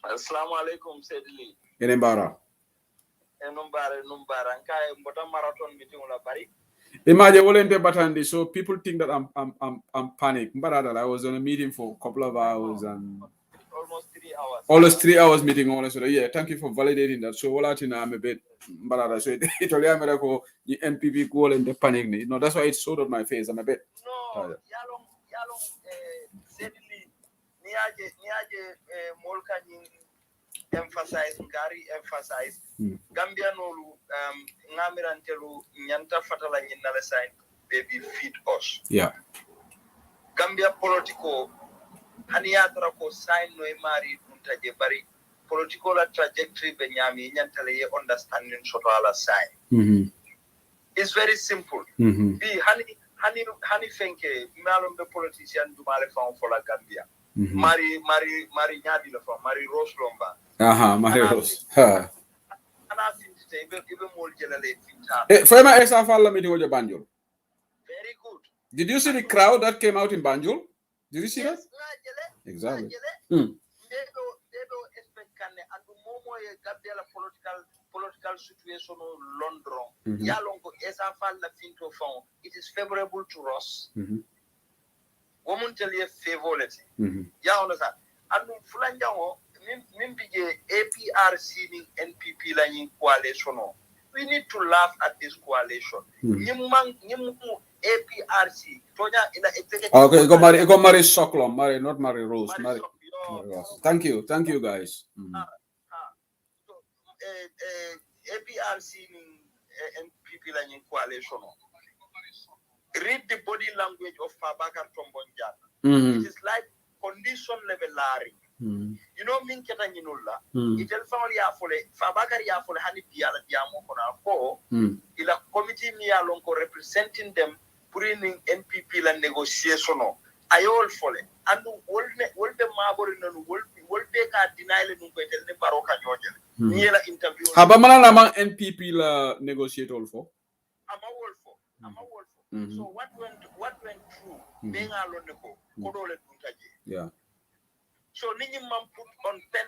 Assalamu alaikum, Sedili. Enembara. Numbara. Nkai mbota marathon meeting ula bari. Imagine volunteer batandi, so people think that I'm panic. Mbara, I was on a meeting for a couple of hours and almost 3 hours. Almost 3 hours meeting. So yeah, thank you for validating that. So I'm a bit Mbara. So it only America the NPP goal and the panic. No, that's why it showed on my face. I'm a bit. No, yalong. Sedili niaje molka emphasize Gambia nolu ngamirantelu nyanta fatala nyinale sign baby feed us. Yeah. Gambia political haniyatra ko sign no mari untaje bari political trajectory benyami nyantale ye understanding sotala sign. It's very simple. Be hani fenke malombe politician du male fa for la Gambia. Mari nyadi la fa Mari Rose Lomba. Mari Rose. Ha. Ana fintite be mol jelale finta. Frema esa falla meeting with Banjul. Very good. Did you see the crowd that came out in Banjul? Did you see that? Exactly. They don't expect and momo e Gambia political situation London. Yalongo esa falla finto fon. It is favorable to us. Woman tell you favorability. Ya understand? And Fulanjango, Mimbige APRC-NPP line coalition. We need to laugh at this coalition. Nimu APRC. Okay, go Mari Soklom, not Mari Rose. Mari Rose. Thank you, guys. So, APRC-NPP line coalition. Read the body language of Fabakar Tombonjan. It is like condition levelary. You know, min keta nyinulla. Itel family afole Fabakar yafole hani biala diamo kona ko. Ila committee mi alonko representing them bringing NPP la negotiation. Ayol fole. Andu wolbe mabori nanu wolbe ka deny le nunko etel ne baroka nyojele. Niela interview. Habamana nama NPP la negotiate all for. Ama wolfo. So what went through? Yeah. So Ninimam put on pen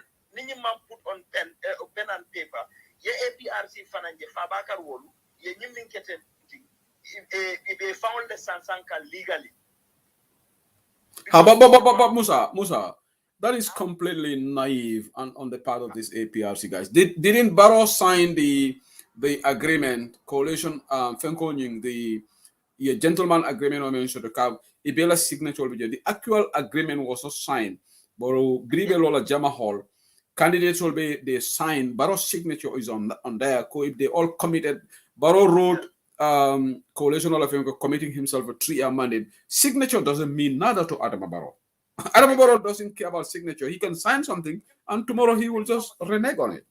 and paper. Ye APRC fananje Fabakar wolu. Ye nyimin kete if they found the Sansanka legally. But Musa, that is completely naive on the part of this APRC guys. Didn't Barrow sign the agreement, coalition, the gentleman agreement on mentioned the cab, Ibela signature video. The actual agreement was not signed. Barrow Gribe Lola Jama Hall. Candidates will be they sign. Barrow's signature is on there. If they all committed, Barrow wrote coalition of committing himself a 3-year mandate. Signature doesn't mean nada to Adama Barrow. Adama Barrow doesn't care about signature. He can sign something and tomorrow he will just renege on it.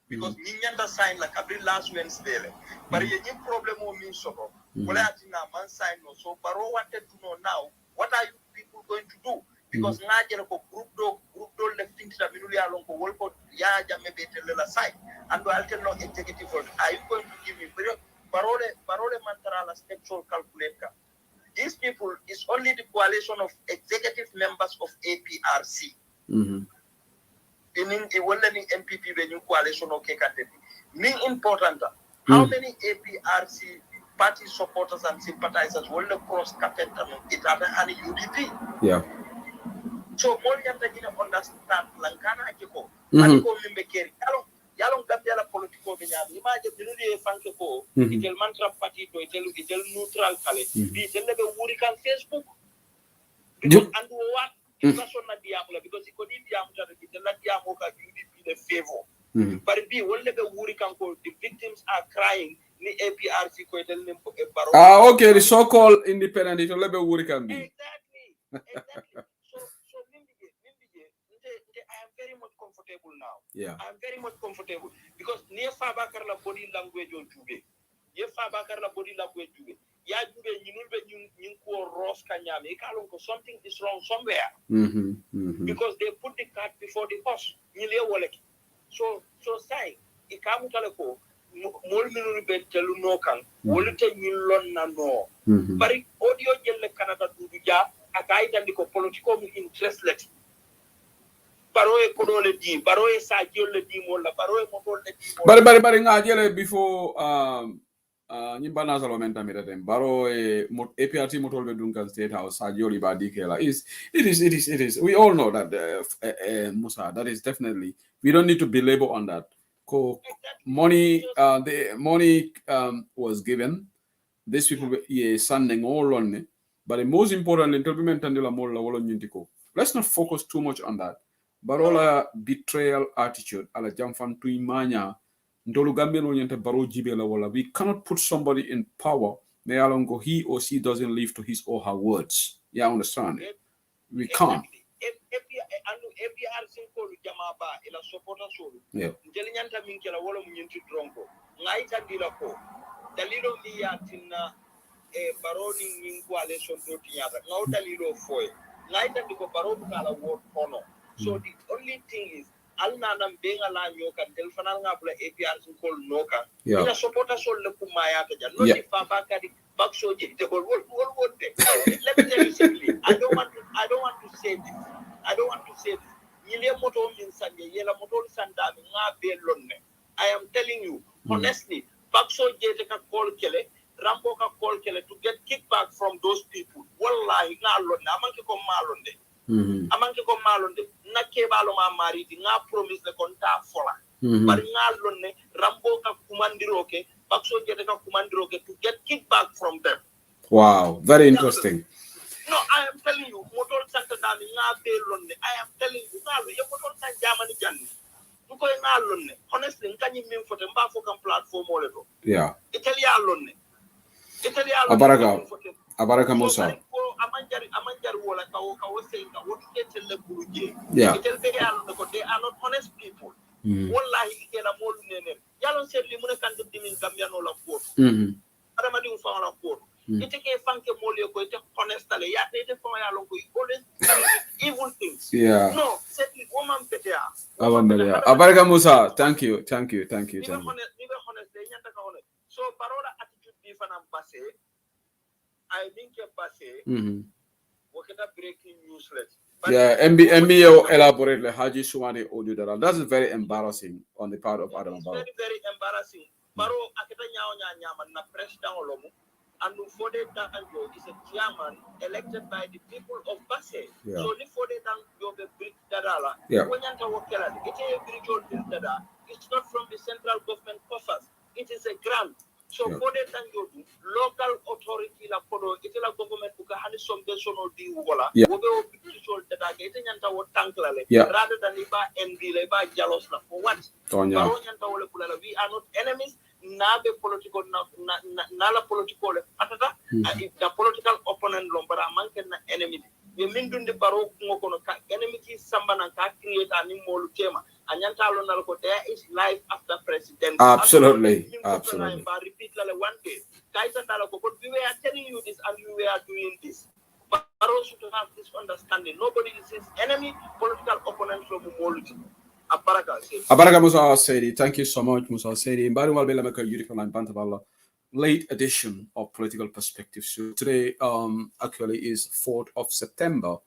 Because Ninyanda signed like every last Wednesday. But you problem with me so man sign no. So Barrow wanted to know now what are you people going to do? Because now group do left things that we along for work ya maybe tell the side. And I'll tell no executive are you going to give me Barrow Mantarala sexual calculator? These people is only the coalition of executive members of APRC. In NPP when you coalition of KKTP. Me important. How many APRC party supporters and sympathizers will cross carpet it and UDP? Yeah. So more you have to understand Lankana Akiko. Akiko Mimbekeri. Yalong Gabriela political Vinyam. Imagine the Fankeko, Itel Mantra Party to Itel neutral Kale. Itel never Wurikan Facebook. Because and what? Because he could be the favor. But be only the Wurikan the victims are crying. Okay, the so-called independent it will be Wurikan be. Exactly. So I am very much comfortable now. Yeah. I am very much comfortable because near Fabakar la body language on Jube. Ye Fabakar la body language Jube. Ya Jube you Ross Kanyame. Something is wrong somewhere. Because they put the cart before the horse. So say Ikamutaleko more minute telu no kan wolite nyilon na no. Bari audio jelle Canada duja akaita ndiko political interest let. Baroe kodole di baroe sa jolle di molla baroe motol di bari ngajele before nyimbana salo mentamira dem baroe APRC motol be dunkan state house sa joli ba dikela it is we all know that Musa that is definitely we don't need to belabor on that. Money the money was given. These people were sending all on it. But the most important let's not focus too much on that. Barola betrayal attitude ala jamfan tuimanya ndolu gambelo nyente baro jibela wala. We cannot put somebody in power mayalongo he or she doesn't live to his or her words. Yeah, understand? We can't. APRC ko jamaba ila supporter solo. Yeah. Njelinyanta minkela wala munyenti drongo. Ngaita dila ko. Dalilo liyatina baroni mingu alation doti yada. Ngau dalilo foy. Ngaita diko baroni kala word ono. So the only thing is alnana mbenga la nyoka telefonal ngabula APRC ko noka. Ila supporter solo kumayata ja. No di fabaka di baksoje the whole world. Let me tell you simply. I don't want to say this. I am telling you, honestly, Bakso Jete call Kele, Rambo call Kele to get kickback from those people. Wallahi, Amanke Malonde, Nakebaloma Mariti, Na promise the contact for but Rambo Kumandiroke, Bakso Jete Kumandiroke to get kickback from them. Wow, very interesting. No, I am telling you, motor center I am telling you, your motor center Germany Jan. Honestly, can you mean for the Bafokan platform or level? Yeah. Italian. Abaraka Musa. Amanjar Walla was saying, what to get in the Buruji. Yeah. They are not honest people. Wallahi, get a more name. Yalon said Limuna can do in Gamiano of court. Adamadu found a court. It take a funky molly, honestly, yet they for always evil things. Yeah. No, certainly woman better. Alhamdulillah. Abaraka Musa, thank you. Nibe honest, they nyanta ka honest. So parola attitude bi fanam passé, I think passé. Wakita breaking news let. Yeah, MBO elaborate le Haji Suwani audio that. That's very embarrassing on the part of Adam Barrow. It's very embarrassing. Barrow akita nyama na president olomu. And Fode Tanjo is a chairman elected by the people of Basse. Yeah. So the Fode Tanjo be bridge dadala. Yeah. It's not from the central government coffers. It is a grant. So Fode Tanjo local authority la kodo itela government buka hani sombe sono di ugola. Obe o bridge dada ite nyanta wo tanklale. Rather than iba envy iba jealous la for what? Baro nyanta wole kulala. We are not enemies. Nabe political nala political atata the political opponent lombara manken na enemy we mindundi baro ngokono ka enemy ki sambana ka create ani molu tema anyanta lo nal ko there is life after president. Absolutely. Repeat lale one day kaisa tala ko, but we were telling you this and you were doing this. Baro should have this understanding. Nobody is his enemy, political opponent from molu. Abaraka Musa Sedi, thank you so much, Musa Sedi. Late edition of Political Perspective. So today actually is 4th of September,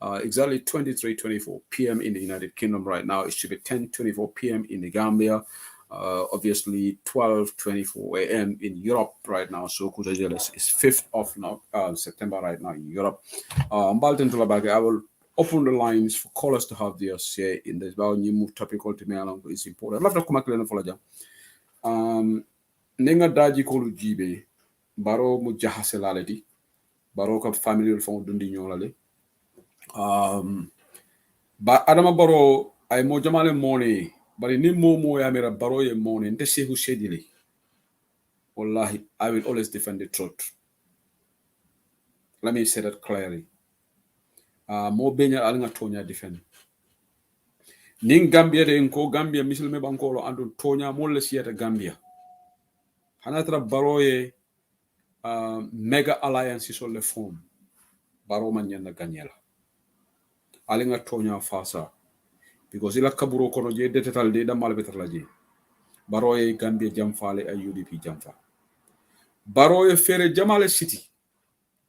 exactly 23:24 p.m. in the United Kingdom right now. It should be 10:24 p.m. in the Gambia. Obviously 12:24 a.m. in Europe right now. So Kujajeles is 5th of September right now in Europe. I will open the lines for callers to have their say in this. Well, new move topical to me along is important. I love to come back for Laja. Nenga daji kolu jibe baro mu jahase laledi baro ka family fon dundi nyolale. Ba adama baro ay mo jamale mone bari ni mo ya mera baro ye mone nte sehu sedile. Wallahi, I will always defend the truth. Let me say that clearly. Mo benya alinga tonya defend ning Gambia de ko Gambia misilme bankolo andu tonya mo le siata Gambia hanatra baroye mega alliance sur le form baro man nyanda ganyela alinga tonya fasa because ila kaburo kono je detetal de damal betala je baroye Gambia jamfale ay UDP jamfa baroye fere jamale city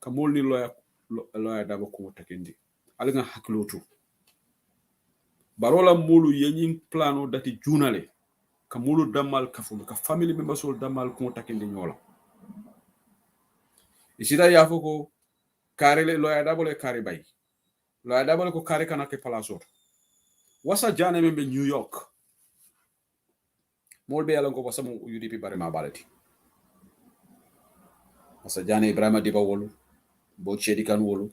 kamol ni loya daba ko takendi alinga haklotu barola mulu yenyin plano dati junale ka mulu damal kafum ka family members ol damal ko takende nyola isida yafo ko kare le loya dabole kare bay loya dabole ko kare kana ke palaso wasa jane membe New York molbe yalon ko wasa mo UDP bare ma balati wasa jane Ibrahima Diba wolu bo chedi kan wolu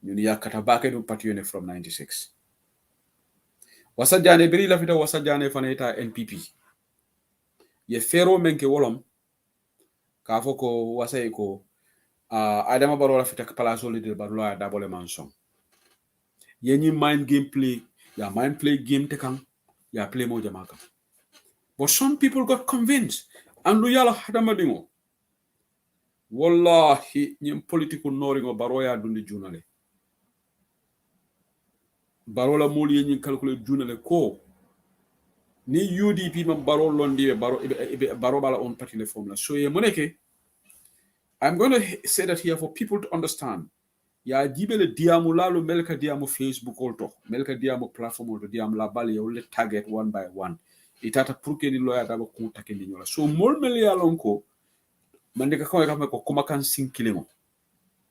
ñun yakata baake do patiyone from 96 wasa jane biri la fita wasa jane faneta NPP ye fero menke wolom ka foko wasa ko Adama Barrow la fita palaso le de barlo dabole manson ye ñi mind gameplay ya mind play game te kan ya play mo jamaka but some people got convinced and lu yalla hadama dingo wallahi ñim political noringo Barrow ya dundi junale Barrow la mol ye ñi calculer junale ko ni UDP mam Barrow londi Barrow bala on party le form la so ye moneke I'm going to say that here for people to understand ya jibele diamu lalu melka diamu Facebook olto melka diamu platform olto diamu la bali ya ule target one by one itata purke ni loya daba kuntake ni nyola so mol mele ya lonko mandika kwa kama ko kuma kan sinkilingo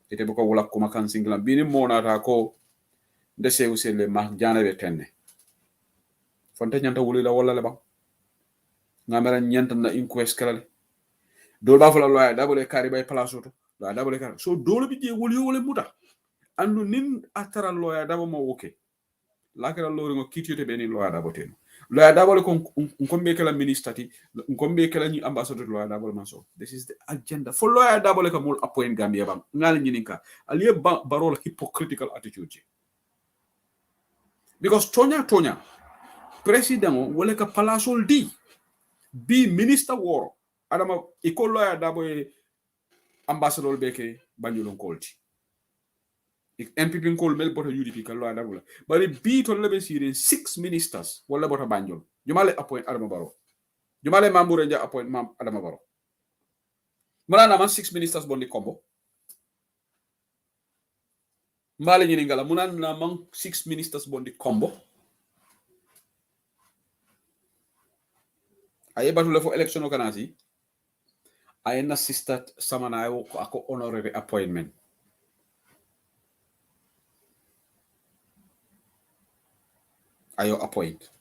ite bako wala kuma kan sinkilan bini mona ta ko ndese usele ma jana be tenne fonta nyanta wulila wala le ba ngamera nyanta na inquest kala do ba fala loya daba le kari bay place auto loya daba le kari so do bi je wole muta andu nin atara loya daba mo woke lakira lori ngo kitiote beni loya daba ten loya daba ko ngombe kala ministati ngombe kala ni ambassador loya daba manso this is the agenda for loya daba ko mol appoint Gambia bang ngal nyininka aliye barol hypocritical attitude because tonya president wala ka palasol di bi minister war adama iko loya daba ambassador beke banyulon kolti NPP kol mel bota UDP ka lawyer dabula bari bi to lebe sire 6 ministers wala bota banjol jumale appoint Adama Barrow jumale Mamboure Njie appoint Mam Adama Barrow murana man 6 ministers bondi combo mbale nyini ngala munana man 6 ministers bondi combo aye batule fo election o kanasi aye na sister samana ayo ako honorary appointment ayo appoint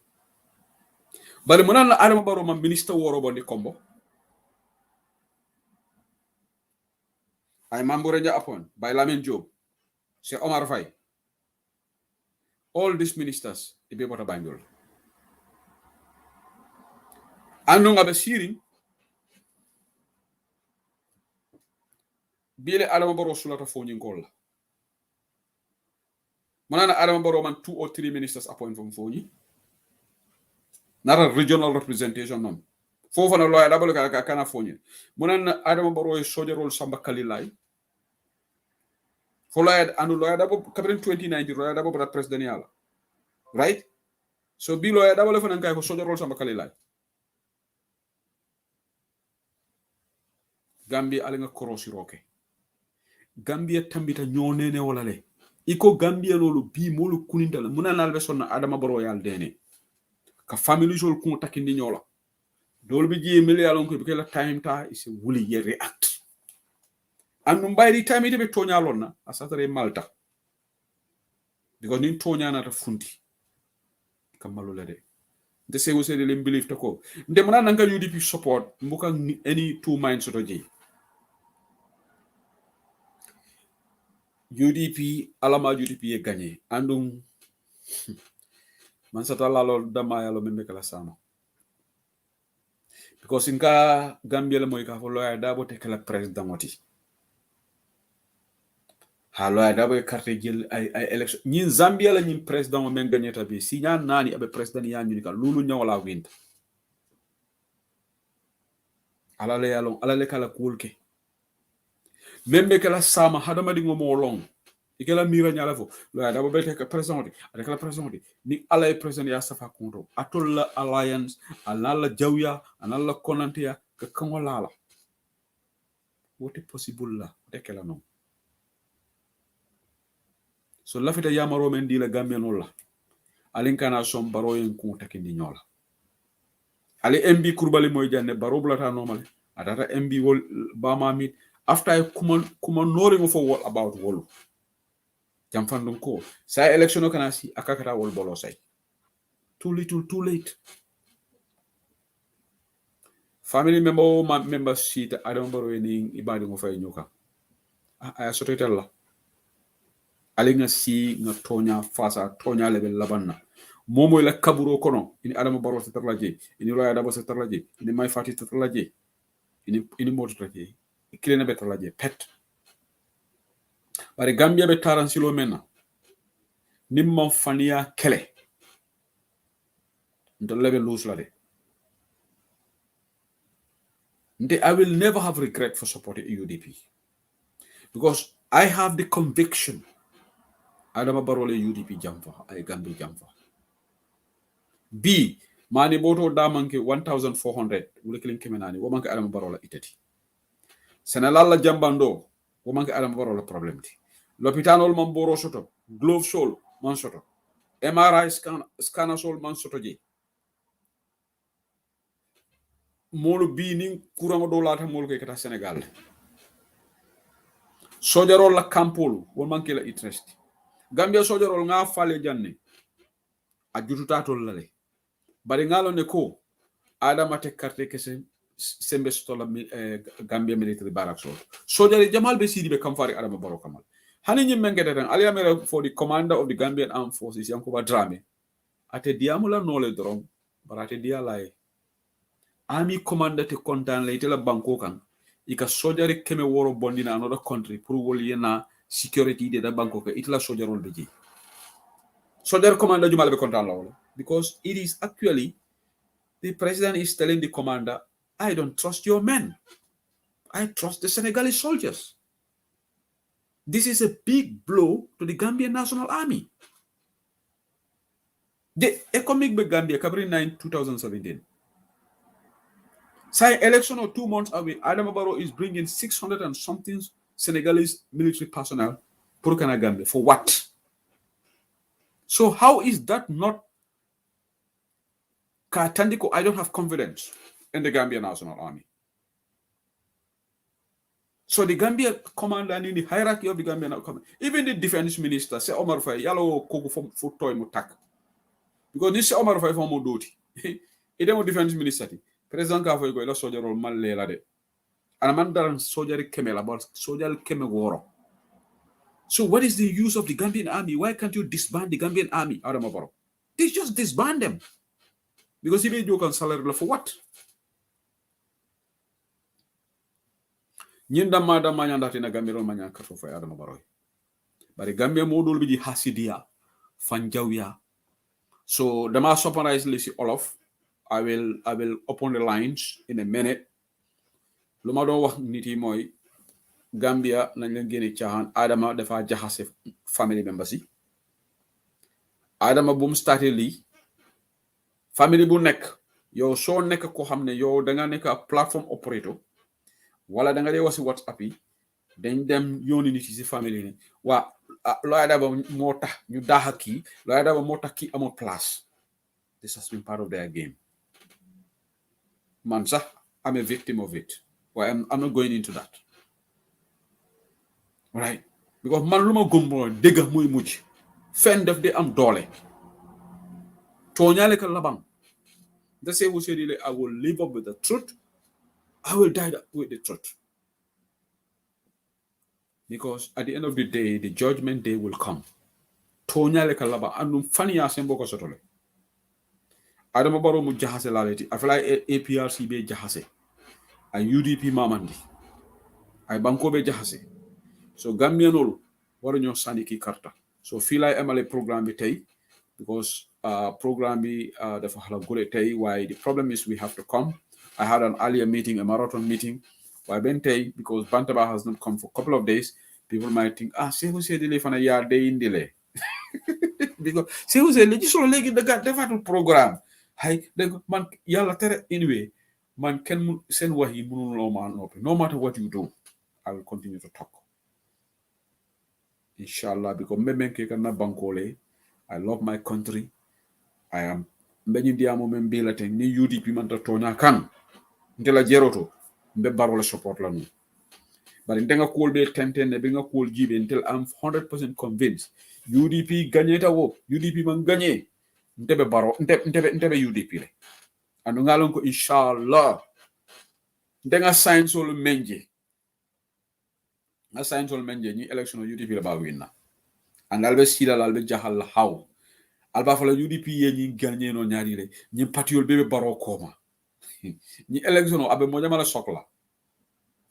bari munana Adama Barrow man minister woro bondi combo ay Mamboure Njie appoint by Lamin Job c'est Omar Faye all these ministers ibe bota banjol ando ngabe siring bile Adama Barrow sulata fo nyinkol la manana Adama Barrow man 2 or 3 ministers appoint from foni nara regional representation non fofu na lawyer dabal ka kana foni manana Adama Barrow sojerol Samba Kalilay fo lawyer anu lawyer dabal 2019 lawyer dabal para president yala right so bi lawyer dabal fa nan kay ko sojerol Samba Kalilay Gambia ala nga korosi roke Gambia tambita nyonene wala le iko Gambia lolu bi molu kunindala munana albe sonna Adama Barrow yal dene ka family jol kun takindi nyola dol bi ji million ko be la time ta is wuli ye react andum bayri time ite be tonya lonna asatare Malta because nin tonya na ta funti kamalu la de de se wose de len believe to ko nde munana nga UDP support mbuka any two minds to ji UDP alama UDP ye gagné andum man sata lalo dama yalo membe kala sama because inka Gambia le moy ka fo lawyer dabo te kala president wati ha lawyer dabo carte jël ay election ñin Zambia la ñin president mo men gagné tabi si ñaan nani abe president ya ñu ka lulu ñawala winta ala le yalo ala le kala kulke membe kala sama hadama di ngomo long ikela mira nyala fo lawyer dabo be te president avec la president ni ala president ya safa konto atol la alliance anala jawya anala konantia ka kangola wote possible la wote kala non so lafita yamaro men di la Gambia non la alin kana som baro yen ko takindi nyola ali MB kurbali moy janne baro blata normal atata MB wol bama mit after kuma nori mo fo what about wol jam fandum ko sa election o kana si akakata wol bolo say too little too late family member sheet Adama Barrow ni ibadi mo fay ñuka aya sotetel la ali nga si nga tonya fasa tonya level labanna momoy la kaburo kono ini Adama Barrow se tarlaje ini roya dabo se tarlaje ini may fati tarlaje ini moto tarlaje ikilena be tarlaje pet bari Gambia be taran silo mena nimma fania kele ndo level lose la de I will never have regret for supporting UDP because I have the conviction Adama Barrow le UDP jamfa ay Gambia jamfa B mani boto da manke 1400 wala kilin kemenani wo manke Adama Barrow la itati Sénégal la jambando wo manke Adama Barrow la problème ti l'hôpital man boro soto glove sol man soto MRI scanner sol man soto je molu bi ni courant do lata molu ke kata Sénégal sojarol la campol wo manke la interest Gambia sojarol nga fale janne a jututatol lale bari ngalo ne ko Adama te carte ke sembe stola Gambia military barracks sojari Jamal be sidi be kamfari Adama Barrow kamal hani nyim mengete tan ali amere for the commander of the Gambian Armed Forces Yankuba Drame ate diamula nole drom barate dia lay army commander te kontan lay te la banko kan ika sojari keme woro bondina another country pour wol yena security de da banko ka itla sojarol be ji sojar commander jumal be kontan lawlo because it is actually the president is telling the commander I don't trust your men, I trust the Senegalese soldiers. This is a big blow to the Gambian National Army. The economic of Gambia, Kabri 9, 2017. Say election or 2 months away, Adam Barrow is bringing 600 and something Senegalese military personnel to Gambia. For what? So how is that not Katandiko? I don't have confidence in the Gambian National Army. So the Gambia commander and in the hierarchy of the Gambian command, even the defense minister, say Omar Faye, yalo kogo for toy mutak. Because this Omar Faye for Modoti. Ide mo defense minister ti. President ka fo ko ila soldier rol mal lela de. Ana man daran soldier kemela but soldier keme woro. So what is the use of the Gambian army? Why can't you disband the Gambian army? Adam Barrow. They just disband them. Because he made you can salary for what? Nyinda mada manyanda tina Gambia manya kato fa Adam Barrow. But the Gambia modul bi hasidia fanjawya. So the mass summarize lisi Olaf. I will open the lines in a minute. Luma do wax niti moy Gambia nañ leen gene tiahan Adama dafa jaxase family members yi. Adama bu mu starté li family bu nek yow so nek ko xamne yow da nga nek platform operator wala da nga dé wasi WhatsApp yi dañ dem yoni nit ci family ni wa lo Adama motax ñu daha ki lo Adama motax ki amo place. This has been part of their game. Man sax I'm a victim of it. Well, I'm not going into that. Right? Because man luma gumbo dega muy much. Fen def de am dole. Tonyale ka labang. The same who said I will live up with the truth. I will die with the truth. Because at the end of the day, the judgment day will come. Tonyale ka labang. Anum fani ya sembo ko sotole. Adama Barrow mu jahase laleti. I feel like APRC be jahase. A UDP mamandi. Ay banko be jahase. So Gambianol waru ñoo sani ki karta. So feel like MLA program bi tay because program bi dafa xala gole tay why the problem is we have to come. I had an earlier meeting, a marathon meeting. Why ben tay because Bantaba has not come for a couple of days. People might think say who said delay fana ya day in delay. Because say who said legi solo legi daga defatul program. Hay man yalla tere anyway man ken sen wahi mënul man no matter what you do I will continue to talk. Inshallah, because I love my country. I am many diamo membela ten ni UDP manta tonya kan ndela jeroto mbe barola support la nu. But ndenga cool be 10 ne benga cool jibe until I'm 100% convinced UDP gagneta wo UDP man gagné ndebe baro ndebe UDP le. Anu ngalon ko inshallah ndenga sign solo menje. A sign sol menje ni election UDP la ba winna. And albe sila albe jahal how alba fala UDP ye ni gagné no ñaari le ñi patiol bebe baro koma ni election abe mo jamala sokla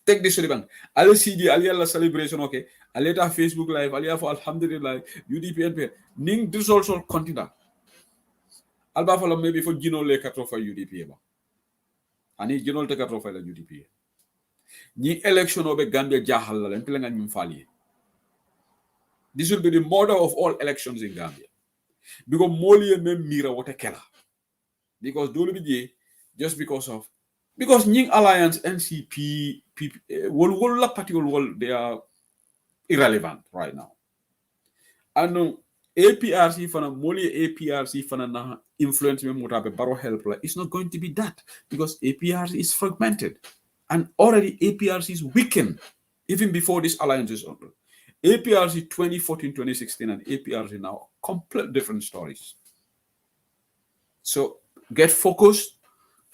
tek de suriban al CD al yalla celebration okay aleta Facebook live al ya fo alhamdulillah UDP NP ning disol sol continent alba fala maybe fo jino le katro fa UDP ba ani jino te katro fa la UDP ni election obe Gambia jahal la len nga ñum fali. This will be the model of all elections in Gambia. Because Moli and Mira what a killer. Because Dolubi just because Ning Alliance, NCP, they are irrelevant right now. And APRC fana Moli APRC fana influence me mutabe baro help. It's not going to be that because APRC is fragmented. And already APRC is weakened even before this alliance is over. APRC 2014, 2016, and APRC now, complete different stories. So get focused.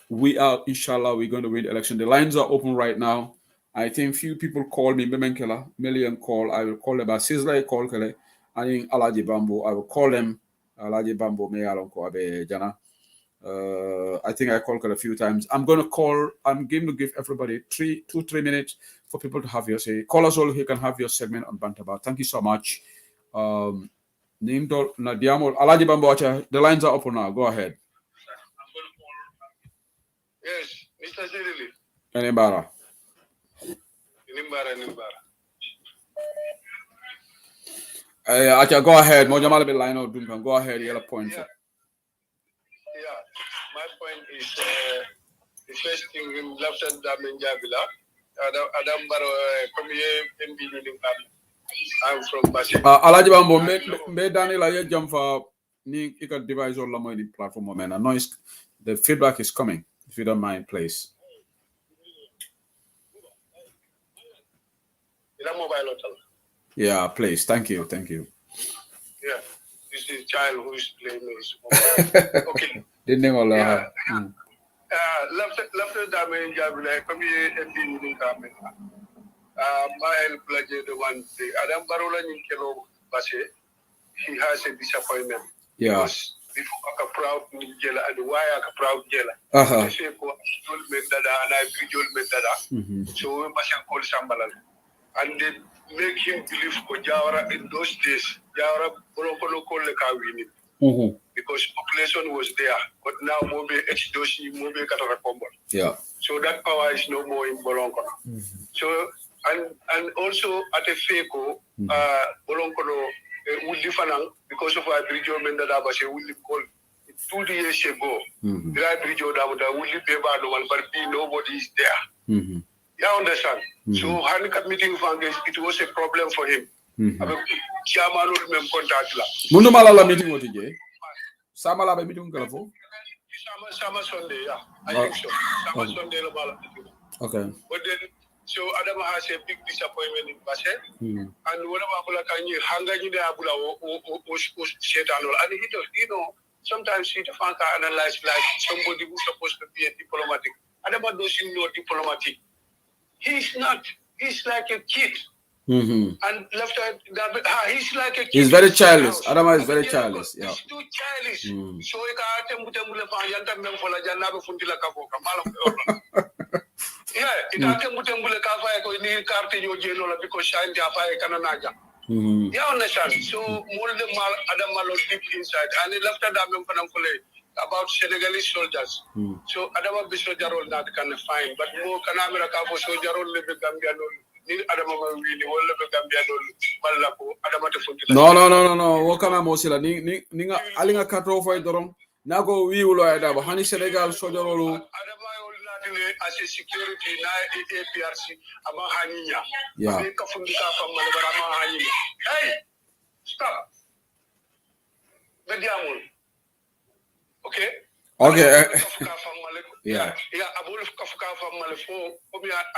We are, inshallah, we're going to win the election. The lines are open right now. I think few people call me, million call. I will call them. Sizzla call kele. I think Alaji Bambo. I will call them. Alaji Bambo me alonko abe jana. I think I called a few times. I'm going to give everybody 2-3 minutes for people to have your say. Call us all who can have your segment on Bantaba. Thank you so much. The lines are open now. Go ahead. Yes, Mr. Sidili. Nimbara. Go ahead. Mo jamal be line out dunkan. Go ahead. Yellow point. Yeah. My point is the first thing in left and Jabila. Adam Baro I'm from Basi. Alaji Bambo me Daniel aye jump for ni ika device or lamo in platform moment. Noise the feedback is coming. If you don't mind, please. Yeah, please. Thank you. Yeah. This is child who is playing his mobile. Okay. Didn't all Left damage Jabila come here and be my pledge the one day. Adam Barola in Kelo Basi, he has a disappointment. Yeah. Because before a proud jailer and why a proud jailer. Uh-huh. So we must call Sambalan. And they make him believe for Jawara in those days. Jawara Bolokolo call the Kawini. Because population was there. But now Mobe Echidoshi, Mobe Katarakombo. Yeah. So that power is no more in Bolonkono. So and also at a FECO, Bolonkono will live because of our bridge that was a will call 2 years ago. The bridge will live but nobody is there. You understand? So handicap meeting it was a problem for him. Chairman would make contact. Mundumalala meeting what you Samala meeting Galafo? Summer Sunday, yeah. I think so. Summer Sunday. Okay. But then so Adam has a big disappointment in Basel. And whatever Abula can you hang in the Abula or Shetan. And he does, sometimes he can't analyze like somebody who's supposed to be a diplomatic. Adam doesn't know diplomatic. He's not. He's like a kid. And left he's like a kid. He's very childish. Adama is very childish. Yeah. He's too childish. So he can't yeah, it can't because shine you understand? So more than Adam Malo deep inside, and he left Adam about Senegalese soldiers. So Adama Bisojarol not can find, but more Kanamera Cabo Sojarol live Gambia. No. What can I mosila? Ninga alinga kato for dorong. Nago we will either Hani Senegal Sojarolo. As a security na APRC ama haninya. Yeah. Hey, stop. Okay. Okay. Yeah. Abul Kafka from Malefo,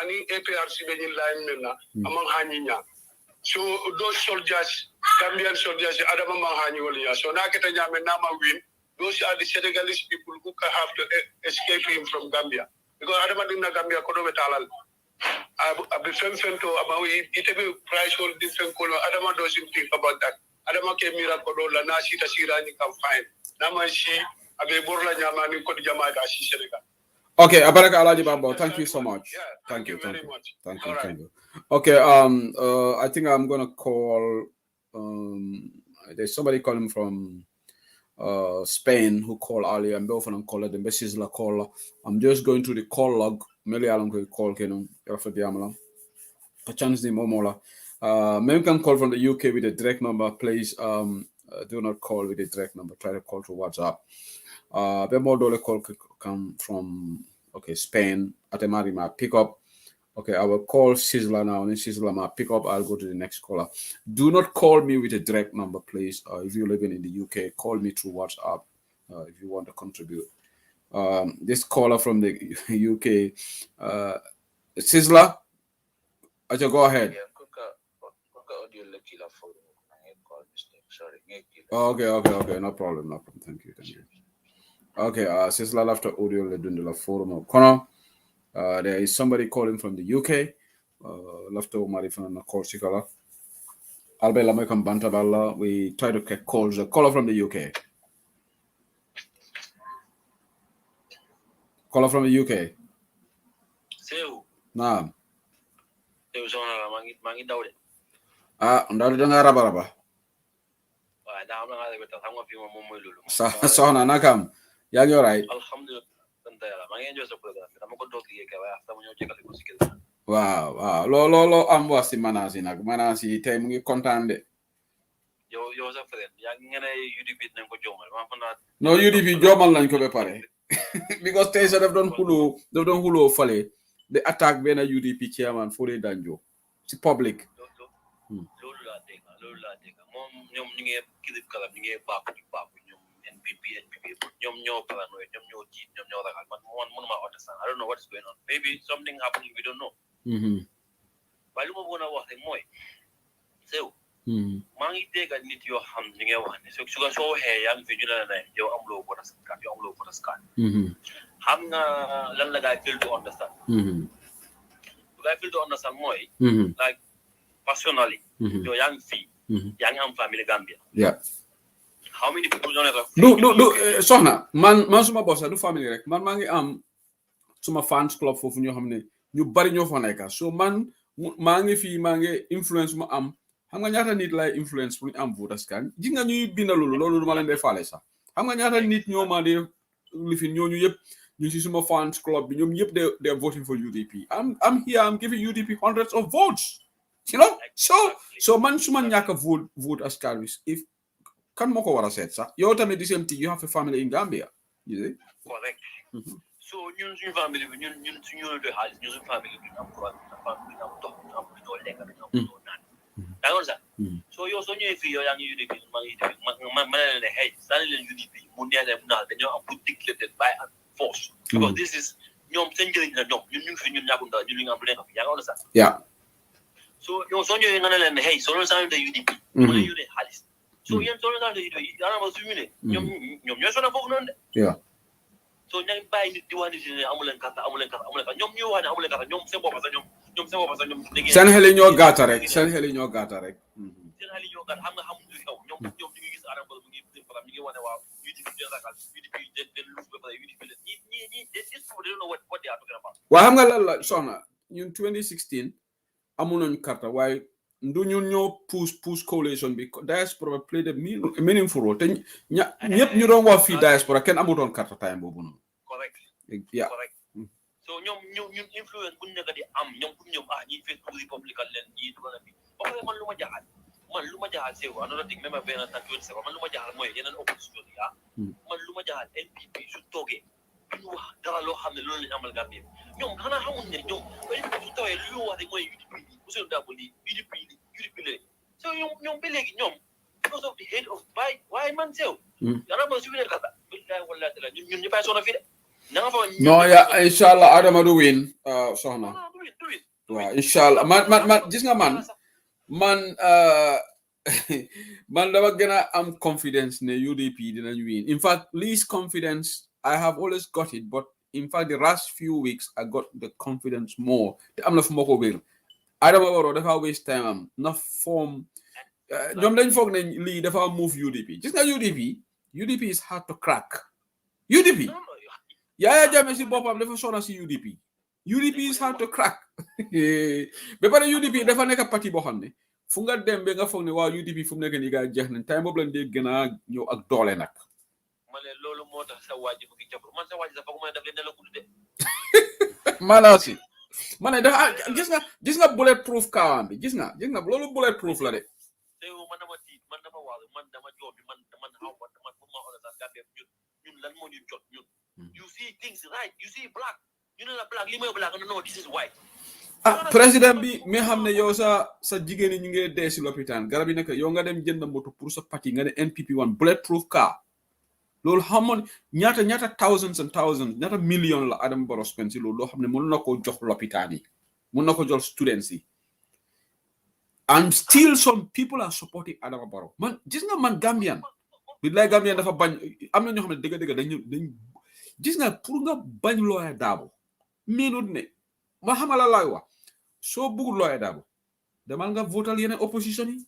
Ani APRC line mena among haninya. So those soldiers, Gambian soldiers, Adama Haniwalia. So Naketa Nama win. Those are the Senegalese people who have to escape him from Gambia. Because Adama didn't Gambia Kodometalal. I've been to about it price hold different color. Adama doesn't think about that. Adama came miracle la nasi tasira ni can find. Namashi Abe Borla Yamani Kodjama Dashi Senegal. Okay, Abaraka Alaji Bambo, thank you so much. Yeah, thank you very much. Thank Right. you. Okay, I think I'm gonna call there's somebody calling from Spain who called earlier. I'm both on call the message la call. I'm just going to the call log. Meli alam ko call kenon yafa diamala. A chance the momola. Maybe can call from the UK with a direct number. Please do not call with a direct number. Try to call to WhatsApp. Bemodole call come from Spain. Atemarima pick up. Okay, I will call Sizzler now. And Sizzler ma pick up. I'll go to the next caller. Do not call me with a direct number, please. If you're living in the UK, call me through WhatsApp if you want to contribute. This caller from the UK, Sizzler, go ahead. Okay, no problem. Thank you. Okay, Sizzler after audio ledundula forum corner. There is somebody calling from the UK. Left over Marifan call Sikala. Albella Mekam Bantaballa. We try to get calls. A caller from the UK. Caller from the UK. Nah. Ndari danga raba. Sahana nakam. Yagi alright. Wow. Lo amwasi manasi nak manasi tay mungi contande. yow sa frère yaa ngi ne UDP nañ ko joomal ma fa naa no UDP joomal nañ ko ba pare because tey sa daf doon xuloo fale de attaque benn UDP chairman Fodé Danjo ci public loolu laa dégg moom ñoom ñu ngi kilib kalam ñu ngi baaku ñoom NPP ñoom ñoo paranoïde ñoom ñoo tiit ñoom ñoo ragal man mënuma understand I don't know what is going on maybe something happened we don't know waaye lu ma bëggoon a wax rek mooy sew maa ngi dégg nit yoo xam ñu ngi wax ne su ko soo waxee yaa ngi fi ñu ne yow amuloo voter's card xam nga lan la gaay feel to understand lu gaay feel to understand mooy like personally yow yaa ngi fii yaa ngi am famille Gambia how many people don't have du soxna man suma bossa du famille rek man maa ngi am suma fans club foofu ñoo xam ne ñu bari ñoo fa nekk so man maa ngi fii maa ngi influence mu am xam nga ñaata nit lay influence pour ñu am voters card gis nga ñuy binda loolu duma leen dee faale sax xam nga ñaata nit ñoo ma dee lifin ñooñu yëpp ñu si suma fans club bi ñoom yëpp they're voting for UDP I'm here I'm giving UDP hundreds of votes you know so man suma ñàkk vote as card if kan moo ko war a seet sax yow tamit the same thing you have a family in Gambia you see correct so ñun suñu famille bi ñun suñu de xaalis ñun suñu famille bi am ko am dox am ko lekk am ko naan d'accord ça so yow soo ñëwee fii yow yaa ngi UDP maa ngi UDP ma ne hey sànni leen UDP mu neex leen naal dañoo am pour dictated by and force because this is ñoom seen njëriñ la ñoom ñun ñu ngi fi ñun ñàkkul dara ñun ñu ngi am lu nekk fi yaa ngi sax so yow soo ñëwee nga ne leen hey soo leen sànni de UDP mu ne yónnee xaalis so yéen soo leen sànni de UDP yaa ma suñu ne ñoom ñooy sonal foofu noonu de so ña ngi bàyyi nit di wax nit ne amu leen carte ñoom ñuy wax ne amu leen carte ñoom seen bopp sax ñoom seen xel yi ñoo gàtta rek seen xel yi ñoo gàtta xam nga xamuñu xew ñoom ñu ngi gis Adama Barrow mu ngi ñu ngi wane waaw UDP den ragal UDP den lu ba pare UDP leen ñi this people don't know what they are talking about waaye xam nga lan la soxna ñun 2016 amu nañu carte waaye ndu ñun ñoo push coalition bi diaspora played a meaningful role te ñëpp ñu doon wax fii diaspora kenn amutoon carte time boobu noonu correct so ñun influence bu ñu nekk di am ñoom pour ñoom ñi Facebook Republican leen ñi dugal bi ba pare man lu ma jaaxal sew another thing même benn tan 27 man lu ma jaaxal mooy yeneen opposition yi man lu ma jaaxal NPP su toogee ñu wax dara loo xam ne loolu lañu amal Gambie ñoom xanaa xamuñ ne ñoom su tawee lu ñu wax rek mooy UDP Ousainou Darboe lii UDP lee so ñoom ba léegi ñoom because of the hate of waaye man sew yana ba su wine kata billahi wallahi taala ñun ñu fay sona fi de non ya inshallah Adama du win soxna waaw inshallah man gis nga man dama gën a am confidence ne UDP dinañ win in fact least confidence I have always got it but in fact the last few weeks I got the confidence more te am na fu ma ko wér Adama Barrow dafa waste time am na form ñoom dañ foog ne lii dafa move UDP gis nga UDP is hard to crack UDP Yaya Jammeh si boppam dafa sona si UDP is hard to crack ba pare UDP dafa nekk parti boo xam ne fu nga dem ba nga foog ne waa UDP fu mu nekk nii gaa jeex nañ time boobu lañ dee gën a ñëw ak doole nag ma ne loolu moo tax sa waaji mu ngi jàpp man sa waaji sax foog ma def leen ne la gudd de maanaam si ma ne dafa gis nga bulletproof kaawam bi gis nga loolu bulletproof la de man dama tiit man dama waaru man dama joobi man xaw ma man pour ma xoolal sax Gambie ñun lan moo ñu jot ñun you see things right you see black you know la black li mooy black no this is white président bi mi xam ne yow sa jigéen ñi ñu ngi dee si lopitaan garab yi nekk yow nga dem jënd moto pour sa parti nga ne NPP one bulletproof car loolu xamoon ñaata thousands and thousands ñaata million la Adama Barrow spend si loolu loo xam ne mën na ko jox lopitaan yi mën na ko jox students yi and still some people are supporting Adama Barrow man gis nga man Gambian billahi Gambian dafa bañ am na ñoo xam ne dëgg dañ gis nga pour nga bañ Lawyer Darboe minute ne ma xamala laay wax soo bëggul Lawyer Darboe demal nga votal yeneen opposition yi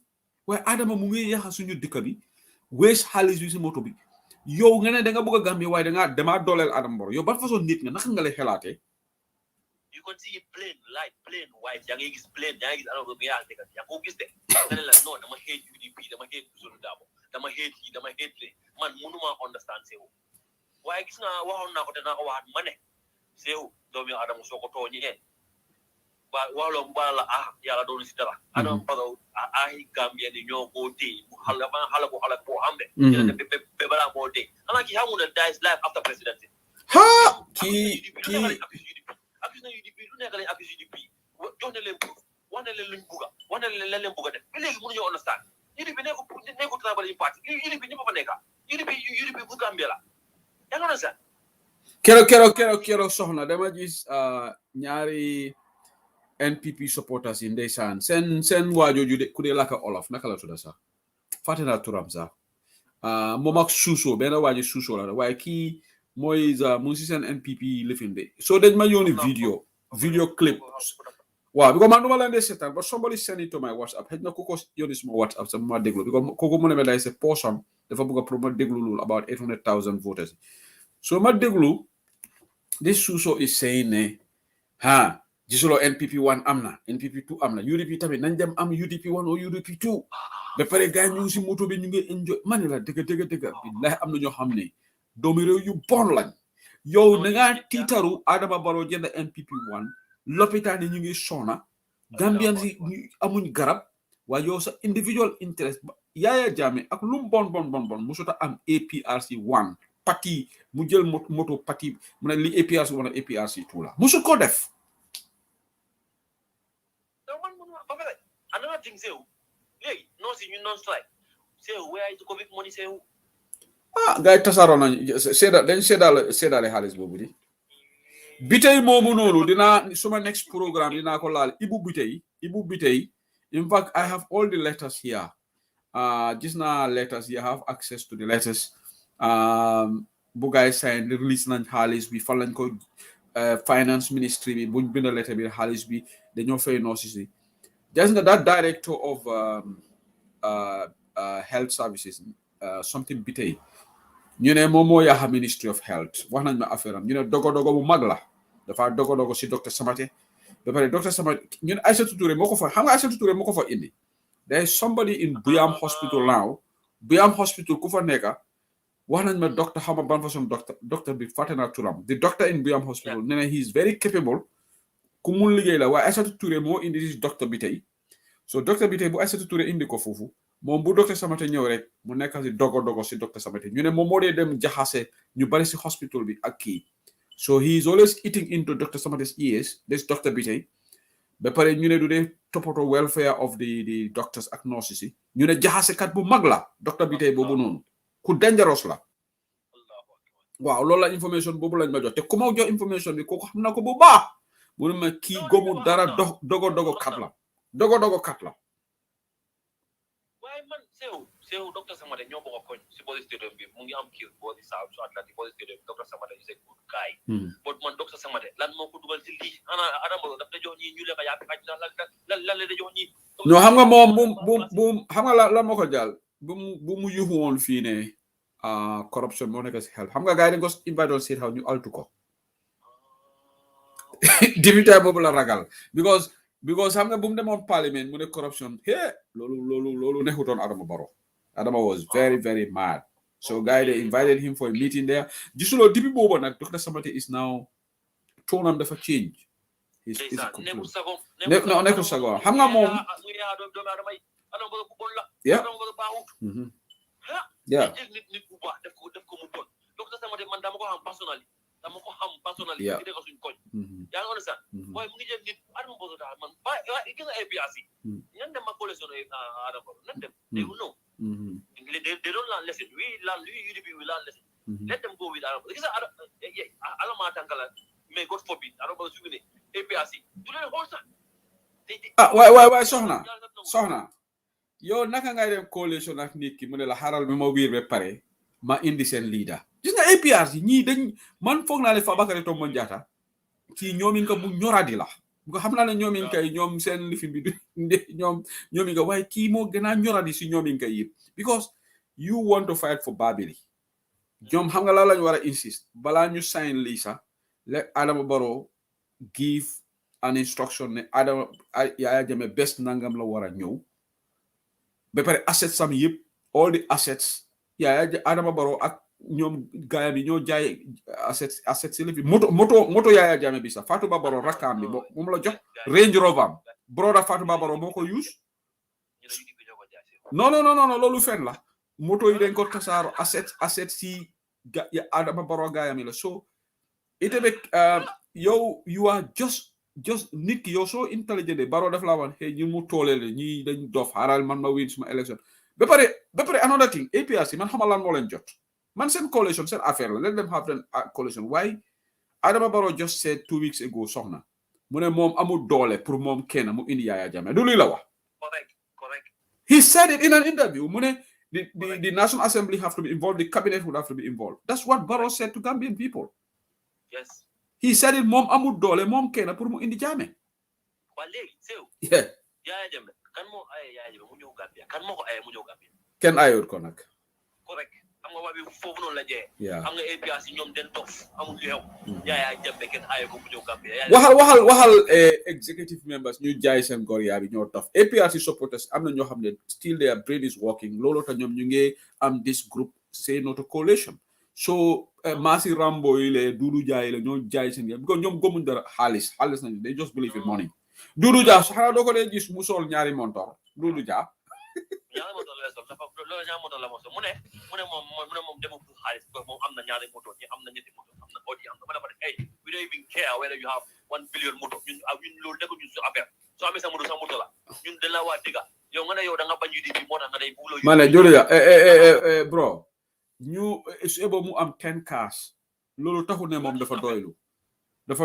waaye Adama mu ngi yaxa suñu dëkk bi wees xaalis bi si moto bi yow nga ne da nga bëgg a Gambie waaye da nga dama dooleel Adama Barrow yow ban façon nit nga naka nga lay xelaatee you can see plain light plain white yaa ngi gis plain yaa ngi gis Adama Barrow yaa ko gis de nga ne la non dama hate UDP dama hate Ousainou Darboe dama hate yi dama hate le man mënuma understand sew waaye gis nga waxoon naa ko te naa ko waxaat ma ne sew doomi Adama soo ko tooñee ba walo bala yàlla doon si dara Adama Barrow ai Gambia ni nyoko te hala ko hambe be bala mo te ana ki hamu na dies life after presidency ha ki accuse UDP lu nekk lañ accuse UDP jox na leen proof wane leen luñ buga wane leen leen buga def ba léegi mënu ñu understand UDP nekku tribal party UDP ñëpp fa nekk UDP bu Gambia la yaa ngi understand kero soxna dama gis ñaari NPP supporters yi ndeysaan seen waajooju de ku dee laka olof naka la tudda sax fàtte naa turam sax moom ak suusoo benn waaji suusoo la waaye kii mooy mu ngi si seen NPP lifin bi so dañ ma yónni video clip waaw because man duma leen dee seetaan but somebody send it to my WhatsApp xëy na ku ko yónni suma WhatsApp sa ma déglu because kooku mu ne ma day se poosam dafa bëgg a pour ma déglu loolu about 800,000 voters so ma déglu this suusoo is saying ne gisuloo NPP 1 am na NPP 2 am na UDP tamit nañ dem am UDP 1 ou UDP 2 ba pare gars ñu ngi si moto bi ñu ngi enjoy ma ne la dëgg billahi am na ñoo xam ne doomi réew yu bon lañ yow na ngaa tiitaru Adama Barrow jënd NPP 1 lopitaan yi ñu ngi sona Gambian si amuñ garab waaye yow sa individual interest Yaya Jammeh ak lu bon musuta am APRC 1 parti mu jël moto parti mu ne li APRC 1 ak APRC 2 la musu ko def. Another thing, hey, no, see you non-strike. Say, where is the COVID money? Say, guy tasaro nañ sédale xaalis boobu di bitey moomu noonu dina suma next programme dina ko laal ibu bitey in fact I have all the letters here gis naa letters you have access to the letters bu guy sign release nañ xaalis bi fan lañ ko finance ministry bi buñ bind letter bi xaalis bi dañoo fay notice just that director of health services something bitey ñu ne moom moo yaaxa ministry of health wax nañ ma affaire am ñu ne dogo bu mag la dafa dogo si docteur Samate ba pare docteur Samate ñu ne Aïssatou Touré moo ko fa xam nga Aïssatou Touré moo ko fa indi there is somebody in Buyam hospital now Buyam hospital ku fa nekka wax nañ ma docteur xama ban façon docteur bi fàtte naa turam the doctor in Buyam hospital nee na he is very capable ku mun liggéey la waaye Aïssatou Touré moo indi si docteur bi tey so docteur bi tey bu Aïssatou Touré indi ko foofu moom bu docteur Samate ñëw rek mu nekk si dogo si docteur Samate ñu ne moom moo dee dem jaxase ñu bari si hospital bi ak kii so he is always eating into docteur Samate's ears this docteur bi tey ba pare ñu ne du dee toppatoo welfare of the doctors ak nurses yi ñu ne jaxase kat bu mag la docteur bi tey boobu noonu ku dangerous la waaw loolu la information boobu lañ ma jox te ku ma jox information bi kooku xam na ko bu baax mu ne ma kii gomu dara dogo kat la dogo kat la man sew docteur Samate ñoo bokk koñ si body stadium bi mu ngi am kii body south so Atlantic body stadium docteur Samate is a good guy but man docteur Samate lan moo ko dugal ci lii ana Adama daf da jox ñi ñu lekk yaa fi xaj lan la da jox ñi non xam nga moom bu xam nga lan moo ko jàll bu mu yuxu woon fii ne corruption moo nekk si xel xam nga gars yi dañ ko invite doon State House ñu altu ko député boobu la ragal because xam nga bu mu demoon parliament mu ne corruption loolu nekkutoon Adama was very very mad so guys they invited him for a meeting there gisuloo depuis boobu nag Dr. Samate is now tonam dafa change nekkul sago xam nga moom yeah nit bu baax def ko mu bon Dr. Samate man dama ko xam personnally yeah ci suñ koñ yaa ngi understand waaye mu ngi jël nit Adama Barrow daal man ba gis nga APRC ñan dem ma collection Adama Barrow nan dem they will know they don't learn lesson we UDP we learn lesson let them go with Adama Barrow gis nga alama tankala mais God forbid Adama Barrow su ne APRC du leen xool sax waay soxna yow naka ngay dem coalition ak nit ki mu ne la xaral bi ma wiir ba pare ma indi seen leader gis nga APRC ñii dañ man foog naa ne Fabakary Tombong Jatta kii ñoomin ka bu ñoradi la nga xam naa ne ñoomin kay ñoom seen lifin bi ñoomin ka waaye kii moo gën a ñoradi si ñoomin kay yëpp because you want to fight for Babili ñoom xam nga la lañ war a insist balaa ñu sign lii sax let Adama Barrow give an instruction ne Yaya Jammeh best nangam la war a ñëw ba pare assets sam yëpp all the assets Adama Barrow ak ñoom gaayam yi ñoo jaay assets yi la fi moto Yaya Jammeh bi sax Fatouba Barrow rakkaam bi moom la jox Range Rover am broda Fatouba Barrow moo ko use non loolu fen la moto yi dañ ko tasaaro asset si ya Adama Barrow gaayam la so ite be yow you are just nit ki yow so intelligent Barrow daf la wan hey ñu mu toolele ñi dañ dof xaaral man ma win suma election ba pare another thing APRC man xamal lan moo leen jot man seen coalition seen affaire la let them have the coalition why Adama Barrow just said 2 weeks ago soxna mu ne moom amul doole pour moom kenn mu indi Yaya Jammeh du luy la wax correct he said it in an interview mu ne the National Assembly have to be involved, the cabinet would have to be involved. That's what Barrow said to Gambian people. Yes. He said it mom amul doole mom kenn pour mu indi Jammeh. Wa léegi sew. Yeah. Yaya Jammeh kan moo ay Yaya Jammeh mu ñëw Gambia kan moo ko ay mu ñëw Gambia. Kenn ayut ko nag. Correct. Xam nga wabi foofu noonu la jee. Yeah. Xam nga APRC ñoom den dof amul lu xew. Yaya Jammeh kenn ay ko mu ñëw Gambia. waxal executive members ñu jaay seen gor yaa bi ñoo taf APRC supporters am na ñoo xam ne still their brain is working loolu tax ñoom ñu ngi am this group say no to coalition so Masi Rambo yi le Dudu Jaay la ñoo jaay seen yaa because ñoom gëmuñ dara xaalis nañu they just believe in money Dudu Jaa xanaa doo ko dee gis mu sol ñaari montor Dudu Jaa ñaari moto la sol dafa loolu ñaari moto la mo so mu ne moom demu xaalis ko moom am na ñaari moto ñi am na ñetti moto am na Audi am na dafa ne hey we don't even care whether you have 1 billion moto ñun loolu dégg ñu su affaire soo amee sa moto la ñun de la waa diga yow nga ne yow da nga bañ UDP moo tax nga day bulo ma ne Dudu Jaa bro ñu ebo mu am 10 cars loolu taxul ne moom dafa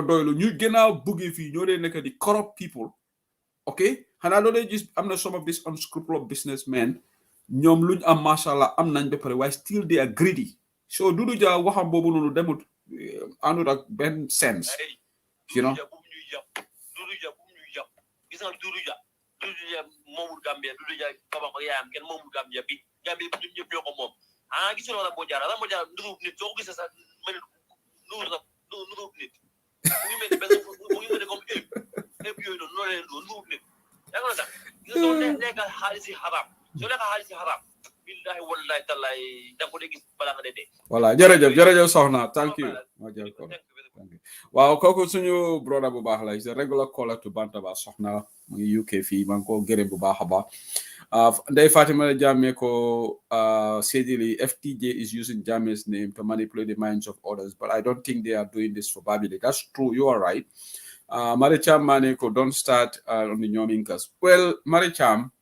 doylu ñu gënaaw bëgg fii ñoo dee nekk di corrupt people okay xanaa doo dee gis am na some of these unscrupulous businessmen ñoom luñ am mashallah am nañ ba pare waaye still they are greedy so Dudu Jaa waxam boobu noonu demut àndut ak benn sense you know Dudu Jaa bu ñu yàpp gis nga Dudu Jaa moomul Gambia Dudu Jaa babam ak yaayam kenn moomul Gambia bi Gambia bi ñun ñëpp ñoo ko moom gis nga la moo jaar ndu nit soo ko gisee sax mel ndu nit mu ngi mel comme ëpp yooyu noonu noo leen ndu nit yaa ngi sax gis nga soo lekkal xaalis yi xaraam billahi wallahi tallahi da ko dee gis bala nga dee voilà jërëjëf soxna thank you waaw kooku suñu brother bu baax la is a regular caller to Bantaba soxna mu ngi UK fii maa ngi ko gërëm bu baax a baax Ndeye Fatima Jammeh ko Sedili FTJ is using Jammeh's name to manipulate the minds of others but I don't think they are doing this for Babili that's true you are right Maricham Mane ko don't start on the Nyominkas well Maricham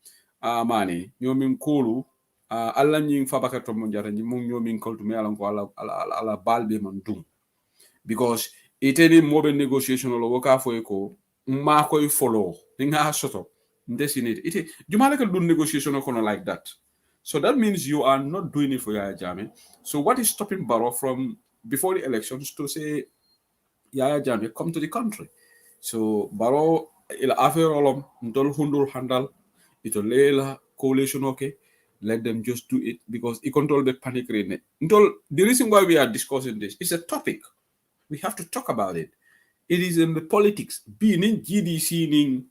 Mane Nyomin Kulu Allah ñing Fabakary Tombong Jatta ñi mo Nyomin Kulu me alan ko ala balbe man dum because iteni mobe negotiation lo woka fo ko ma koy follow nga soto ndesinit ite jumala ka do negotiation ko no like that so that means you are not doing it for Yaya Jammeh so what is stopping Barrow from before the elections to say Yaya Jammeh come to the country so Barrow il affaire olom ndol hundul handal ito lela coalition okay let them just do it because it control the panic rate the reason why we are discussing this is a topic we have to talk about it. It is in the politics. Being in GDC, in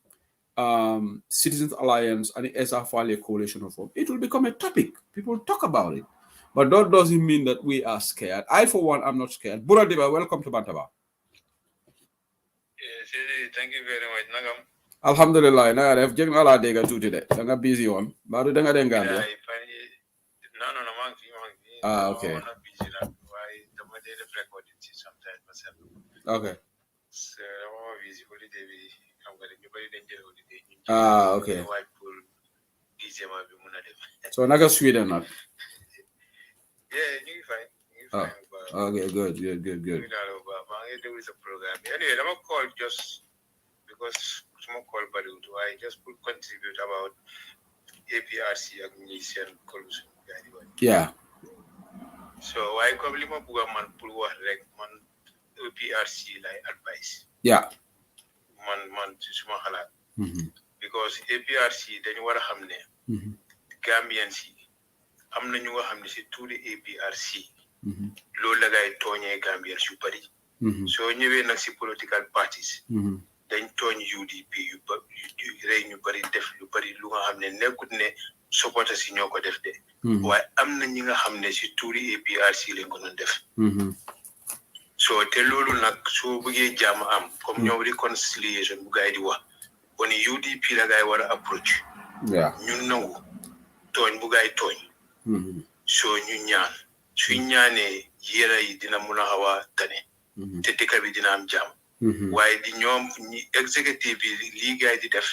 Citizens Alliance, and the SRFALE coalition of them, it will become a topic. People talk about it. But that doesn't mean that we are scared. I, for one, am not scared. Buradeba, welcome to Bantaba. Yes, thank you very much. Nagam. Alhamdulillah. I've just got a day or two today. I'm busy on. But I'm No, okay. Okay. So, okay. So, naga Sweden not. Yeah, you fine. Okay, good. There is a program. Anyway, I'm gonna call just because someone called Badu. I just could contribute about APRC administration corruption. Yeah. So I probably man like man APRC like advice. Yeah. Man suma halat. Because APRC dañu wara xamné Gambians am nañu nga xamné ci tout les APRC loolu la gay togné Gambians yu bari. So ñëwé nak ci political parties dañ togn UDP yu rey ñu bari def lu bari lu nga xamné nekkut né supporter ci ñoko def dé. Waaye am na ñi nga xamné ci tout les APRC lañ ko doon def. So te loolu nag soo bëggee jàmm am comme ñoom réconciliation bu gaay di wax bon UDP la gaay war a approach ñun nangu tooñ bu gaay tooñ so ñu ñaan suñ ñaanee yéera yi dina mun a xaw a tane te dëkk bi dina am jàmm waaye di ñoom ñi exécutif bi lii gaay di def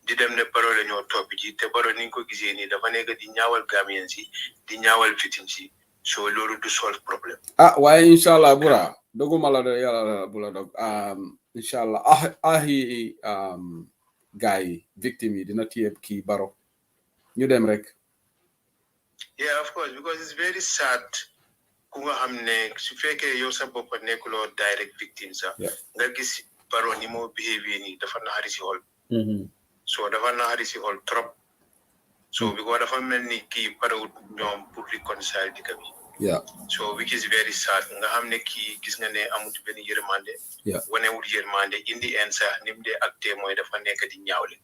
di dem ne Barrow la ñoo topp ji te Barrow ni nga ko gisee nii dafa nekk di ñaawal Gambien si di ñaawal victime si so loolu du solve problème waaye inshallah bura doguma la yàlla bula dog inshallah ahi gaay victime yi dina téye kii Barrow ñu dem rek yeah of course because it's very sad ku nga xam ne su fekkee yow sa bopp nekkuloo direct victime sax nga gis Barrow ni moo behavior nii dafa naxari si xol so dafa naxari si xol trop so because dafa mel ni kii parewut ñoom pour reconcile dëkk bi so which is very sad nga xam ne kii gis nga ne amut benn yërmande wanewut yërmande indi en sax ni mu dee acté mooy dafa nekk di ñaawle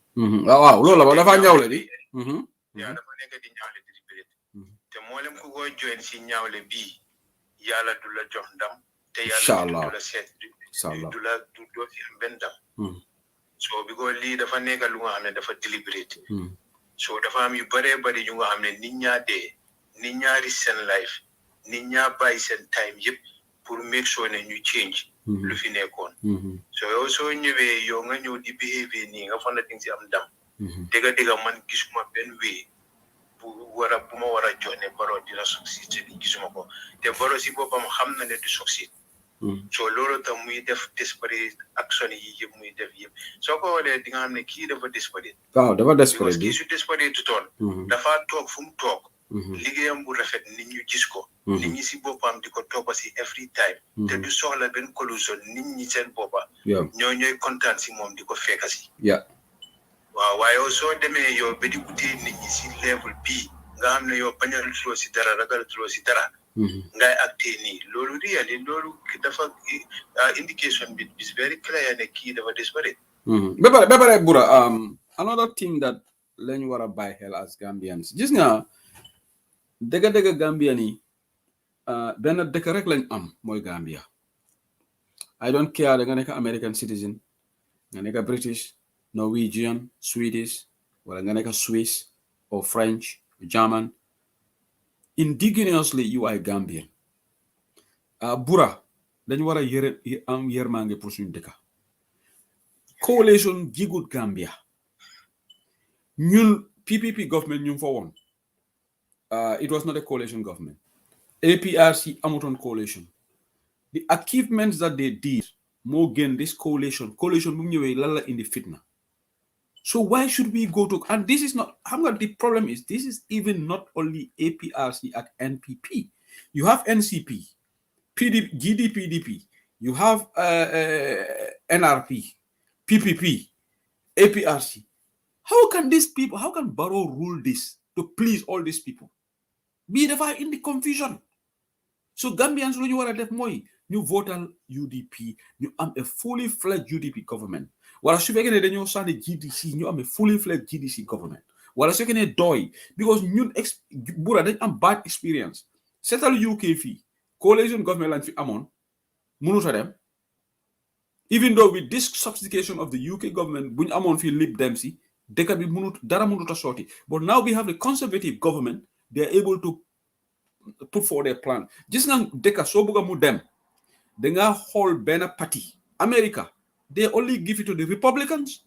waaw loolu la dafa ñaawle di dafa nekk di ñaawle di birit te mboolem ku ko join si ñaawle bii yàlla du la jox ndam te yàlla du la seet du la du doo fi am benn ndam so because lii dafa nekk lu nga xam ne dafa deliberate so dafa am yu bëree bëri yu nga xam ne nit ñaa dee nit ñaa ri seen life nit ñaa bàyyi seen time yëpp pour make sure ne ñu change lu fi nekkoon so yow soo ñëwee yow nga ñëw di behavior nii nga fan na di nga si am ndam dëgga man gisuma benn wéy bu ma war a jox ne Barrow dina succeed te gisuma ko te Barrow si boppam xam na ne du succeed so loolu tam muy def desperate action yi yëpp muy def yëpp soo ko xoolee di nga xam ne kii dafa desperate dafa desperate kii su desperate tutoon dafa toog fu mu toog liggéeyam bu rafet nit ñu gis ko nit ñi si boppam di ko toppa si every time te du soxla benn collusion nit ñi seen boppa ñooy kontaan si moom di ko fekka si waaw waaye yow soo demee yow ba di utee nit ñi si level bii nga xam ne yow bañalutuloo si dara ragalutuloo si dara ngay acté nii loolu really loolu dafa indication bi is very clear ne kii dafa desperate ba pare bura another thing that lañ war a bàyyi xel as Gambians gis nga dëgg Gambian yi benn dëkk rek lañ am mooy Gambia I don't care da nga nekk American citizen nga nekk British Norwegian Swedish wala nga nekk Swiss or French German indigenously you are Gambian bura dañu war a am yërmande pour suñu dëkk coalition jigut Gambia ñun PPP government ñu fa woon it was not a coalition government APRC amutoon coalition the achievements that they did moo gën this coalition bu mu ñëwee lan la indi fitna so why should we go to and this is not the problem is this is even not only APRC and NPP you have NCP PDP GDPDP you have NRP PPP APRC how can Barrow rule this to please all these people bii dafa indi confusion so Gambians lu ñu war a def mooy ñu votal UDP ñu am a fully fledged UDP government wala su fekkee ne dañoo sànni GDC ñu am a fully fledged GDC government wala su fekkee ne doy because ñun bura dañ am bad experience seetal UK fii coalition government lañ fi amoon mënut a dem even though with this sophistication of the UK government bu ñu amoon fii Lib Dem si dëkk bi dara mënut a sotti but now we have the conservative government they are able to put forward their plan gis nga dëkk soo bëgg mu dem da nga xool benn parti America they only give it to the Republicans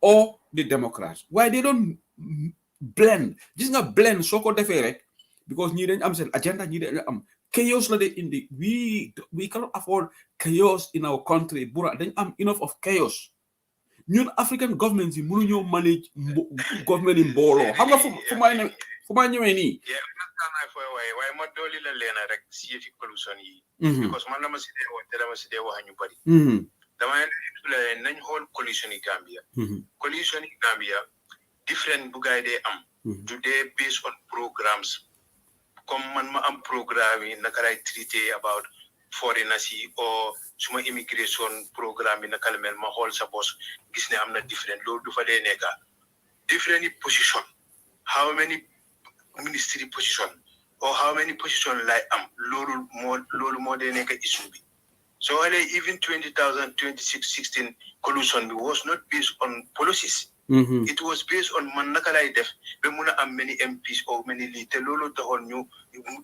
or the Democrats why they don't blend gis nga blend soo ko defee rek because ñii dañ am seen agenda ñii dañ am chaos la de indi we cannot afford chaos in our country bura dañ am enough of chaos ñun African governments yi mënuñoo manage government yi mbooloo xam nga fu may ñëwee nii waaye ma dooli la leena rek si yëfi collusion yi because man dama si dee wax ñu bari dama ne nañ xool collusion yi Gambia different bu gaay dee am du dee based on programs comme man ma am programme yi naka lay traité about foreigners yi or suma immigration programme yi naka la mel ma xool sa bos gis ne am na different loolu du fa dee nekka different position how many ministry position or how many position lay am loolu moo dee nekka issue bi so even 2016 collusion was not based on policies It was based on man naka lay def be muna am many MPs or many lead te lolo taxon ñu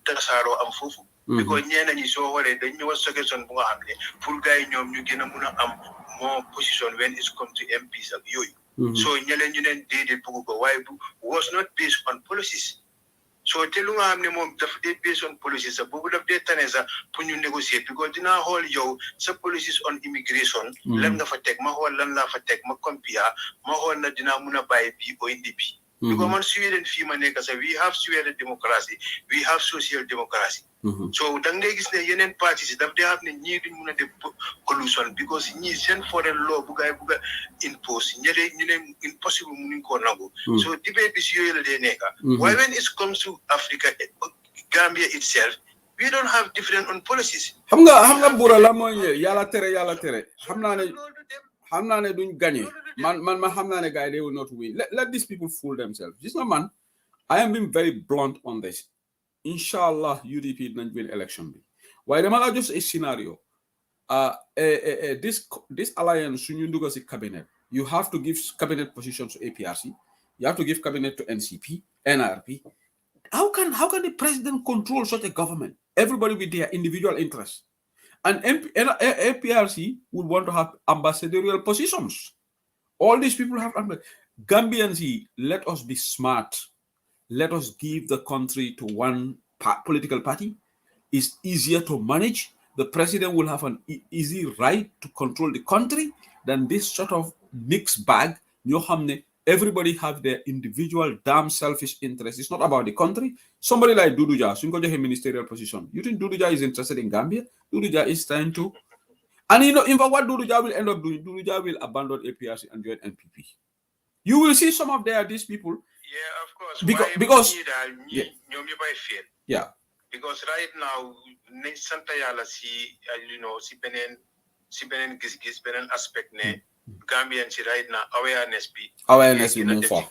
tasaro am fofu because ñeena ñi so xolé dañ ñëw suggestion bu nga xamné pour gaay ñom ñu gëna mëna am more position when it comes to MPs ak yoy so ñele ñu len dédé bu ko way bu was not based on policies so te lu nga xamné mom daf dé based on policies sa bobu daf dé tané sa pour ñu négocier because dina xol yow sa policies on immigration lan nga fa tek ma xol lan la fa tek ma compare ma xol na dina mëna baye bi o indi bi because man Sweden fi ma nek sa we have Sweden democracy we have social democracy so da ngay gis ne yenen parties daf dé xam ne ñi duñ mëna def collusion because ñi sen foreign law bu gaay bu ga impose ñëlé ñu ne impossible mënuñ ko nangu so debate bi ci yoy la dé neka why when it comes to Africa Gambia itself we don't have different on policies xam nga bura la moy yalla tere xam na ne duñ gagner man xam na ne gaay they will not win let these people fool themselves just no man I am being very blunt on this inshallah UDP nañ win election bi waaye dama la just a scenario this alliance suñu nduga ci cabinet you have to give cabinet positions to APRC you have to give cabinet to NCP NRP how can the president control such a government everybody with their individual interests and APRC would want to have ambassadorial positions all these people have Gambians let us be smart let us give the country to one political party. It's easier to manage. The president will have an easy right to control the country than this sort of mixed bag. Everybody have their individual damn selfish interests. It's not about the country. Somebody like Duduja, so you got a ministerial position. You think Duduja is interested in Gambia? Duduja is trying to... And in fact, what Duduja will end up doing, Duduja will abandon APRC and join NPP. You will see some of these people... Yeah, of course. Because yeah. Because right now, Santa Yala si benen gis benen aspect ne Gambian si right now awareness move for.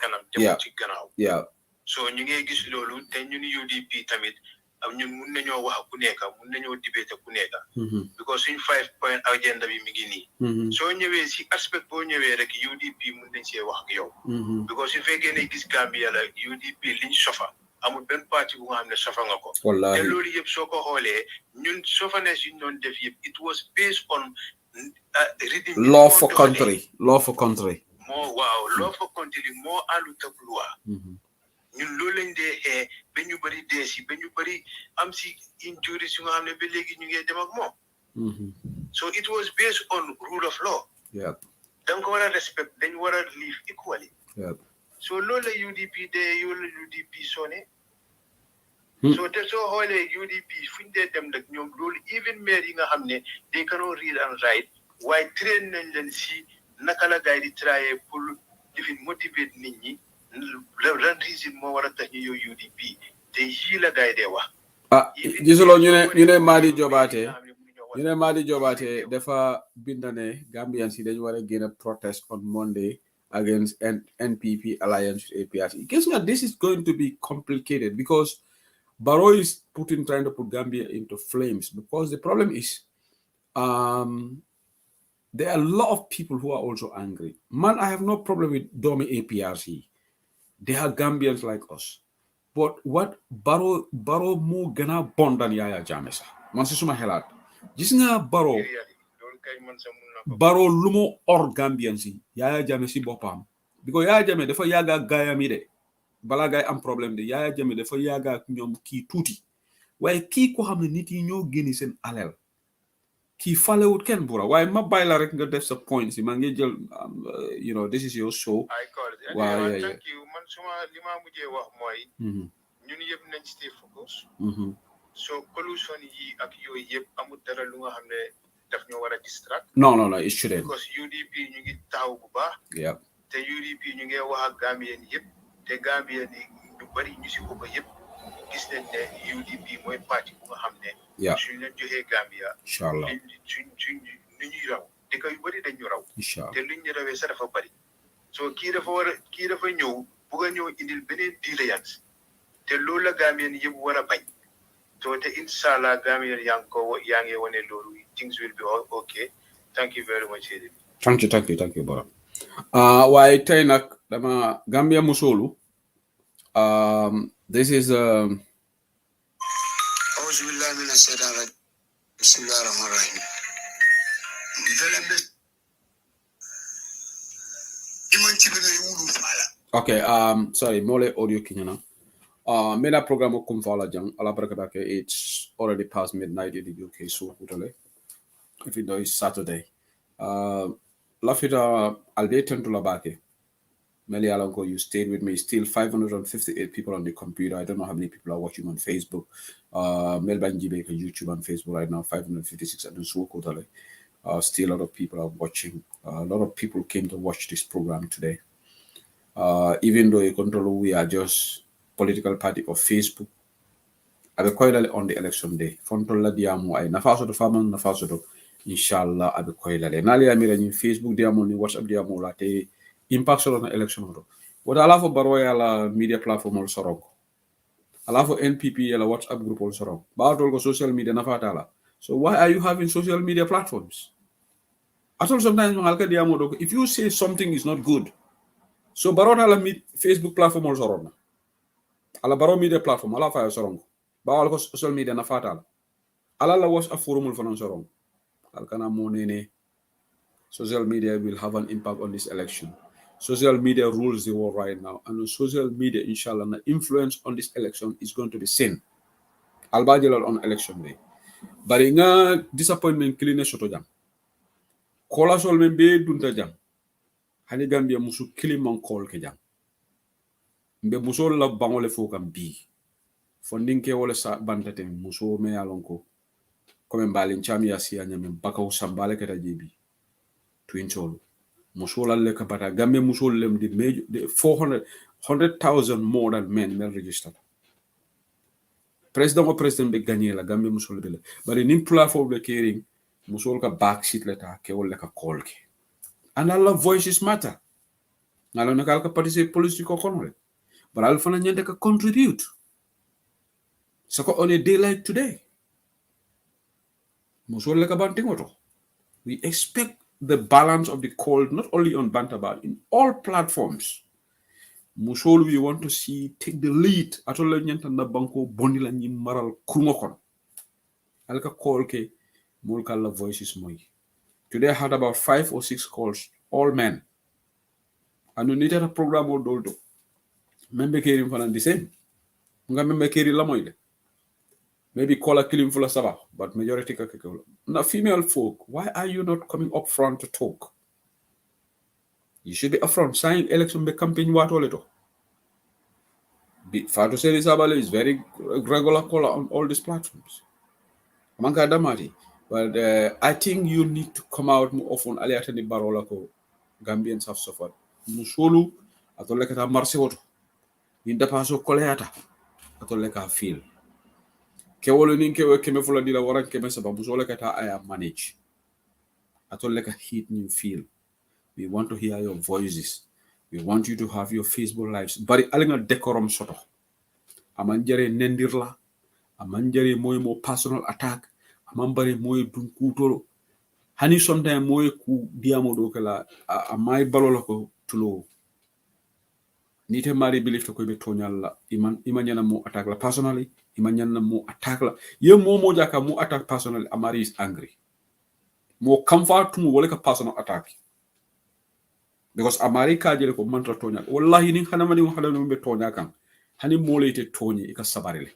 Yeah. So ñu ngi gis lolu té ñun UDP tamit am ñun mën nañu wax ku nekk mën nañu debate ku nekk because suñ 5-point agenda bi mi ngi ni so ñëwé ci aspect bo ñëwé rek UDP mën nañ ci wax ak yow because su fekkee ne gis Gambia la UDP liñ sofa amul ben parti bu nga xam ne sofa nga ko té loolu yëpp soko xolé ñun sofanes yu ñon def yëpp it was based on law for country more law for country more alu tak loi ñun loolu lañ dee ba ñu bëri dee si ba ñu bëri am si injuries yu nga xam ne ba léegi ñu ngi dem ak moom so it was based on rule of law dañ ko war a respect dañ war a live equally so loolu la UDP dee yoolu la UDP sone so te soo xoolee UDP fu ñu dee dem nag ñoom loolu even maire yi nga xam ne they cannot read and write waaye train nañ leen si naka la gaay di travailler pour difin motivate nit ñi lan reason moo war a tax ñu yow UDP te yii la gaay dee wax gisuloo ñu ne Madi Jobaate dafa bindane Gambians yi dañu war a génn protest on Monday against NPP alliance with APRC. Guess what? This is going to be complicated because Barrow is trying to put Gambia into flames because the problem is there are a lot of people who are also angry. Man, I have no problem with Domi APRC. They are Gambians like us. But what Barrow mo gana bon than Yaya Jammeh sa. Man si suma xelaat. Gis nga Barrow lumo or Gambians si Yaya Jammeh si bopam. Because Yaya Jammeh dafa yaga gaayam yi de. Bala gaay am problème de Yaya Jammeh dafa yaga ak ñoom kii tuuti. Waaye kii ko xam ne nit yi ñoo génni seen alal. Kii falewut kenn bura waaye ma bàyyi la rek nga def sa point si ma ngi jël this is your show. Waaw thank you man suma li ma mujjee wax mooy ñun yëpp nañ stay focus so collusion yi ak yooyu yëpp amul dara lu nga xam ne daf ñoo war a distract no it shouldn't because UDP ñu ngi taw bu baax te UDP ñu ngi wax ak Gambien yëpp te Gambien yi ñu bari ñu si ëpp yëpp gis nañ ne UDP mooy parti bu nga xam ne suñ leen joxee Gambia inshallah suñ ni ñuy raw dëkk yu bari dañu raw te luñ ñu rawee sax dafa bari so kii dafa ñëw bugg a ñëw indil beneen delayance te loolu la Gambien yëpp war a bañ so te inshallah Gambien yaa ngi wane loolu things will be okay thank you very much. Thank you borom waaye tey nag dama Gambia musolu. This is okay, sorry, mole audio kinyana. Meda program o kumfala jang ala barakadake. It's already past midnight in the UK, so utale. If it is Saturday. Lafita alde tentu labake. Meli Alanko, you stayed with me. Still 558 people on the computer. I don't know how many people are watching on Facebook. Melban Jibeka, YouTube and Facebook right now, 556. Still a lot of people are watching. A lot of people came to watch this program today. Even though you control, we are just political party of Facebook. I will call on the election day. Fontola diamu ay nafaso to faman nafaso to inshallah I will call nali amira ni Facebook diamu ni WhatsApp diamu la te impact on the election ro. What ala fo baro ya la media platform ol sorong. Ala fo NPP ya la WhatsApp group ol sorong. Ba tol ko social media nafata la. So why are you having social media platforms? At all sometimes if you say something is not good, so baro na la Facebook platform ol sorong. Ala baro media platform ala fa sorong. Ba ko social media nafata la. Ala la WhatsApp forum ol fanan sorong. Al kana mo nene social media will have an impact on this election. Social media rules the world right now. And on social media, inshallah, the influence on this election is going to be seen. Albajilal on election day. But in a disappointment, killing soto jam. Kola sol membe dunta jam. Hani Gambia musu killing man call ke jam. Mbe muso la bangole fokam bi. Fonding ke wole sa bantate muso me alonko. Comme mbalin chami yasi anyame bakaw sambale keta jibi. Twin cholo. Musola le kapata Gambia musol lem the 100,000 more than men registered. President be gagné la Gambia musol be. But in platform be caring musol ka backseat leta ke wala ka call ke. And all voices matter. Nalo nakal ka participate political konole. But al fana nyande ka contribute. So on a day like today. Musol le ka bantingoto. We expect the balance of the call, not only on Bantabat, in all platforms. Musol, we want to see take the lead. Atola nyantanda banko bonila ni maral krumokon. Alka call ke mulka la voices moi. Today I had about 5 or 6 calls, all men. And we needed a program or doldo. Membe keri mfana the same. Nga membe keri la moide. Maybe call a killing full of sabah, but majority ka kekolo. Now, female folk, why are you not coming up front to talk? You should be upfront. Sign election be campaign what all it. Fatu Seri Sabale is very regular caller on all these platforms. Manka Damati. But I think you need to come out more often. Aliata ni barola ko Gambians have suffered. Musolu atoleka ta marsewoto. Inda paso koleata atoleka feel. Kewolo ninkewe keme fula dila waran keme sababu so lekata I manage. Atol leka hit new feel. We want to hear your voices. We want you to have your Facebook lives. Bari alinga decorum soto. Amanjere nendirla. Amanjere moy mo personal attack. Amambare moy dunkutoro. Hani sometimes moy ku diamo do kala amay balolo ko tulo. Nite mari believe to ko be tonyal la imanyana mo attack la personally. Imanyana mo attack la ye mo jaka mo attack personally. Amari is angry mo comfort mo wala ka personal attack because amari ka jele ko mantra tonya wallahi ni xana mani xala no be tonya kan hani mo lete tonyi e ka sabarele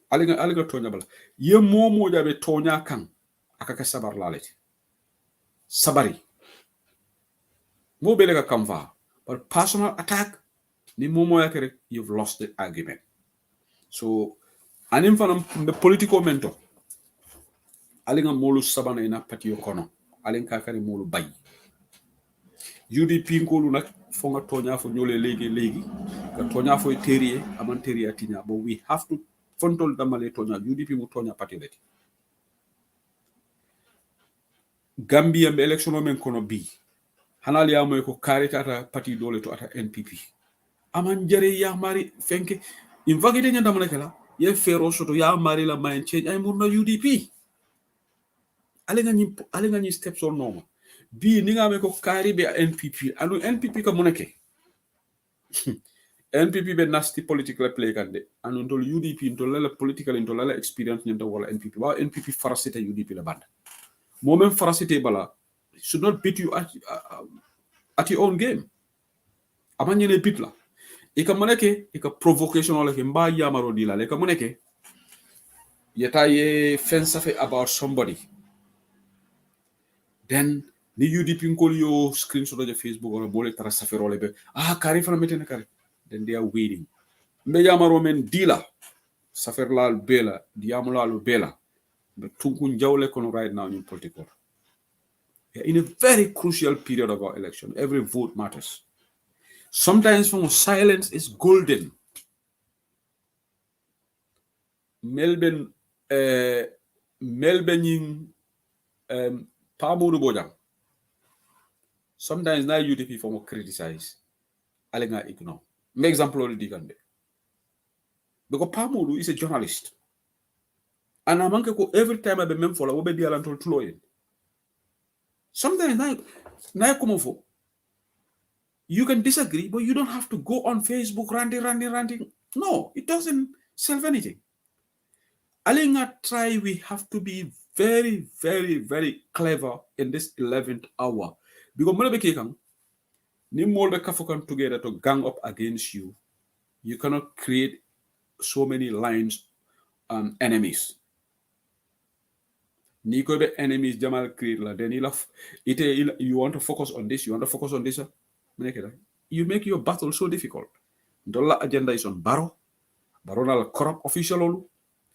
aliga tonya bala ye mo jabe tonya kan aka ka sabar lalete sabari mo bele ka comfort but personal attack ni mo yakere you've lost the argument. So anim fanam the political mentor alinga molu sabana ina patio kono alinga kari molu bay UDP ngolu nak fonga tonya fo nyole legi ka tonya fo terie aman terie tinya but we have to fontol damale tonya UDP mu tonya patileti Gambia be election men kono bi hanali amoy ko karitata pati dole to ata NPP aman jere ya mari fenke invagide nyanda malekala ye fero soto ya mari la mind change ay murna UDP alenga ni steps on normal bi ni nga me ko kari be NPP anu NPP ka munake NPP be nasty political play kande anu ndol UDP ndol la political ndol la experience nyanta wala NPP wa NPP farasita UDP la banda moment farasite bala should not beat you at your own game amanyene beat la ika munake ika provocation wala ke mba yamaro dila le ka munake yeta ye fensafe about somebody then ni UDP ngol yo screenshot of Facebook or bole tara saferole be kari fana metene kari then they are waiting mbe yamaro men dila saferla bela diamula lo bela but tunku jawle kono right now in political in a very crucial period of our election every vote matters sometimes from silence is golden melben melbening Pamoudou Bojang. Sometimes now UDP for criticize. Alenga ignore. My example already gande. Because Pamoudou is a journalist. And I'm every time I be memfola, we be dialan tol tuloyen. Sometimes na come for. You can disagree, but you don't have to go on Facebook ranting. No, it doesn't solve anything. Alenga try, we have to be very, very, very clever in this 11th hour. Because when we ni molbe kafukan together to gang up against you, you cannot create so many lines enemies. Ni ko be enemies jamal create la then you want to focus on this, you want to focus on this. You make your battle so difficult. Dolla agenda is on Baro na la corrupt official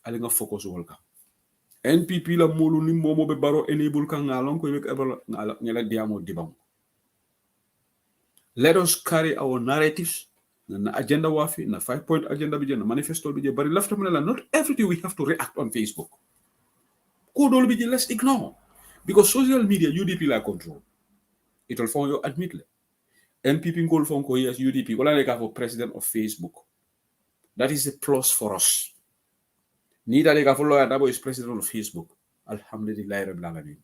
ali nga focus wolka. NPP la molu ni momo be Baro enable kan ngalon ko mek ebal ngala diamo dibam. Let us carry our narratives na agenda wafi na 5-point agenda bi na manifesto bi bari left not everything we have to react on Facebook. Kodol bi let's ignore because social media UDP la control. It will form you admit le. NPP ngol fon ko yes UDP wala neka for president of Facebook. That is a plus for us. Neither neka for lawyer Dabo is president of Facebook. Alhamdulillah rabbil alamin.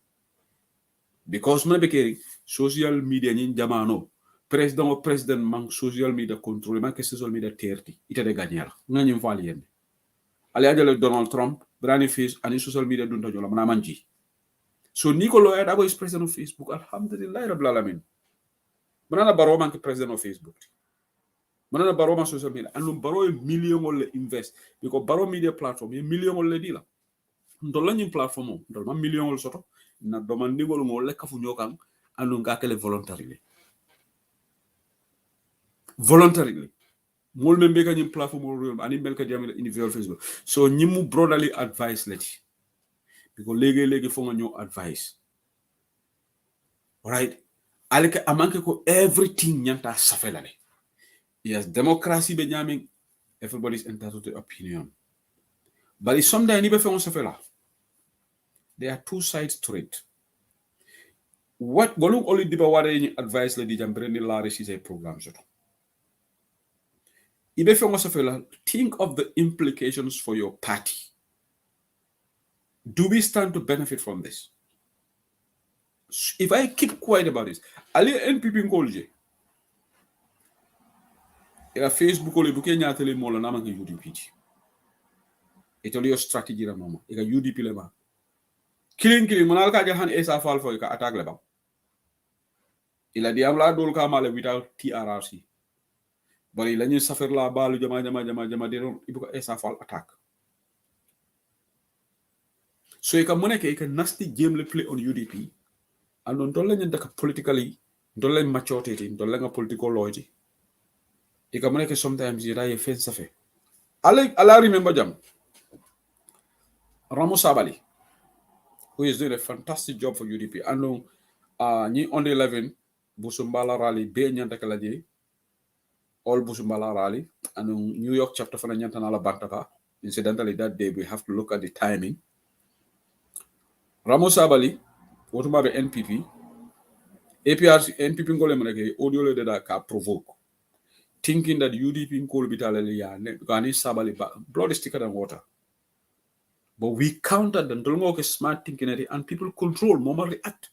Because maybe social media ni jamano president mang social media control man ke social media 30 ita de gagner ngani mfali yende ali ajale Donald Trump brani face ani social media dun tajola mana manji so Nicolo Dabo is president of Facebook alhamdulillah rabbil alamin manana Baro man ke president of Facebook manana Baro man social media anu Baro million wol invest because Baro media platform e million wol dila ndola nyim platform ndol ma million wol soto na domandi wol ngol kafu nyokan anu ngakele voluntarily mol membe ka nyim platform ani belka jamila individual Facebook so nyimu brotherly advice leti because legi fo nga ñoo advice right alike amanke ko everything nyanta safelale yes democracy be nyaming everybody's entitled to opinion but it's sometimes ni be fo safela there are two sides to it what golung only diba ware advice le di jambre ni la réussir programme joto think of the implications for your party. Do we stand to benefit from this? If I keep quiet about this, Ali NPP ngolje. Ila Facebook ole buke nyatele mola na manga UDP. Itoli your strategy ra mama. Ika UDP le ba. Killing manal ka jahan esa fal fo ika attack le ba. Ila diamla dol ka male without TRRC. Bari lañu safer la balu jama de ibuka esa fall attack so you can moneke you can nasty game le play on UDP and on don't lañu daka politically don't lañu maturity don't lañu political loyalty you can moneke sometimes you ray fen safe ala remember jam Ramos Sabali who is doing a fantastic job for UDP and ni on the 11 Busumbala rally be ñanta kala je all Busumbala rally and New York chapter for Nyantana Bantaka. Incidentally, that day we have to look at the timing. Ramos Abali, what about the NPP? APRC-NPP ngole audio le da ka provoke. Thinking that UDP ngole bitalele ya ne gani Sabali blood is thicker than water. But we countered the ndolngo ke smart thinking and people control moment react.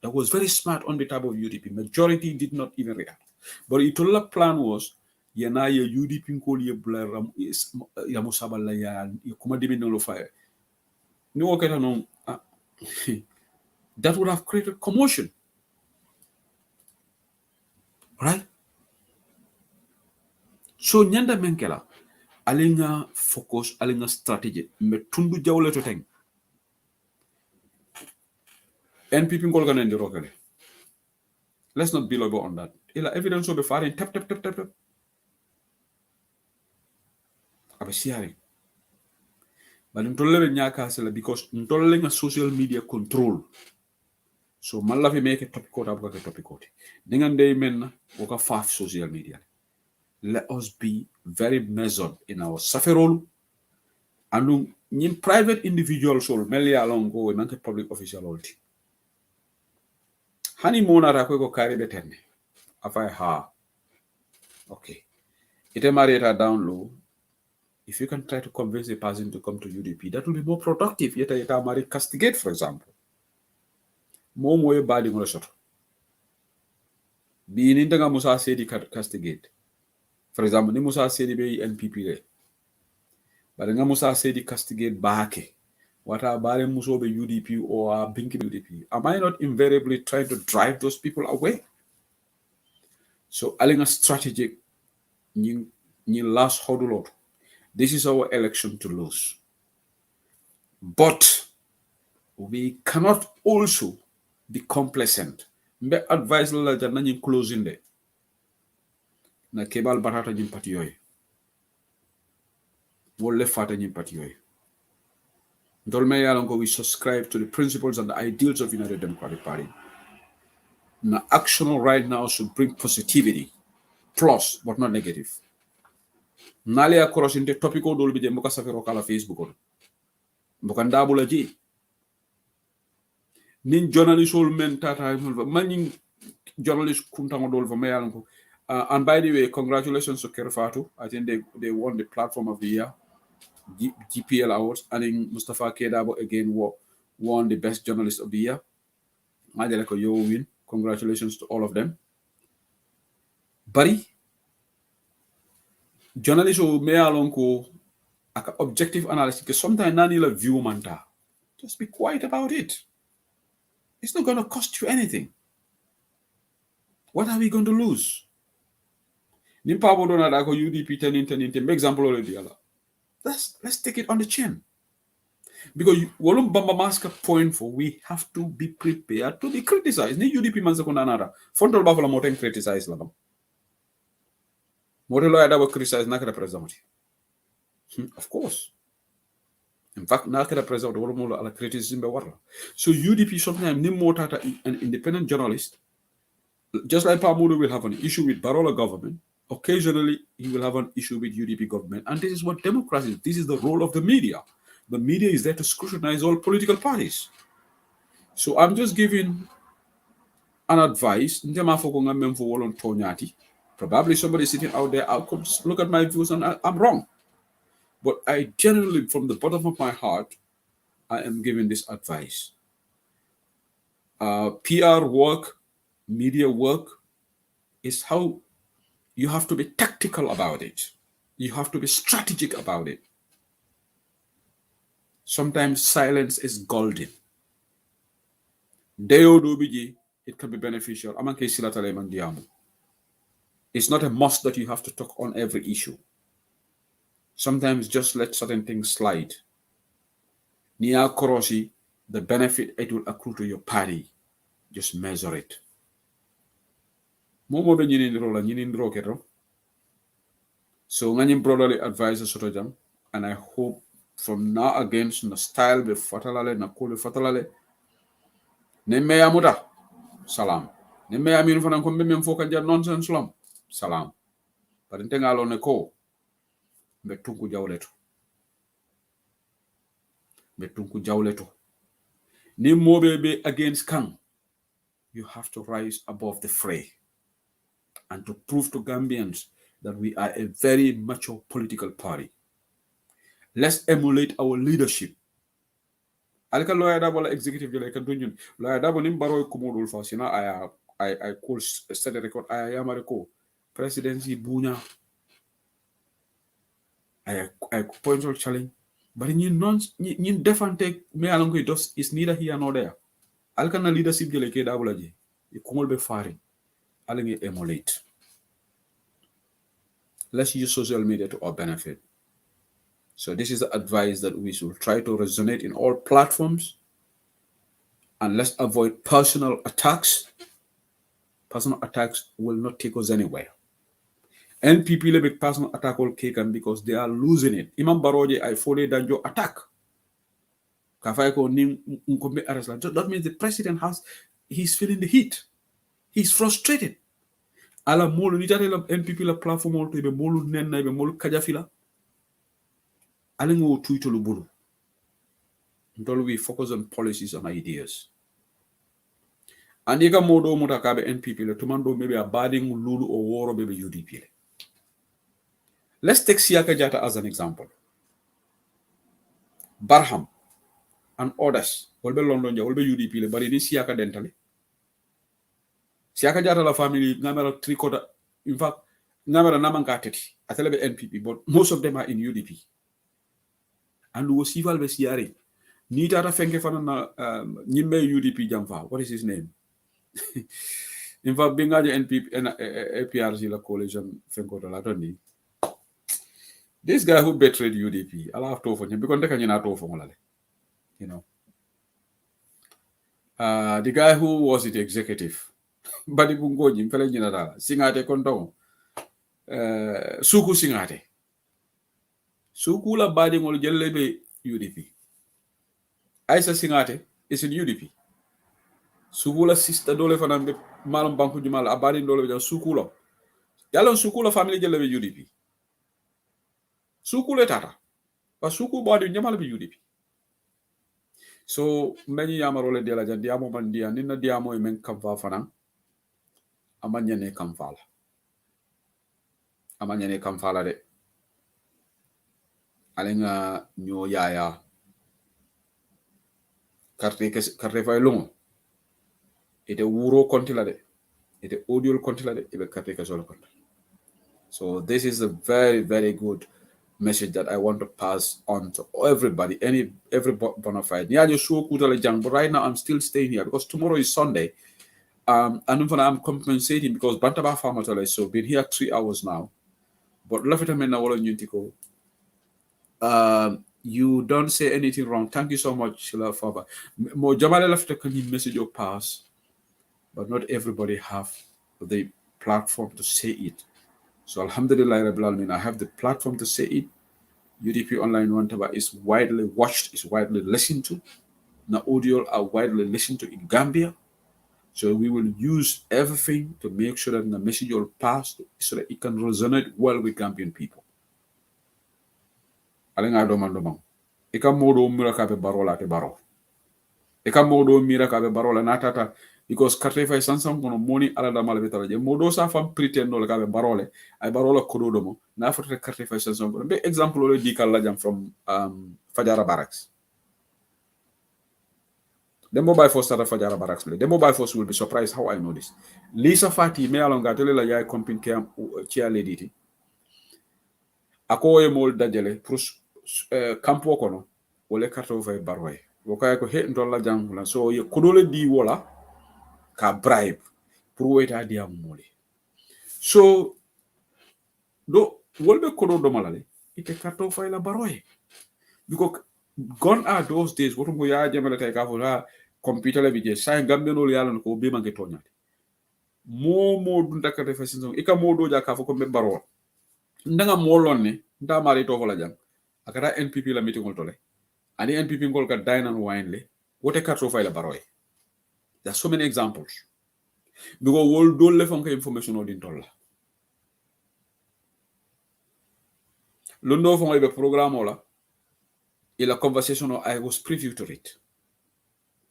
that was very smart on the type of UDP. Majority did not even react. But the plan was, yana ye UDP ko ye blaram ya musabala ya kuma dibi no fire. No okay no that would have created commotion. Right? So nyanda menkela alinga focus alinga strategy me tundu jawle to teng NPP ngol ganen di rokale. Let's not be lobo on that. Ila evidence will be firing tap. Abe siari. But ntolle nyaka sela because ntolle social media control. So malafi make a topic code abuka topic code. Dengan day men woka faf social media. Let us be very measured in our sufferol. And in private individuals or meli along go in public official already. Hani mona rakwe ko kari betene. Afai ha. Okay. Ite marieta down low. If you can try to convince a person to come to UDP, that will be more productive. Yet I mari castigate, for example. More moye badi mo shot. Bi ni nga musa sedi castigate. For example, ni musa sedi be NPP re. But nga musa sedi castigate baake. Wata bare muso be UDP or binki UDP. Am I not invariably trying to drive those people away? So alinga strategic ni last hodulot. This is our election to lose. But we cannot also be complacent. Mbe advise la jana ñi closing de. Na kebal batata ñi pati yoy. Wolle fata ñi pati yoy. Ndolme yalango we subscribe to the principles and the ideals of United Democratic Party. Na action right now should bring positivity, plus but not negative. Nale across into topical dol bi je mboka safero kala Facebook on. Mboka ndabula ji. Nin journalist ol men tata maning journalist kuntango dol for mayalango. And by the way, congratulations to Kerfatu. I think they won the platform of the year, GPL Awards. I think Mustafa Kedabo again won the best journalist of the year. Majaleko yo win. Congratulations to all of them. Bari journalist who may alonko objective analysis because sometimes nani la view manta. Just be quiet about it. It's not going to cost you anything. What are we going to lose? Nimpabo dona da ko UDP tenin example already. Let's take it on the chin. Because Wolum Bamba Maska point for we have to be prepared to be criticized. Ni UDP man sekunda nada. Fontol bafala moten criticize la. Modelo ya dawa criticize na represent. Of course. In fact, na represent wolum ala criticism be warla. So UDP sometimes ni motata an independent journalist. Just like Pamudu will have an issue with Barola government, occasionally he will have an issue with UDP government. And this is what democracy is. This is the role of the media. The media is there to scrutinize all political parties. So I'm just giving an advice. Probably somebody sitting out there, I'll come look at my views and I'm wrong. But I genuinely, from the bottom of my heart, I am giving this advice. PR work, media work is how you have to be tactical about it. You have to be strategic about it. Sometimes silence is golden. It can be beneficial. It's not a must that you have to talk on every issue. Sometimes just let certain things slide. Nia Korosi, the benefit it will accrue to your party, just measure it. Momo be nyini ndro la nyini ndro keto. So nganyim brotherly advisor soto jam, and I hope from now against na style be fatalale na kule fatalale. Nemme ya muda salam. Nemme ya minu fana kombe me mfoka ja nonsense lam salam. Parintenga alo ne ko be tunku jawleto. Be tunku jawleto. Ni mobe be against Kang. You have to rise above the fray and to prove to Gambians that we are a very mature political party. Let's emulate our leadership alka lawyer da wala executive jole ka dunjun lawyer da bonim baro ko modul fa sina I call study record aya yamare ko presidency bunya I point out challenge but ñin defante me alon ko dos is neither here nor there alka na leadership jole ke da bula je e ko be fari alangi emulate. Let's use social media to our benefit. So this is the advice that we should try to resonate in all platforms, and let's avoid personal attacks. Personal attacks will not take us anywhere. NPP le big personal attack all taken because they are losing it. Imam Baroje I follow danjo attack. That means the president he's feeling the heat. He's frustrated. Ala molu ni tare la NPP la platform to be molu nenna be molu kajafila. Alingo tweet bulu. Until we focus on policies and ideas. And you can modo mutakabe NPP le tumando maybe a bading lulu or war or maybe UDP. Let's take Siaka Jata as an example. Barham and others will be London, will be UDP, but it is Siaka dentally. Siaka Jata la family, Namara 3/4, in fact, Namara Namangateti, I tell you NPP, but most of them are in UDP. And we see Valve Siari. Nita Fenke Fana Nimbe UDP Jamfa. What is his name? In fact, being NPP and APRC la coalition Fenko Latoni. This guy who betrayed UDP, I'll have to for him because they can not offer you know. The guy who was the executive, but the Bungo Jim Pelagina, Singate Kontong, Suku Singate. Sukula Bading or Jelebe UDP. Aisa Singate is in UDP. Sukula sister dole for them, Malam Banku Jumal, Abadin dole Sukula. Yalon Sukula family Jelebe UDP. Sukule Tata. But Suku body Jamal UDP. So many Yamarole de la Diamo Mandia, Nina Diamo, men Kamfa Fana, Amanyane Kamfala. Amanyane Kamfala de Alenga Nyo Yaya. Carte fay long ite wuro kontilade ite audio kontilade ibe carte ka solo konta. So this is a very, very good message that I want to pass on to everybody, every bona fide. But right now I'm still staying here because tomorrow is Sunday. And I'm compensating because Bantaba Farmatale, so been here 3 hours now. But you don't say anything wrong. Thank you so much, Shila Faba. Mo Jamala left a message or pass, but not everybody have the platform to say it. So Alhamdulillah Rabbil Alamin, I have the platform to say it. UDP Online Wantaba is widely watched, is widely listened to. The audio are widely listened to in Gambia. So we will use everything to make sure that the message will pass so that it can resonate well with Gambian people. Alenga domandoma. Eka modo mira be barola te baro. Eka modo mira be barola natata because katefa sansam kono moni ala da mala betala je modo sa fam pretendo le be barole ay barola kododomo na fotte katefa sansam kono be example le dikal la jam from Fajara Barracks. The mobile force started Fajara Barracks. The mobile force will be surprised how I know this. Lisa Fati me alonga tele la yai compin ke chia lady. Ako e mol dajale prus campo kono wole karto fay barway wokay ko he ndolla jangula so ye kodole di wola ka bribe pour weta di am moli so do wolbe kodo do malale ite karto fay la barway because gone are those days woto mo ya jamala tay ka fo ha computer la bije say gambe no yalla ko be manke toñate mo dun takate fa sinzo e ka mo do ja ka fo ko be barwa ndanga mo lonne nda mari to la jang akara NPP la meeting ngol tole ani NPP ngol ka dine and wine le wote karto fay la baroy. There's so many examples because wol do le fonka information odin tolla londo fonga be programme ola e la conversation I was privy to it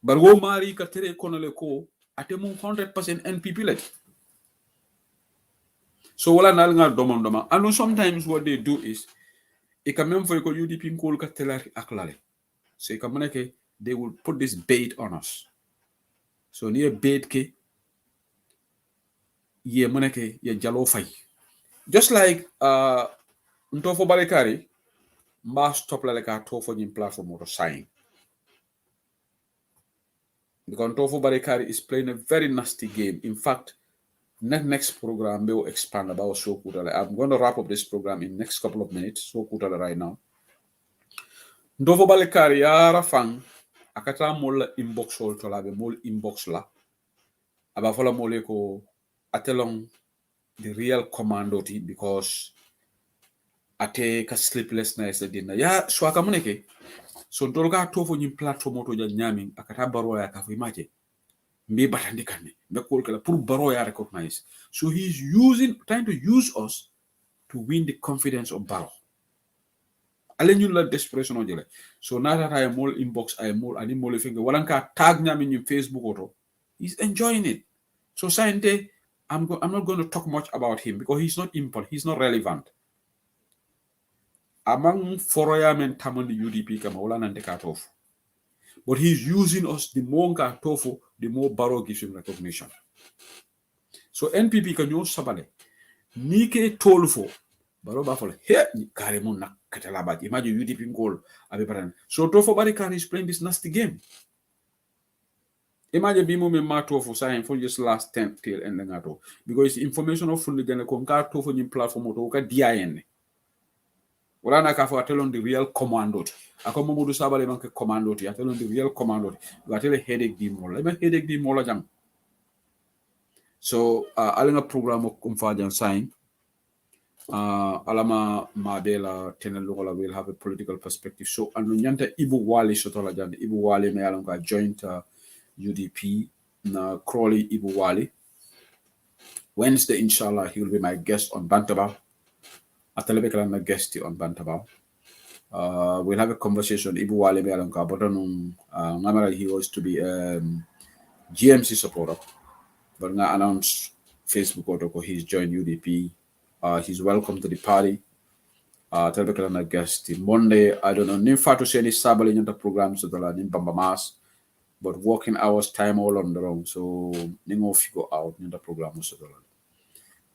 but wo mari ka tere kono le ko atemu 100% NPP le so wala nal nga domandoma and sometimes what they do is et quand même faut que UDP ngol ka telari aklale c'est comme que they will put this bait on us. So near bait ke ye moneke ye jalo fay. Just like ntofo balikari mba stop la ka tofo nyim platform to sign. Because ntofo balikari is playing a very nasty game. In fact, next program will expand about so kutala. I'm going to wrap up this program in next couple of minutes. So kutala right now. Ntofo balikari yara fang akata mol inbox hol to labe mol inbox la. Aba fola mole ko atelong the real commando ti because ate ka sleepless nights the dinner ya swaka muneke so ndolga tofo nyim platform to ja nyami akata baro ya ka imaje mbi batandi kanne be ko kala pour baro ya recognize so he's trying to use us to win the confidence of baro ale ñu la desperation o jele so nata tay mol inbox ay mol ani mol finge walanka tag nyami nyim Facebook auto he's enjoying it so sante I'm not going to talk much about him because he's not important he's not relevant among foroyamen tamandi UDP kama wala nante ka tofu but he's using us the more ka tofu the more Barrow gives him recognition so NPP kan yo sabale ni ke tolfo Barrow ba fole he carrément nak katala ba imagine UDP ngol abe paran so tofu bari kan is playing this nasty game imagine bi mo me ma tofu saying for just last 10 till and ngato because information of fundi gene ko ka tofu ni platform to ka DIN wala na ka fo atelon the real commando ako Mamadou Sabale manke commando ti atelon the real commando ga tele headache di mola ma headache di mola jang so alinga program ko fajan sign alama mabela tenel wala will have a political perspective so anu nyanta Ibu Wali sotola jande Ibu Wali me alon ka joint UDP na Crawley Ibu Wali Wednesday inshallah he will be my guest on Bantaba atalebe na guest on Bantaba we'll have a conversation Ibu Wale be alanka but he was to be GMC supporter but now announced Facebook auto he's joined UDP he's welcome to the party tell na guest Monday I don't know nimfa to say any sabali in the program so the nim bamba mas but working hours time all on the wrong so ningo figure out in the program so the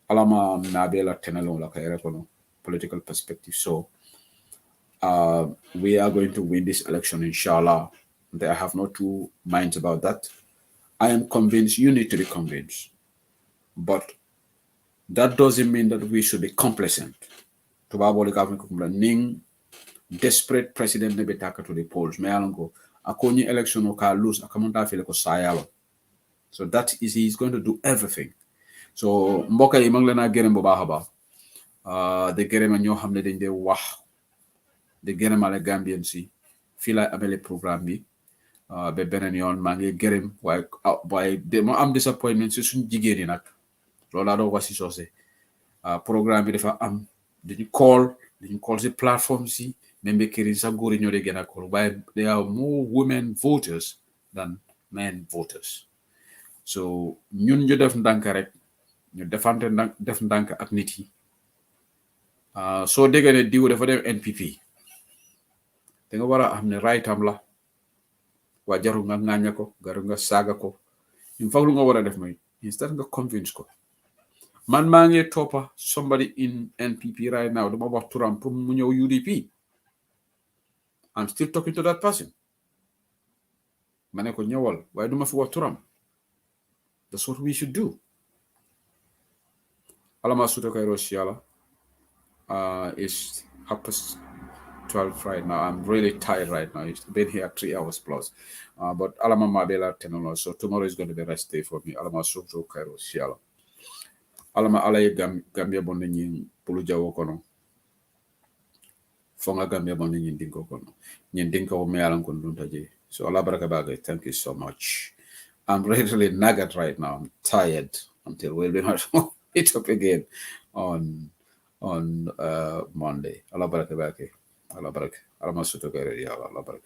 alama nabela tenelo la kaya kono political perspective so we are going to win this election, inshallah. I have no two minds about that. I am convinced, you need to be convinced. But that doesn't mean that we should be complacent. Ning desperate president nebe taka to the polls. Me alongo akoni election o ka lose akamonta fele ko sayalo. So that is he's going to do everything. So mboka yi manglena gerem bo bahaba. De gerem ñoo xamne dañ de wax de gërëm ale Gambien si fii laay amele programme bi ba beneen yoon maa ngi gërëm waaye mo am disappointment si suñ jigéen yi nag loolu laa doon wax si soose programme bi dafa am dañu call si plateforme si même kër yi sax góor yi ñoo de gën a call waaye there are more women voters than men voters so ñun ñu def ndànk rek ñu def ndànk ak nit yi soo déggee ne diw dafa dem NPP da nga war a xam ne right am la waa jaru nga ŋàñña ko garu nga saaga ko in fact lu nga war a def mooy instead nga convince ko man maa ngi toppa somebody in NPP right now dama wax turam pour mu ñëw UDP I'm still talking to that person ma ne ko ñëwal waaye duma fi wax turam that's what we should do alama suto kay Rosiala is 12 right now. I'm really tired right now. It's been here 3 hours plus. But Alama Mabela Tenolo. So tomorrow is going to be the rest day for me. Alama Sujo Cairo Siala. Alama Alaye Gambia Bonin Puluja Wokono. Fonga Gambia Bonin Dinko Kono. Nyindinko Mealan Kunduntaji. So Alabarakabaga, thank you so much. I'm really nugget right now. I'm tired until we'll be it up again on Monday. Alabarakabake. Allah barak. Allah masuto kare ya Allah barak.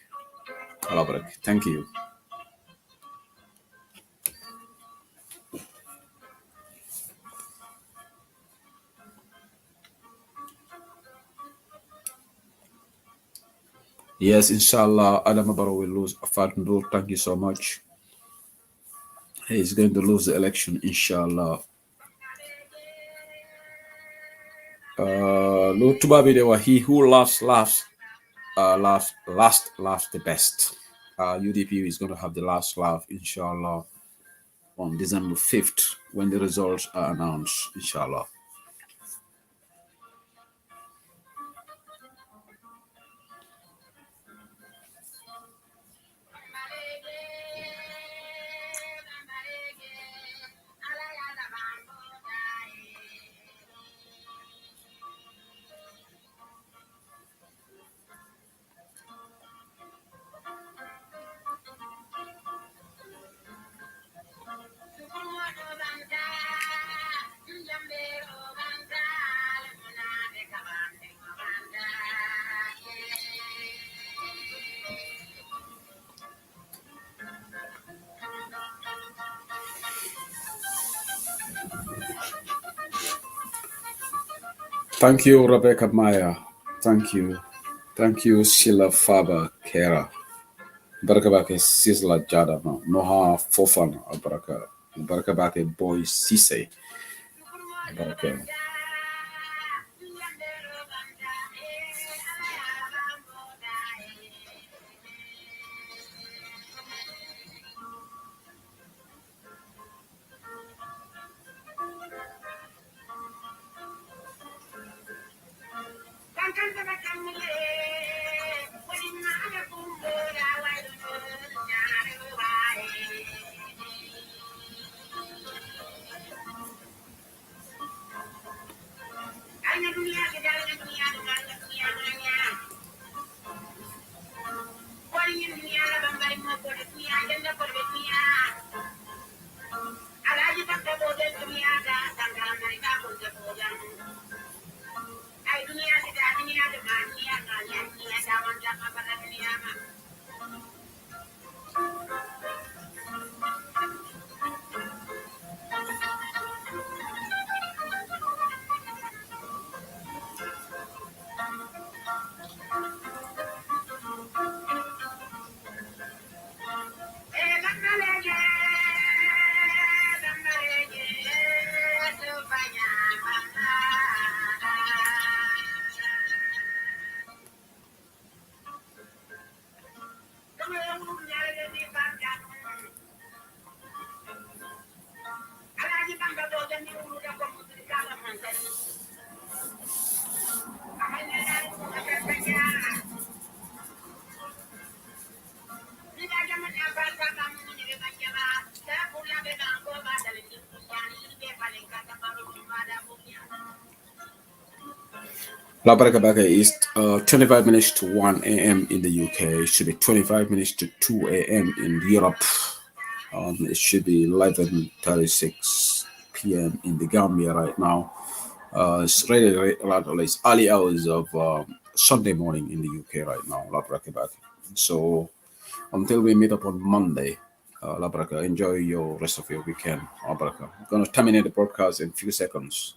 Allah barak. Thank you. Yes, inshallah, Adam Barrow will lose. Fadnur, thank you so much. He's going to lose the election, inshallah. Lord Tubabi, they were he who laughs the best. UDP is going to have the last laugh, inshallah, on December 5th when the results are announced, inshallah. Thank you, Rebecca Maya. Thank you. Thank you, Sheila Faber Kera. Barakabake Sisla Jada Noha Fofana Baraka. Barakabake Boy Sise. Baraka. La Barakabaka is 25 minutes to 1 a.m. in the UK. It should be 25 minutes to 2 a.m. in Europe. It should be 11:36 p.m. in the Gambia right now. It's really it's early hours of Sunday morning in the UK right now. La Barakabaka. So until we meet up on Monday, La Baraka, enjoy your rest of your weekend. La Baraka. I'm going to terminate the broadcast in a few seconds.